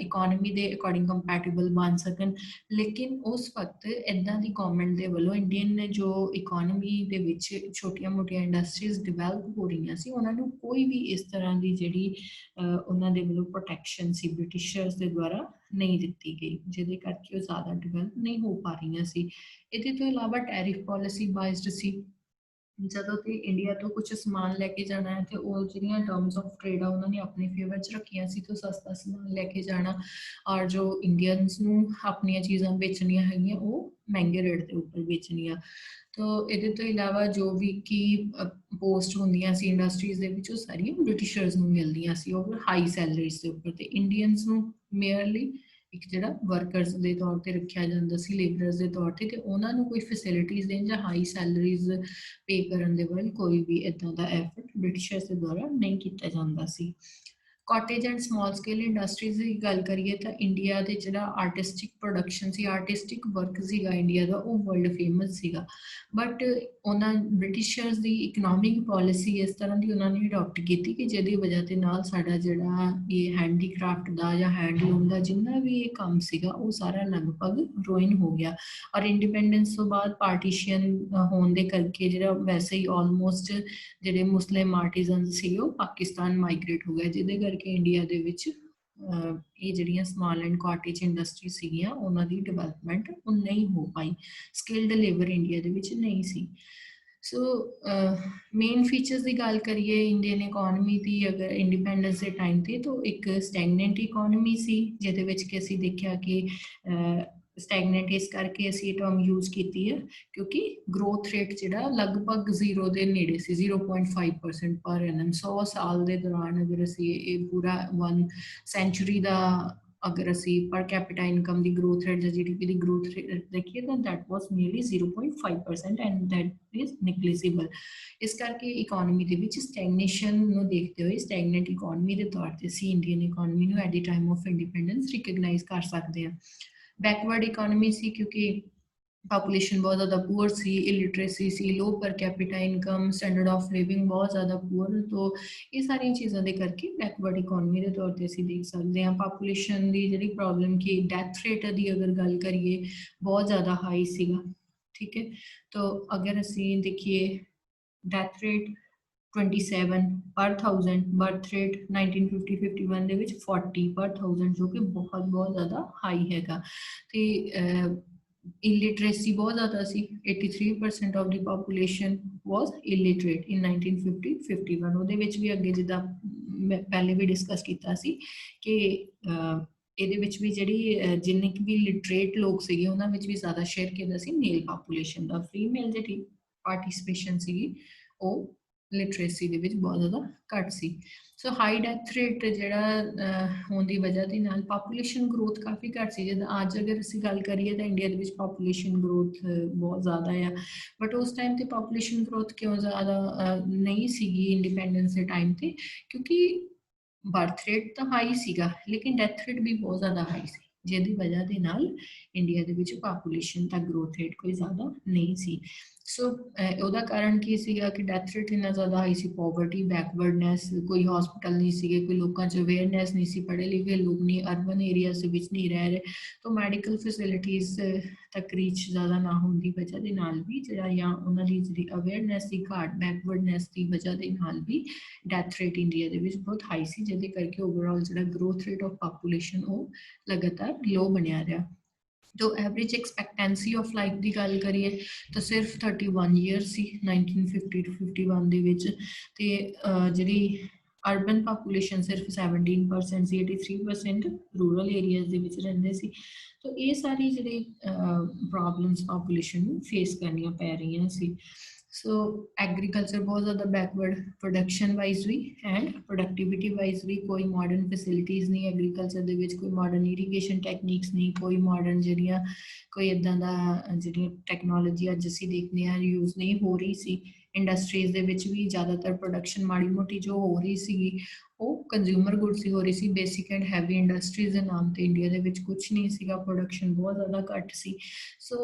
इकोनॉमी के अकॉर्डिंग कंपैटिबल बन सकन। लेकिन उस वक्त इदा की गवर्नमेंट के वालों इंडियन जो इकोनॉमी के छोटिया मोटिया इंडस्ट्रीज डिवेलप हो रही सी, उन्होंने कोई भी इस तरह की जी उन्होंने वालों प्रोटैक्शन सी ब्रिटिशर्स के द्वारा नहीं दी गई, जिहदे करके ज़्यादा डिवेलप नहीं हो पा रही सी। इहदे तो इलावा टैरिफ पॉलिसी बाइज्ड सी, जदों तो इंडिया तो कुछ समान लैके जाना है तो वो जिहड़ियां टर्म्स ऑफ ट्रेड आ उन्होंने अपने फेवर च रखिया सी, तो सस्ता समान लैके जाना, और जो इंडियंस नूं अपनियां चीज़ां बेचनियां हैगियां वो महंगे रेट के उपर बेचनियां। तो ये तो इलावा जो भी की पोस्ट होंदियां सी इंडस्ट्रीज दे विच, वो सारियां ब्रिटिशर्स नूं मिलदियां सी और हाई सैलरीज के उपर, ते इंडियंस नूं मेयरली एक जिहड़ा वर्कर्स के तौर पर रखा जाता सी, लेबरर्स के तौर पर, तो उन्होंने कोई फैसिलिटीज़ देन या हाई सैलरीज पे करन दे वल कोई भी इदां दा एफर्ट ब्रिटिशर्स के द्वारा नहीं किया जाता सी। Cottage and small scale industries ਦੀ ਗੱਲ ਕਰੀਏ ਤਾਂ ਇੰਡੀਆ ਦੇ ਜਿਹੜਾ ਆਰਟਿਸਟਿਕ ਪ੍ਰੋਡਕਸ਼ਨ ਸੀ, ਆਰਟਿਸਟਿਕ ਵਰਕ ਸੀਗਾ ਇੰਡੀਆ ਦਾ, ਉਹ ਵਰਲਡ ਫੇਮਸ ਸੀਗਾ। ਬਟ ਉਹਨਾਂ ਬ੍ਰਿਟਿਸ਼ਰਸ ਦੀ ਇਕਨੋਮਿਕ ਪੋਲਿਸੀ ਇਸ ਤਰ੍ਹਾਂ ਦੀ ਉਹਨਾਂ ਨੇ ਅਡੋਪਟ ਕੀਤੀ ਕਿ ਜਿਹਦੀ ਵਜ੍ਹਾ ਦੇ ਨਾਲ ਸਾਡਾ ਜਿਹੜਾ ਇਹ ਹੈਂਡੀਕ੍ਰਾਫਟ ਦਾ ਜਾਂ ਹੈਂਡਲੂਮ ਦਾ ਜਿੰਨਾ ਵੀ ਇਹ ਕੰਮ ਸੀਗਾ ਉਹ ਸਾਰਾ ਲਗਭਗ ਰੁਇਨ ਹੋ ਗਿਆ। ਔਰ ਇੰਡੀਪੈਂਡੈਂਸ ਤੋਂ ਬਾਅਦ ਪਾਰਟੀਸ਼ਨ ਹੋਣ ਦੇ ਕਰਕੇ ਜਿਹੜਾ ਵੈਸੇ ਹੀ ਆਲਮੋਸਟ ਜਿਹੜੇ ਮੁਸਲਿਮ ਆਰਟੀਜ਼ਨ ਸੀ ਉਹ ਪਾਕਿਸਤਾਨ ਮਾਈਗ੍ਰੇਟ ਹੋ ਗਏ, ਜਿਹਦੇ ਕਰਕੇ ਇੰਡੀਆ ਦੇ ਵਿੱਚ ਇਹ ਜਿਹੜੀਆਂ ਸਮਾਲ ਐਂਡ ਕਾਟੇਜ ਇੰਡਸਟਰੀ ਸੀਗੀਆਂ ਉਹਨਾਂ ਦੀ ਡਿਵੈਲਪਮੈਂਟ ਉਹ ਨਹੀਂ ਹੋ ਪਾਈ, ਸਕਿਲਡ ਲੇਬਰ ਇੰਡੀਆ ਦੇ ਵਿੱਚ ਨਹੀਂ ਸੀ। ਸੋ ਮੇਨ ਫੀਚਰਸ ਦੀ ਗੱਲ ਕਰੀਏ ਇੰਡੀਅਨ ਇਕੋਨਮੀ ਦੀ ਅਗਰ ਇੰਡੀਪੈਂਡੈਂਸ ਦੇ ਟਾਈਮ ਤੇ, ਤਾਂ ਇੱਕ ਸਟੈਗਨੈਂਟ ਇਕੋਨਮੀ ਸੀ, ਜਿਹਦੇ ਵਿੱਚ ਕਿ ਅਸੀਂ ਦੇਖਿਆ ਕਿ ਸਟੈਗਨੈਂਟ ਇਸ ਕਰਕੇ ਅਸੀਂ ਇਹ ਟਰਮ ਯੂਜ਼ ਕੀਤੀ ਹੈ ਕਿਉਂਕਿ ਗਰੋਥ ਰੇਟ ਜਿਹੜਾ ਲਗਭਗ ਜ਼ੀਰੋ ਦੇ ਨੇੜੇ ਸੀ, 0.5% ਪਰ ਐਨਮ। 100 ਸਾਲ ਦੇ ਦੌਰਾਨ ਅਗਰ ਅਸੀਂ ਇਹ ਪੂਰਾ 1 ਸੈਂਚੁਰੀ ਦਾ ਅਗਰ ਅਸੀਂ ਪਰ ਕੈਪੀਟਾ ਇਨਕਮ ਦੀ ਗਰੋਥ ਰੇਟ ਜਾਂ GDP ਦੀ ਗਰੋਥ ਰੇਟ ਦੇਖੀਏ ਤਾਂ that was nearly 0.5% and that is negligible. ਇਸ ਕਰਕੇ ਇਕੋਨਮੀ ਦੇ ਵਿੱਚ ਸਟੈਗਨੇਸ਼ਨ ਨੂੰ ਦੇਖਦੇ ਹੋਏ ਸਟੈਗਨੈਂਟ ਇਕੋਨਮੀ ਦੇ ਤੌਰ ਤੇ ਅਸੀਂ ਇੰਡੀਅਨ ਇਕੋਨਮੀ ਨੂੰ at the time of independence recognise ਕਰ ਸਕਦੇ ਹਾਂ। ਬੈਕਵਰਡ ਇਕੋਨਮੀ ਸੀ ਕਿਉਂਕਿ ਪਾਪੂਲੇਸ਼ਨ ਬਹੁਤ ਜ਼ਿਆਦਾ poor C, ਇਲਿਟਰੇਸੀ C, low per capita income, standard of living ਬਹੁਤ ਜ਼ਿਆਦਾ ਪੂਅਰ, ਤੋਂ ਇਹ ਸਾਰੀਆਂ ਚੀਜ਼ਾਂ ਦੇ ਕਰਕੇ ਬੈਕਵਰਡ ਇਕੋਨਮੀ ਦੇ ਤੌਰ ਤੇ ਅਸੀਂ ਦੇਖ ਸਕਦੇ ਹਾਂ। ਪਾਪੂਲੇਸ਼ਨ ਦੀ ਜਿਹੜੀ ਪ੍ਰੋਬਲਮ ਕਿ ਡੈਥ ਰੇਟ ਦੀ ਅਗਰ ਗੱਲ ਕਰੀਏ ਬਹੁਤ ਜ਼ਿਆਦਾ ਹਾਈ ਸੀਗਾ, ਠੀਕ ਹੈ। ਤਾਂ ਅਗਰ ਅਸੀਂ ਦੇਖੀਏ death rate 27 per 1000, birth rate 1950-51 ਦੇ ਵਿੱਚ 40 per 1000 ਜੋ ਕਿ ਬਹੁਤ ਜ਼ਿਆਦਾ ਹਾਈ ਹੈਗਾ। ਤੇ ਇਲਿਟਰੇਸੀ ਬਹੁਤ ਜ਼ਿਆਦਾ ਸੀ, 83% of the population was illiterate in 1950-51। ਉਹਦੇ ਵਿੱਚ ਵੀ ਅੱਗੇ ਜਿੱਦਾਂ ਮੈਂ ਪਹਿਲੇ ਵੀ ਡਿਸਕਸ ਕੀਤਾ ਸੀ ਕਿ ਇਹਦੇ ਵਿੱਚ ਵੀ ਜਿਹੜੀ ਜਿੰਨੇ ਵੀ ਲਿਟਰੇਟ ਲੋਕ ਸੀਗੇ ਉਹਨਾਂ ਵਿੱਚ ਵੀ ਜ਼ਿਆਦਾ ਸ਼ੇਅਰ ਕਿਹਦਾ ਸੀ, ਮੇਲ ਪਾਪੂਲੇਸ਼ਨ ਦਾ। ਫੀਮੇਲ ਜਿਹੜੀ ਪਾਰਟਿਸਿਪੇਸ਼ਨ ਸੀਗੀ ਉਹ ਲਿਟਰੇਸੀ ਦੇ ਵਿੱਚ ਬਹੁਤ ਜ਼ਿਆਦਾ ਘੱਟ ਸੀ। ਸੋ ਹਾਈ ਡੈਥ ਰੇਟ ਜਿਹੜਾ ਹੋਣ ਦੀ ਵਜ੍ਹਾ ਦੇ ਨਾਲ ਪਾਪੂਲੇਸ਼ਨ ਗਰੋਥ ਕਾਫੀ ਘੱਟ ਸੀ। ਜਦੋਂ ਅੱਜ ਅਗਰ ਅਸੀਂ ਗੱਲ ਕਰੀਏ ਤਾਂ ਇੰਡੀਆ ਦੇ ਵਿੱਚ ਪਾਪੂਲੇਸ਼ਨ ਗਰੋਥ ਬਹੁਤ ਜ਼ਿਆਦਾ ਆ, ਬਟ ਉਸ ਟਾਈਮ ਤੇ ਪਾਪੂਲੇਸ਼ਨ ਗਰੋਥ ਕਿਉਂ ਜ਼ਿਆਦਾ ਨਹੀਂ ਸੀਗੀ ਇੰਡੀਪੈਂਡੈਂਸ ਦੇ ਟਾਈਮ ਤੇ, ਕਿਉਂਕਿ ਬਰਥ ਰੇਟ ਤਾਂ ਹਾਈ ਸੀਗਾ ਲੇਕਿਨ ਡੈਥ ਰੇਟ ਵੀ ਬਹੁਤ ਜ਼ਿਆਦਾ ਹਾਈ ਸੀ, ਜਿਹਦੀ ਵਜ੍ਹਾ ਦੇ ਨਾਲ ਇੰਡੀਆ ਦੇ ਵਿੱਚ ਪਾਪੂਲੇਸ਼ਨ ਦਾ ਗਰੋਥ ਰੇਟ ਕੋਈ ਜ਼ਿਆਦਾ ਨਹੀਂ ਸੀ। ਸੋ ਉਹਦਾ ਕਾਰਨ ਕੀ ਸੀਗਾ ਕਿ ਡੈਥ ਰੇਟ ਇੰਨਾ ਜ਼ਿਆਦਾ ਹਾਈ ਸੀ, ਪੋਵਰਟੀ, ਬੈਕਵਰਡਨੈਸ, ਕੋਈ ਹਸਪੀਟਲ ਨਹੀਂ ਸੀਗੇ, ਕੋਈ ਲੋਕਾਂ 'ਚ ਅਵੇਅਰਨੈਸ ਨਹੀਂ ਸੀ, ਪੜ੍ਹੇ ਲਿਖੇ ਲੋਕ ਨਹੀਂ, ਅਰਬਨ ਏਰੀਆਜ਼ ਦੇ ਵਿੱਚ ਨਹੀਂ ਰਹਿ ਰਹੇ, ਤਾਂ ਮੈਡੀਕਲ ਫੈਸਿਲਿਟੀਜ਼ ਤੱਕ ਰੀਚ ਜ਼ਿਆਦਾ ਨਾ ਹੋਣ ਦੀ ਵਜ੍ਹਾ ਦੇ ਨਾਲ ਵੀ ਜਿਹੜਾ ਜਾਂ ਉਹਨਾਂ ਦੀ ਜਿਹੜੀ ਅਵੇਅਰਨੈਸ ਦੀ ਘਾਟ, ਬੈਕਵਰਡਨੈਸ ਦੀ ਵਜ੍ਹਾ ਦੇ ਨਾਲ ਵੀ ਡੈਥ ਰੇਟ ਇੰਡੀਆ ਦੇ ਵਿੱਚ ਬਹੁਤ ਹਾਈ ਸੀ, ਜਿਹਦੇ ਕਰਕੇ ਓਵਰਆਲ ਜਿਹੜਾ ਗਰੋਥ ਰੇਟ ਆਫ ਪਾਪੂਲੇਸ਼ਨ ਉਹ ਲਗਾਤਾਰ ਲੋ ਬਣਿਆ ਰਿਹਾ। तो एवरेज एक्सपैक्टेंसी ऑफ लाइफ की गल करिए तो सिर्फ 31 ईयर सी 1950 to 51 ਦੇ ਵਿੱਚ, ਤੇ ਜਿਹੜੀ ਅਰਬਨ ਪਾਪੂਲੇਸ਼ਨ ਸਿਰਫ 17% ਸੀ, 83% ਰੂਰਲ ਏਰੀਆਜ਼ ਦੇ ਵਿੱਚ ਰਹਿੰਦੇ ਸੀ। ਤਾਂ ਇਹ ਸਾਰੀ ਜਿਹੜੀ ਪ੍ਰੋਬਲਮਸ ਪਾਪੂਲੇਸ਼ਨ ਨੂੰ ਫੇਸ ਕਰਨੀਆਂ ਪੈ ਰਹੀਆਂ ਸੀ। ਸੋ ਐਗਰੀਕਲਚਰ ਬਹੁਤ ਜ਼ਿਆਦਾ ਬੈਕਵਰਡ, ਪ੍ਰੋਡਕਸ਼ਨ ਵਾਈਜ਼ ਵੀ ਐਂਡ ਪ੍ਰੋਡਕਟਿਵਿਟੀ ਵਾਈਜ਼ ਵੀ, ਕੋਈ ਮਾਡਰਨ ਫੈਸਿਲਿਟੀਜ਼ ਨਹੀਂ ਐਗਰੀਕਲਚਰ ਦੇ ਵਿੱਚ, ਕੋਈ ਮਾਡਰਨ ਇਰੀਗੇਸ਼ਨ ਟੈਕਨੀਕਸ ਨਹੀਂ, ਕੋਈ ਮਾਡਰਨ ਜਿਹੜੀਆਂ ਕੋਈ ਇੱਦਾਂ ਦਾ ਜਿਹੜੀਆਂ ਟੈਕਨੋਲੋਜੀ ਅੱਜ ਅਸੀਂ ਦੇਖਦੇ ਹਾਂ ਯੂਜ਼ ਨਹੀਂ ਹੋ ਰਹੀ ਸੀ। ਇੰਡਸਟਰੀਜ਼ ਦੇ ਵਿੱਚ ਵੀ ਜ਼ਿਆਦਾਤਰ ਪ੍ਰੋਡਕਸ਼ਨ ਮਾੜੀ ਮੋਟੀ ਜੋ ਹੋ ਰਹੀ ਸੀਗੀ ਉਹ ਕੰਜ਼ਿਊਮਰ ਗੁੱਡਸ ਹੀ ਹੋ ਰਹੀ ਸੀ। ਬੇਸਿਕ ਐਂਡ ਹੈਵੀ ਇੰਡਸਟਰੀਜ਼ ਦੇ ਨਾਮ ਤੇ ਇੰਡੀਆ ਦੇ ਵਿੱਚ ਕੁਝ ਨਹੀਂ ਸੀਗਾ, ਪ੍ਰੋਡਕਸ਼ਨ ਬਹੁਤ ਜ਼ਿਆਦਾ ਘੱਟ ਸੀ। ਸੋ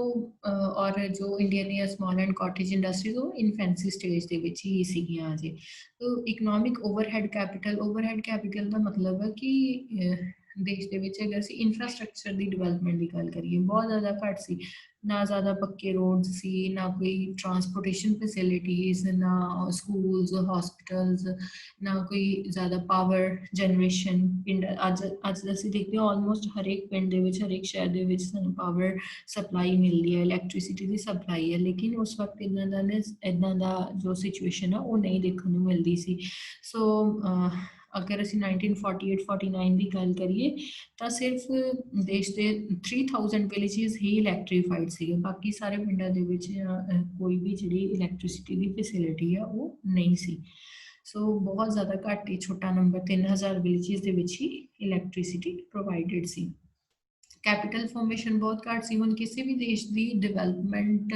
ਔਰ ਜੋ ਇੰਡੀਆ ਦੀਆਂ ਸਮਾਲ ਐਂਡ ਕਾਟੇਜ ਇੰਡਸਟਰੀਜ਼ ਉਹ ਇਨਫੈਂਸੀ ਸਟੇਜ ਦੇ ਵਿੱਚ ਹੀ ਸੀਗੀਆਂ ਅਜੇ। ਸੋ ਇਕਨੋਮਿਕ ਓਵਰਹੈਡ ਕੈਪੀਟਲ ਦਾ ਮਤਲਬ ਹੈ ਕਿ ਦੇਸ਼ ਦੇ ਵਿੱਚ ਅਗਰ ਅਸੀਂ ਇਨਫਰਾਸਟਰਕਚਰ ਦੀ ਡਿਵੈਲਪਮੈਂਟ ਦੀ ਗੱਲ ਕਰੀਏ ਬਹੁਤ ਜ਼ਿਆਦਾ ਘੱਟ ਸੀ, ਨਾ ਜ਼ਿਆਦਾ ਪੱਕੇ ਰੋਡ ਸੀ, ਨਾ ਕੋਈ ਟਰਾਂਸਪੋਰਟੇਸ਼ਨ ਫੈਸਿਲਿਟੀਜ਼, ਨਾ ਸਕੂਲਸ, ਹਸਪੀਟਲਸ, ਨਾ ਕੋਈ ਜ਼ਿਆਦਾ ਪਾਵਰ ਜਨਰੇਸ਼ਨ। ਪਿੰਡ ਅੱਜ ਅਸੀਂ ਦੇਖਦੇ ਹਾਂ ਆਲਮੋਸਟ ਹਰੇਕ ਪਿੰਡ ਦੇ ਵਿੱਚ, ਹਰੇਕ ਸ਼ਹਿਰ ਦੇ ਵਿੱਚ ਸਾਨੂੰ ਪਾਵਰ ਸਪਲਾਈ ਮਿਲਦੀ ਹੈ, ਇਲੈਕਟ੍ਰੀਸਿਟੀ ਦੀ ਸਪਲਾਈ ਹੈ, ਲੇਕਿਨ ਉਸ ਵਕਤ ਇੱਦਾਂ ਦਾ ਜੋ ਸਿਚੁਏਸ਼ਨ ਆ ਉਹ ਨਹੀਂ ਦੇਖਣ ਨੂੰ ਮਿਲਦੀ ਸੀ। ਸੋ ਅਗਰ ਅਸੀਂ 1948-49 ਦੀ ਗੱਲ ਕਰੀਏ ਤਾਂ ਸਿਰਫ ਦੇਸ਼ ਦੇ 3000 ਵਿਲੇजेस ਹੀ ਇਲੈਕਟ੍ਰੀਫਾਈਡ ਸੀਗੇ, ਬਾਕੀ ਸਾਰੇ ਪਿੰਡਾਂ ਦੇ ਵਿੱਚ ਕੋਈ ਵੀ ਜਿਹੜੀ ਇਲੈਕਟ੍ਰੀਸਿਟੀ ਦੀ ਫੈਸਿਲਿਟੀ ਆ ਉਹ ਨਹੀਂ ਸੀ। ਸੋ ਬਹੁਤ ਜ਼ਿਆਦਾ ਘੱਟ ਹੀ, ਛੋਟਾ ਨੰਬਰ 3000 ਵਿਲੇजेस ਦੇ ਵਿੱਚ ਹੀ ਇਲੈਕਟ੍ਰੀਸਿਟੀ ਪ੍ਰੋਵਾਈਡਡ ਸੀ। कैपिटल फॉर्मेशन बहुत घट सी। हुण किसी भी देश की डिवेलपमेंट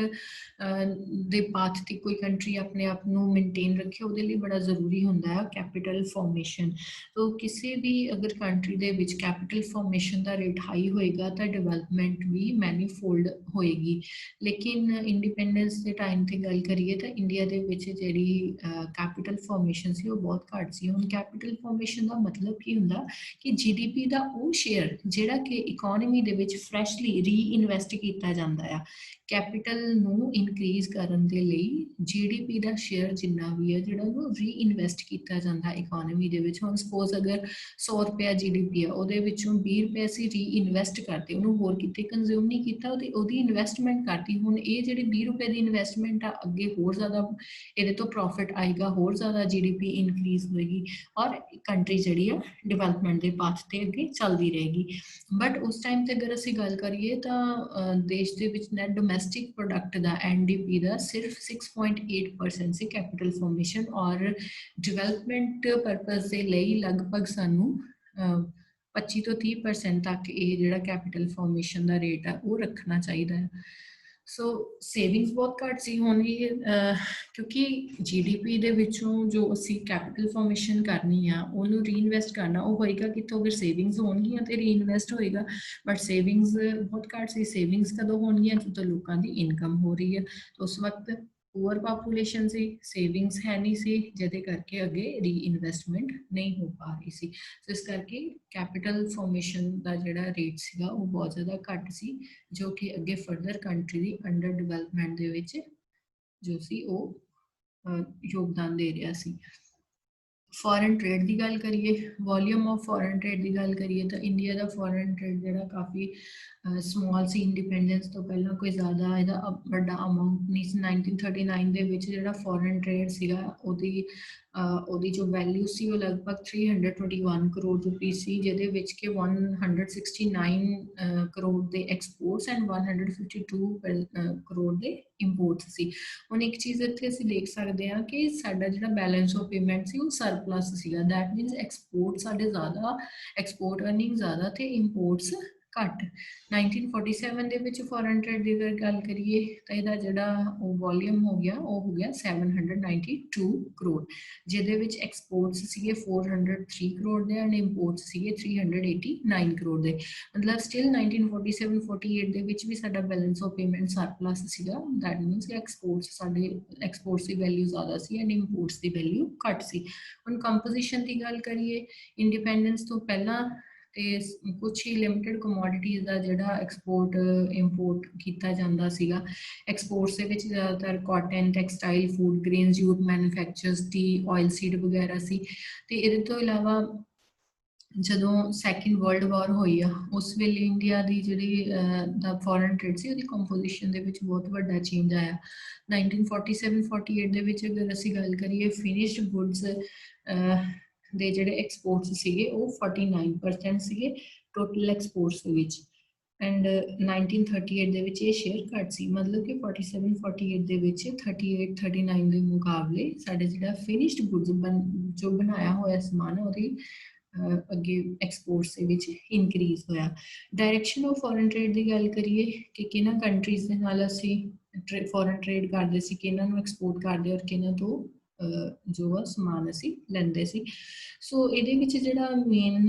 दे पाथ ते कोई कंट्री अपने आप नू मेनटेन रखे उहदे लई बड़ा जरूरी हुंदा है कैपिटल फॉर्मेशन। तो किसी भी अगर कंट्री दे विच कैपिटल फॉर्मेशन का रेट हाई होएगा तो डिवेलपमेंट भी मैनीफोल्ड होएगी। लेकिन इंडिपेंडेंस के टाइम ते गल करिए तो इंडिया दे विच जिहड़ी कैपिटल फॉर्मेशन सी वो बहुत घट सी। हुण कैपिटल फॉर्मेशन का मतलब की हुंदा कि GDP का वो शेयर जिहड़ा कि इकोनॉमी दे विच फ्रैशली रीइनवैसट किया जाता है। कैपिटल नू इनक्रीज करन दे लई GDP का शेयर जिन्ना भी है जिहड़ा वो रीइनवैसट किया जाता है इकोनॉमी दे विच। हुण सपोज अगर 100 रुपया GDP है उहदे विचों 20 रुपए असीं रीइनवैसट करते उहनूं होर किते कंज्यूम नहीं कीता उहदी इन्वैसटमेंट करती। हुण ये जिहड़ी 20 रुपए की इन्वैसटमेंट आ अगे होर ज़्यादा इहदे तो प्रॉफिट आएगा, होर ज़्यादा GDP इनक्रीज होएगी और कंट्री जिहड़ी आ डिवेलपमेंट के पाथ ते अगे चलती रहेगी। बट उस टाइम ते अगर असीं गल करिए तो देश दे विच नैट डोमैसटिक प्रोडक्ट का NDP का सिर्फ 6.8% से कैपिटल फॉर्मेशन और डिवेलपमेंट परपज़ के लिए लगभग सानू 25 तो 30% तक ये जिहड़ा कैपिटल फॉर्मेशन का रेट है वो रखना चाहिए। सो सेविंग्स बहुत घट सी होनी क्योंकि GDP दे विचों जो असी कैपिटल फॉर्मेशन करनी आ उन्होंने रीइनवैसट करना वो होएगा कितों। अगर सेविंग्स होणगियां तो रीइनवैसट होएगा बट सेविंग्स बहुत घट सी। सेविंग्स कदों होणगियां जो लोगों की इनकम हो रही है तो उस वक्त पुअर पापूलेशन सी, सेविंग्स है नहीं सी जिहदे करके अगे रीइनवैसटमेंट नहीं हो पा रही सी। तो इस करके कैपिटल फॉर्मेशन का जिहड़ा रेट सीगा वो बहुत ज़्यादा घट सी जो कि अगे फर्दर कंट्री की अंडर डिवेलपमेंट दे विच जो सी वो योगदान दे रहा सी। फॉरन ट्रेड की गल करिए, वॉल्यूम ऑफ फॉरन ट्रेड की गल करिए तो इंडिया का फॉरन ट्रेड जो काफ़ी स्मॉल सी। इंडिपेंडेंस तो पहला कोई ज़्यादा इहदा वड्डा अमाउंट नहीं सी। 1939 दे विच जिहड़ा फॉरन ट्रेड सीगा ओदी जो वैल्यू सी वो लगभग 321 करोड़ रुपीज़ सी जिहदे विच के 169 करोड़ दे एक्सपोर्ट्स एंड 152 करोड़ दे इंपोर्ट्स सी। हुण एक चीज़ इत्थे असीं देख सकते हैं कि साडा जिहड़ा बैलेंस ऑफ पेमेंट सी वो सरप्लस सीगा। दैट मीनस एक्सपोर्ट साडे ज़्यादा, एक्सपोर्ट अर्निंग ज़्यादा ते इंपोर्ट्स घट। 1947 दे विच फॉरन ट्रेड की अगर गल करिए तो इहदा जिहड़ा वॉल्यूम हो गया 792 करोड़ जिहदे विच एक्सपोर्ट्स सीगे 403 करोड़ दे एंड इंपोर्ट्स सीगे 389 करोड़ दे। मतलब स्टिल 1947-48 दे विच भी साडा बैलेंस ऑफ पेमेंट सरप्लस सीगा। दैट मीनस एक्सपोर्ट्स साडे एक्सपोर्ट्स की वैल्यू ज़्यादा सी एंड इंपोर्ट्स की वैल्यू घट सी। हुण कंपोजिशन की गल करिए इंडिपेंडेंस तो पहला ते कुछ ही लिमिटेड कमोडिटीज़ का जिहड़ा एक्सपोर्ट इंपोर्ट किया जाता सीगा। एक्सपोर्ट्स दे विच ज़्यादातर cotton, textile, food grains, jute manufacturers, T, oil seed वगैरह सी। ते इहदे तो इलावा जदों सैकेंड वर्ल्ड वॉर हुई आ उस वेले इंडिया की जिहड़ी फॉरन ट्रेड सी उहदी कंपोजिशन दे विच बहुत वड्डा चेंज आया। 1947-48 दे विच अगर असीं गल करिए फिनिश्ड गुड्स दे जिहड़े एक्सपोर्ट्स सीगे वो 49% सीगे total exports they which and 1938 दे विच ये शेयर घट सी। मतलब कि 47-48 दे विच 38-39 दे मुकाबले साडे जिहड़ा फिनिश्ड गुड्स जो बनाया होया समान है उहदी अगे एक्सपोर्ट्स दे विच इनक्रीज होया। डायरैक्शन ऑफ फॉरन ट्रेड की गल करिए कि किन्हां कंट्रीज़ दे नाल असीं फॉरन ट्रेड करदे सी, किन्हां नूं एक्सपोर्ट करदे और किन्हां तो जो समान असीं लैंदे सी। सो इहदे विच जिहड़ा मेन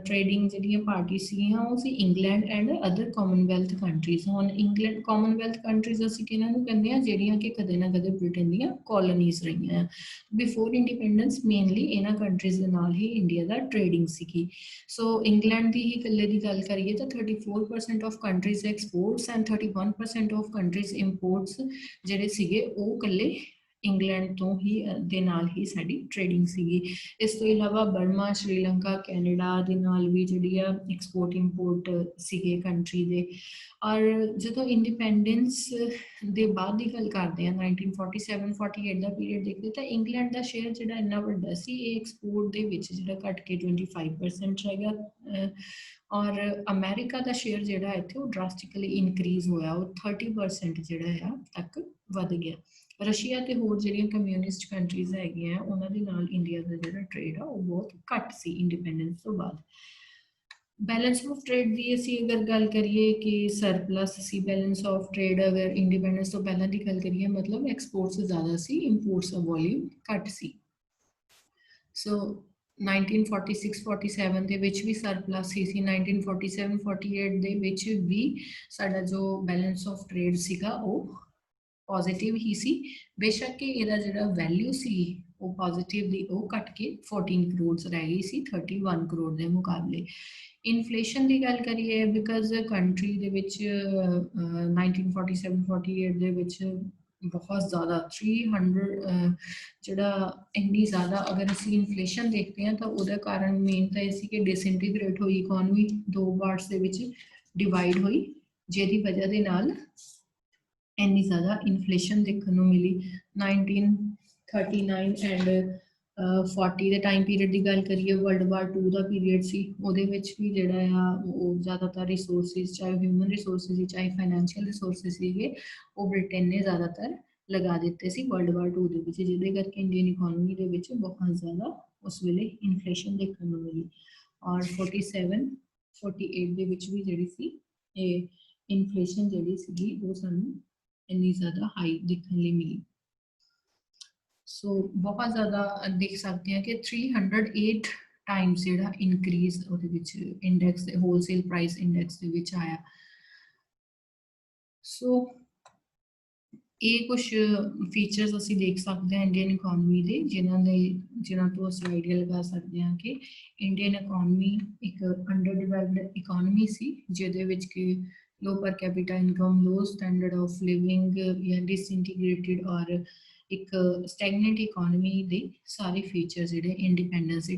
ट्रेडिंग जिहड़ियां पार्टी सीगियां वो सी England and other Commonwealth countries. हुण इंग्लैंड कॉमनवैल्थ कंट्रीज़ असीं किन्हां नूं कहंदे आ जिहड़ियां कि कदे ना कदे ब्रिटेन दीयां कॉलोनीज़ रहियां आ। बिफोर इंडिपेंडेंस मेनली इन्हां कंट्रीज़ दे नाल ही इंडिया दा ट्रेडिंग सीगी। सो इंग्लैंड की ही कल्ले की गल करिए तो 34% of countries exports and 31% of countries imports जिहड़े सीगे वो कल्ले इंग्लैंड तो ही दे नाल ही साडी ट्रेडिंग सीगी। इस तो इलावा बर्मा, श्रीलंका, कैनेडा दे नाल भी जिहड़ी आ एक्सपोर्ट इंपोर्ट सीगे कंट्री दे। और जदों इंडिपेंडेंस दे बाद की गल करते हैं 1947-48 का पीरियड देखते तो इंग्लैंड का शेयर जिहड़ा इन्ना वड्डा सी एक्सपोर्ट दे विच जिहड़ा घट के 25% रहेगा और अमेरिका का शेयर जिहड़ा इत्थे वो ड्रास्टिकली इनक्रीज होया वो 30% जिहड़ा तक वध गया। रशिया ते होर जिहड़ियां कम्यूनिस्ट कंट्रीज़ हैगियां उन्हां दे नाल इंडिया दा जिहड़ा ट्रेड आ वो बहुत घट सी इंडिपेंडेंस तो बाद। बैलेंस ऑफ ट्रेड की असी अगर गल करिए कि सरप्लस सी बैलेंस ऑफ ट्रेड अगर इंडिपेंडेंस तो पहला की गल करिए मतलब एक्सपोर्ट्स ज़्यादा सी इंपोर्ट्स का वॉल्यूम घट सी सो 1946-47 ਦੇ ਵਿੱਚ ਵੀ ਸਰਪਲਸ ਸੀ 1947-48 ਦੇ ਵਿੱਚ ਵੀ ਸਾਡਾ ਜੋ ਬੈਲੈਂਸ ਆਫ ਟ੍ਰੇਡ ਸੀਗਾ ਉਹ ਪੋਜ਼ਿਟਿਵ ਹੀ ਸੀ ਬੇਸ਼ੱਕ ਕਿ ਇਹਦਾ ਜਿਹੜਾ ਵੈਲਿਊ ਸੀ ਉਹ ਪੋਜ਼ਿਟਿਵ ਦੀ ਉਹ ਘਟ ਕੇ 14 ਕਰੋੜ ਰਹਿ ਗਈ ਸੀ 31 ਕਰੋੜ ਦੇ ਮੁਕਾਬਲੇ ਇਨਫਲੇਸ਼ਨ ਦੀ ਗੱਲ ਕਰੀਏ ਬਿਕਾਜ਼ ਕੰਟਰੀ ਦੇ ਵਿੱਚ 1947-48 ਦੇ ਵਿੱਚ बहुत ज़्यादा 300 ਜਿਹੜਾ ਇੰਨੀ ਜ਼ਿਆਦਾ ਅਗਰ ਅਸੀਂ ਇਨਫਲੇਸ਼ਨ ਦੇਖਦੇ ਹਾਂ ਤਾਂ ਉਹਦਾ ਕਾਰਨ ਮੇਨ ਤਾਂ ਇਹ ਸੀ ਕਿ ਡਿਸਇੰਟੀਗ੍ਰੇਟ ਹੋਈ ਇਕਨੋਮੀ ਦੋ ਪਾਰਟਸ ਦੇ ਵਿੱਚ ਡਿਵਾਈਡ ਹੋਈ ਜਿਹਦੀ ਵਜ੍ਹਾ ਦੇ ਨਾਲ ਇੰਨੀ ਜ਼ਿਆਦਾ ਇਨਫਲੇਸ਼ਨ ਦੇਖਣ ਨੂੰ ਮਿਲੀ 1939 ਐਂਡ 40 ਦੇ ਟਾਈਮ ਪੀਰੀਅਡ ਦੀ ਗੱਲ ਕਰੀਏ ਵਰਲਡ ਵਾਰ 2 ਦਾ ਪੀਰੀਅਡ ਸੀ ਉਹਦੇ ਵਿੱਚ ਵੀ ਜਿਹੜਾ ਆ ਉਹ ਜ਼ਿਆਦਾਤਰ ਰਿਸੋਰਸਿਸ ਚਾਹੇ ਹਿਊਮਨ ਰਿਸੋਰਸਿਸ ਚਾਹੇ ਫਾਈਨੈਂਸ਼ੀਅਲ ਰਿਸੋਰਸਿਸ ਸੀਗੇ ਉਹ ਬ੍ਰਿਟੇਨ ਨੇ ਜ਼ਿਆਦਾਤਰ ਲਗਾ ਦਿੱਤੇ ਸੀ ਵਰਲਡ ਵਾਰ 2 ਦੇ ਵਿੱਚ ਜਿਹਦੇ ਕਰਕੇ ਇੰਡੀਅਨ ਇਕਨੋਮੀ ਦੇ ਵਿੱਚ ਬਹੁਤ ਜ਼ਿਆਦਾ ਉਸ ਵੇਲੇ ਇਨਫਲੇਸ਼ਨ ਦੇਖਣ ਨੂੰ ਮਿਲੀ ਔਰ 47 48 ਦੇ ਵਿੱਚ ਵੀ ਜਿਹੜੀ ਸੀ ਇਹ ਇਨਫਲੇਸ਼ਨ ਜਿਹੜੀ ਸੀਗੀ ਉਹ ਸਾਨੂੰ ਇੰਨੀ ਜ਼ਿਆਦਾ ਹਾਈ ਦੇਖਣ ਲਈ ਮਿਲੀ सो बहुत ज़्यादा देख सकते हैं कि 308 टाइम्स ਜਿਹੜਾ ਇਨਕਰੀਜ਼ ਉਹਦੇ ਵਿੱਚ ਇੰਡੈਕਸ ਹੋਲਸੇਲ ਪ੍ਰਾਈਸ ਇੰਡੈਕਸ ਦੇ ਵਿੱਚ ਆਇਆ ਸੋ ਇਹ ਕੁਝ ਫੀਚਰਸ ਅਸੀਂ ਦੇਖ ਸਕਦੇ ਹਾਂ ਇੰਡੀਅਨ ਇਕਨੋਮੀ ਦੇ ਜਿਨ੍ਹਾਂ ਤੋਂ ਅਸੀਂ ਆਈਡੀਆ ਲਗਾ ਸਕਦੇ ਹਾਂ ਕਿ ਇੰਡੀਅਨ ਇਕਨੋਮੀ ਇੱਕ ਅੰਡਰ ਡਿਵੈਲਪਡ ਇਕਨੋਮੀ ਸੀ ਜਿਹਦੇ ਵਿੱਚ ਕਿ low per capita income low standard of living या डिसइंटीग्रेटेड और एक स्टैगनेंट इकोनॉमी ਦੇ ਸਾਰੇ ਫੀਚਰ ਜਿਹੜੇ ਇੰਡੀਪੈਂਡੈਂਸ ਦੇ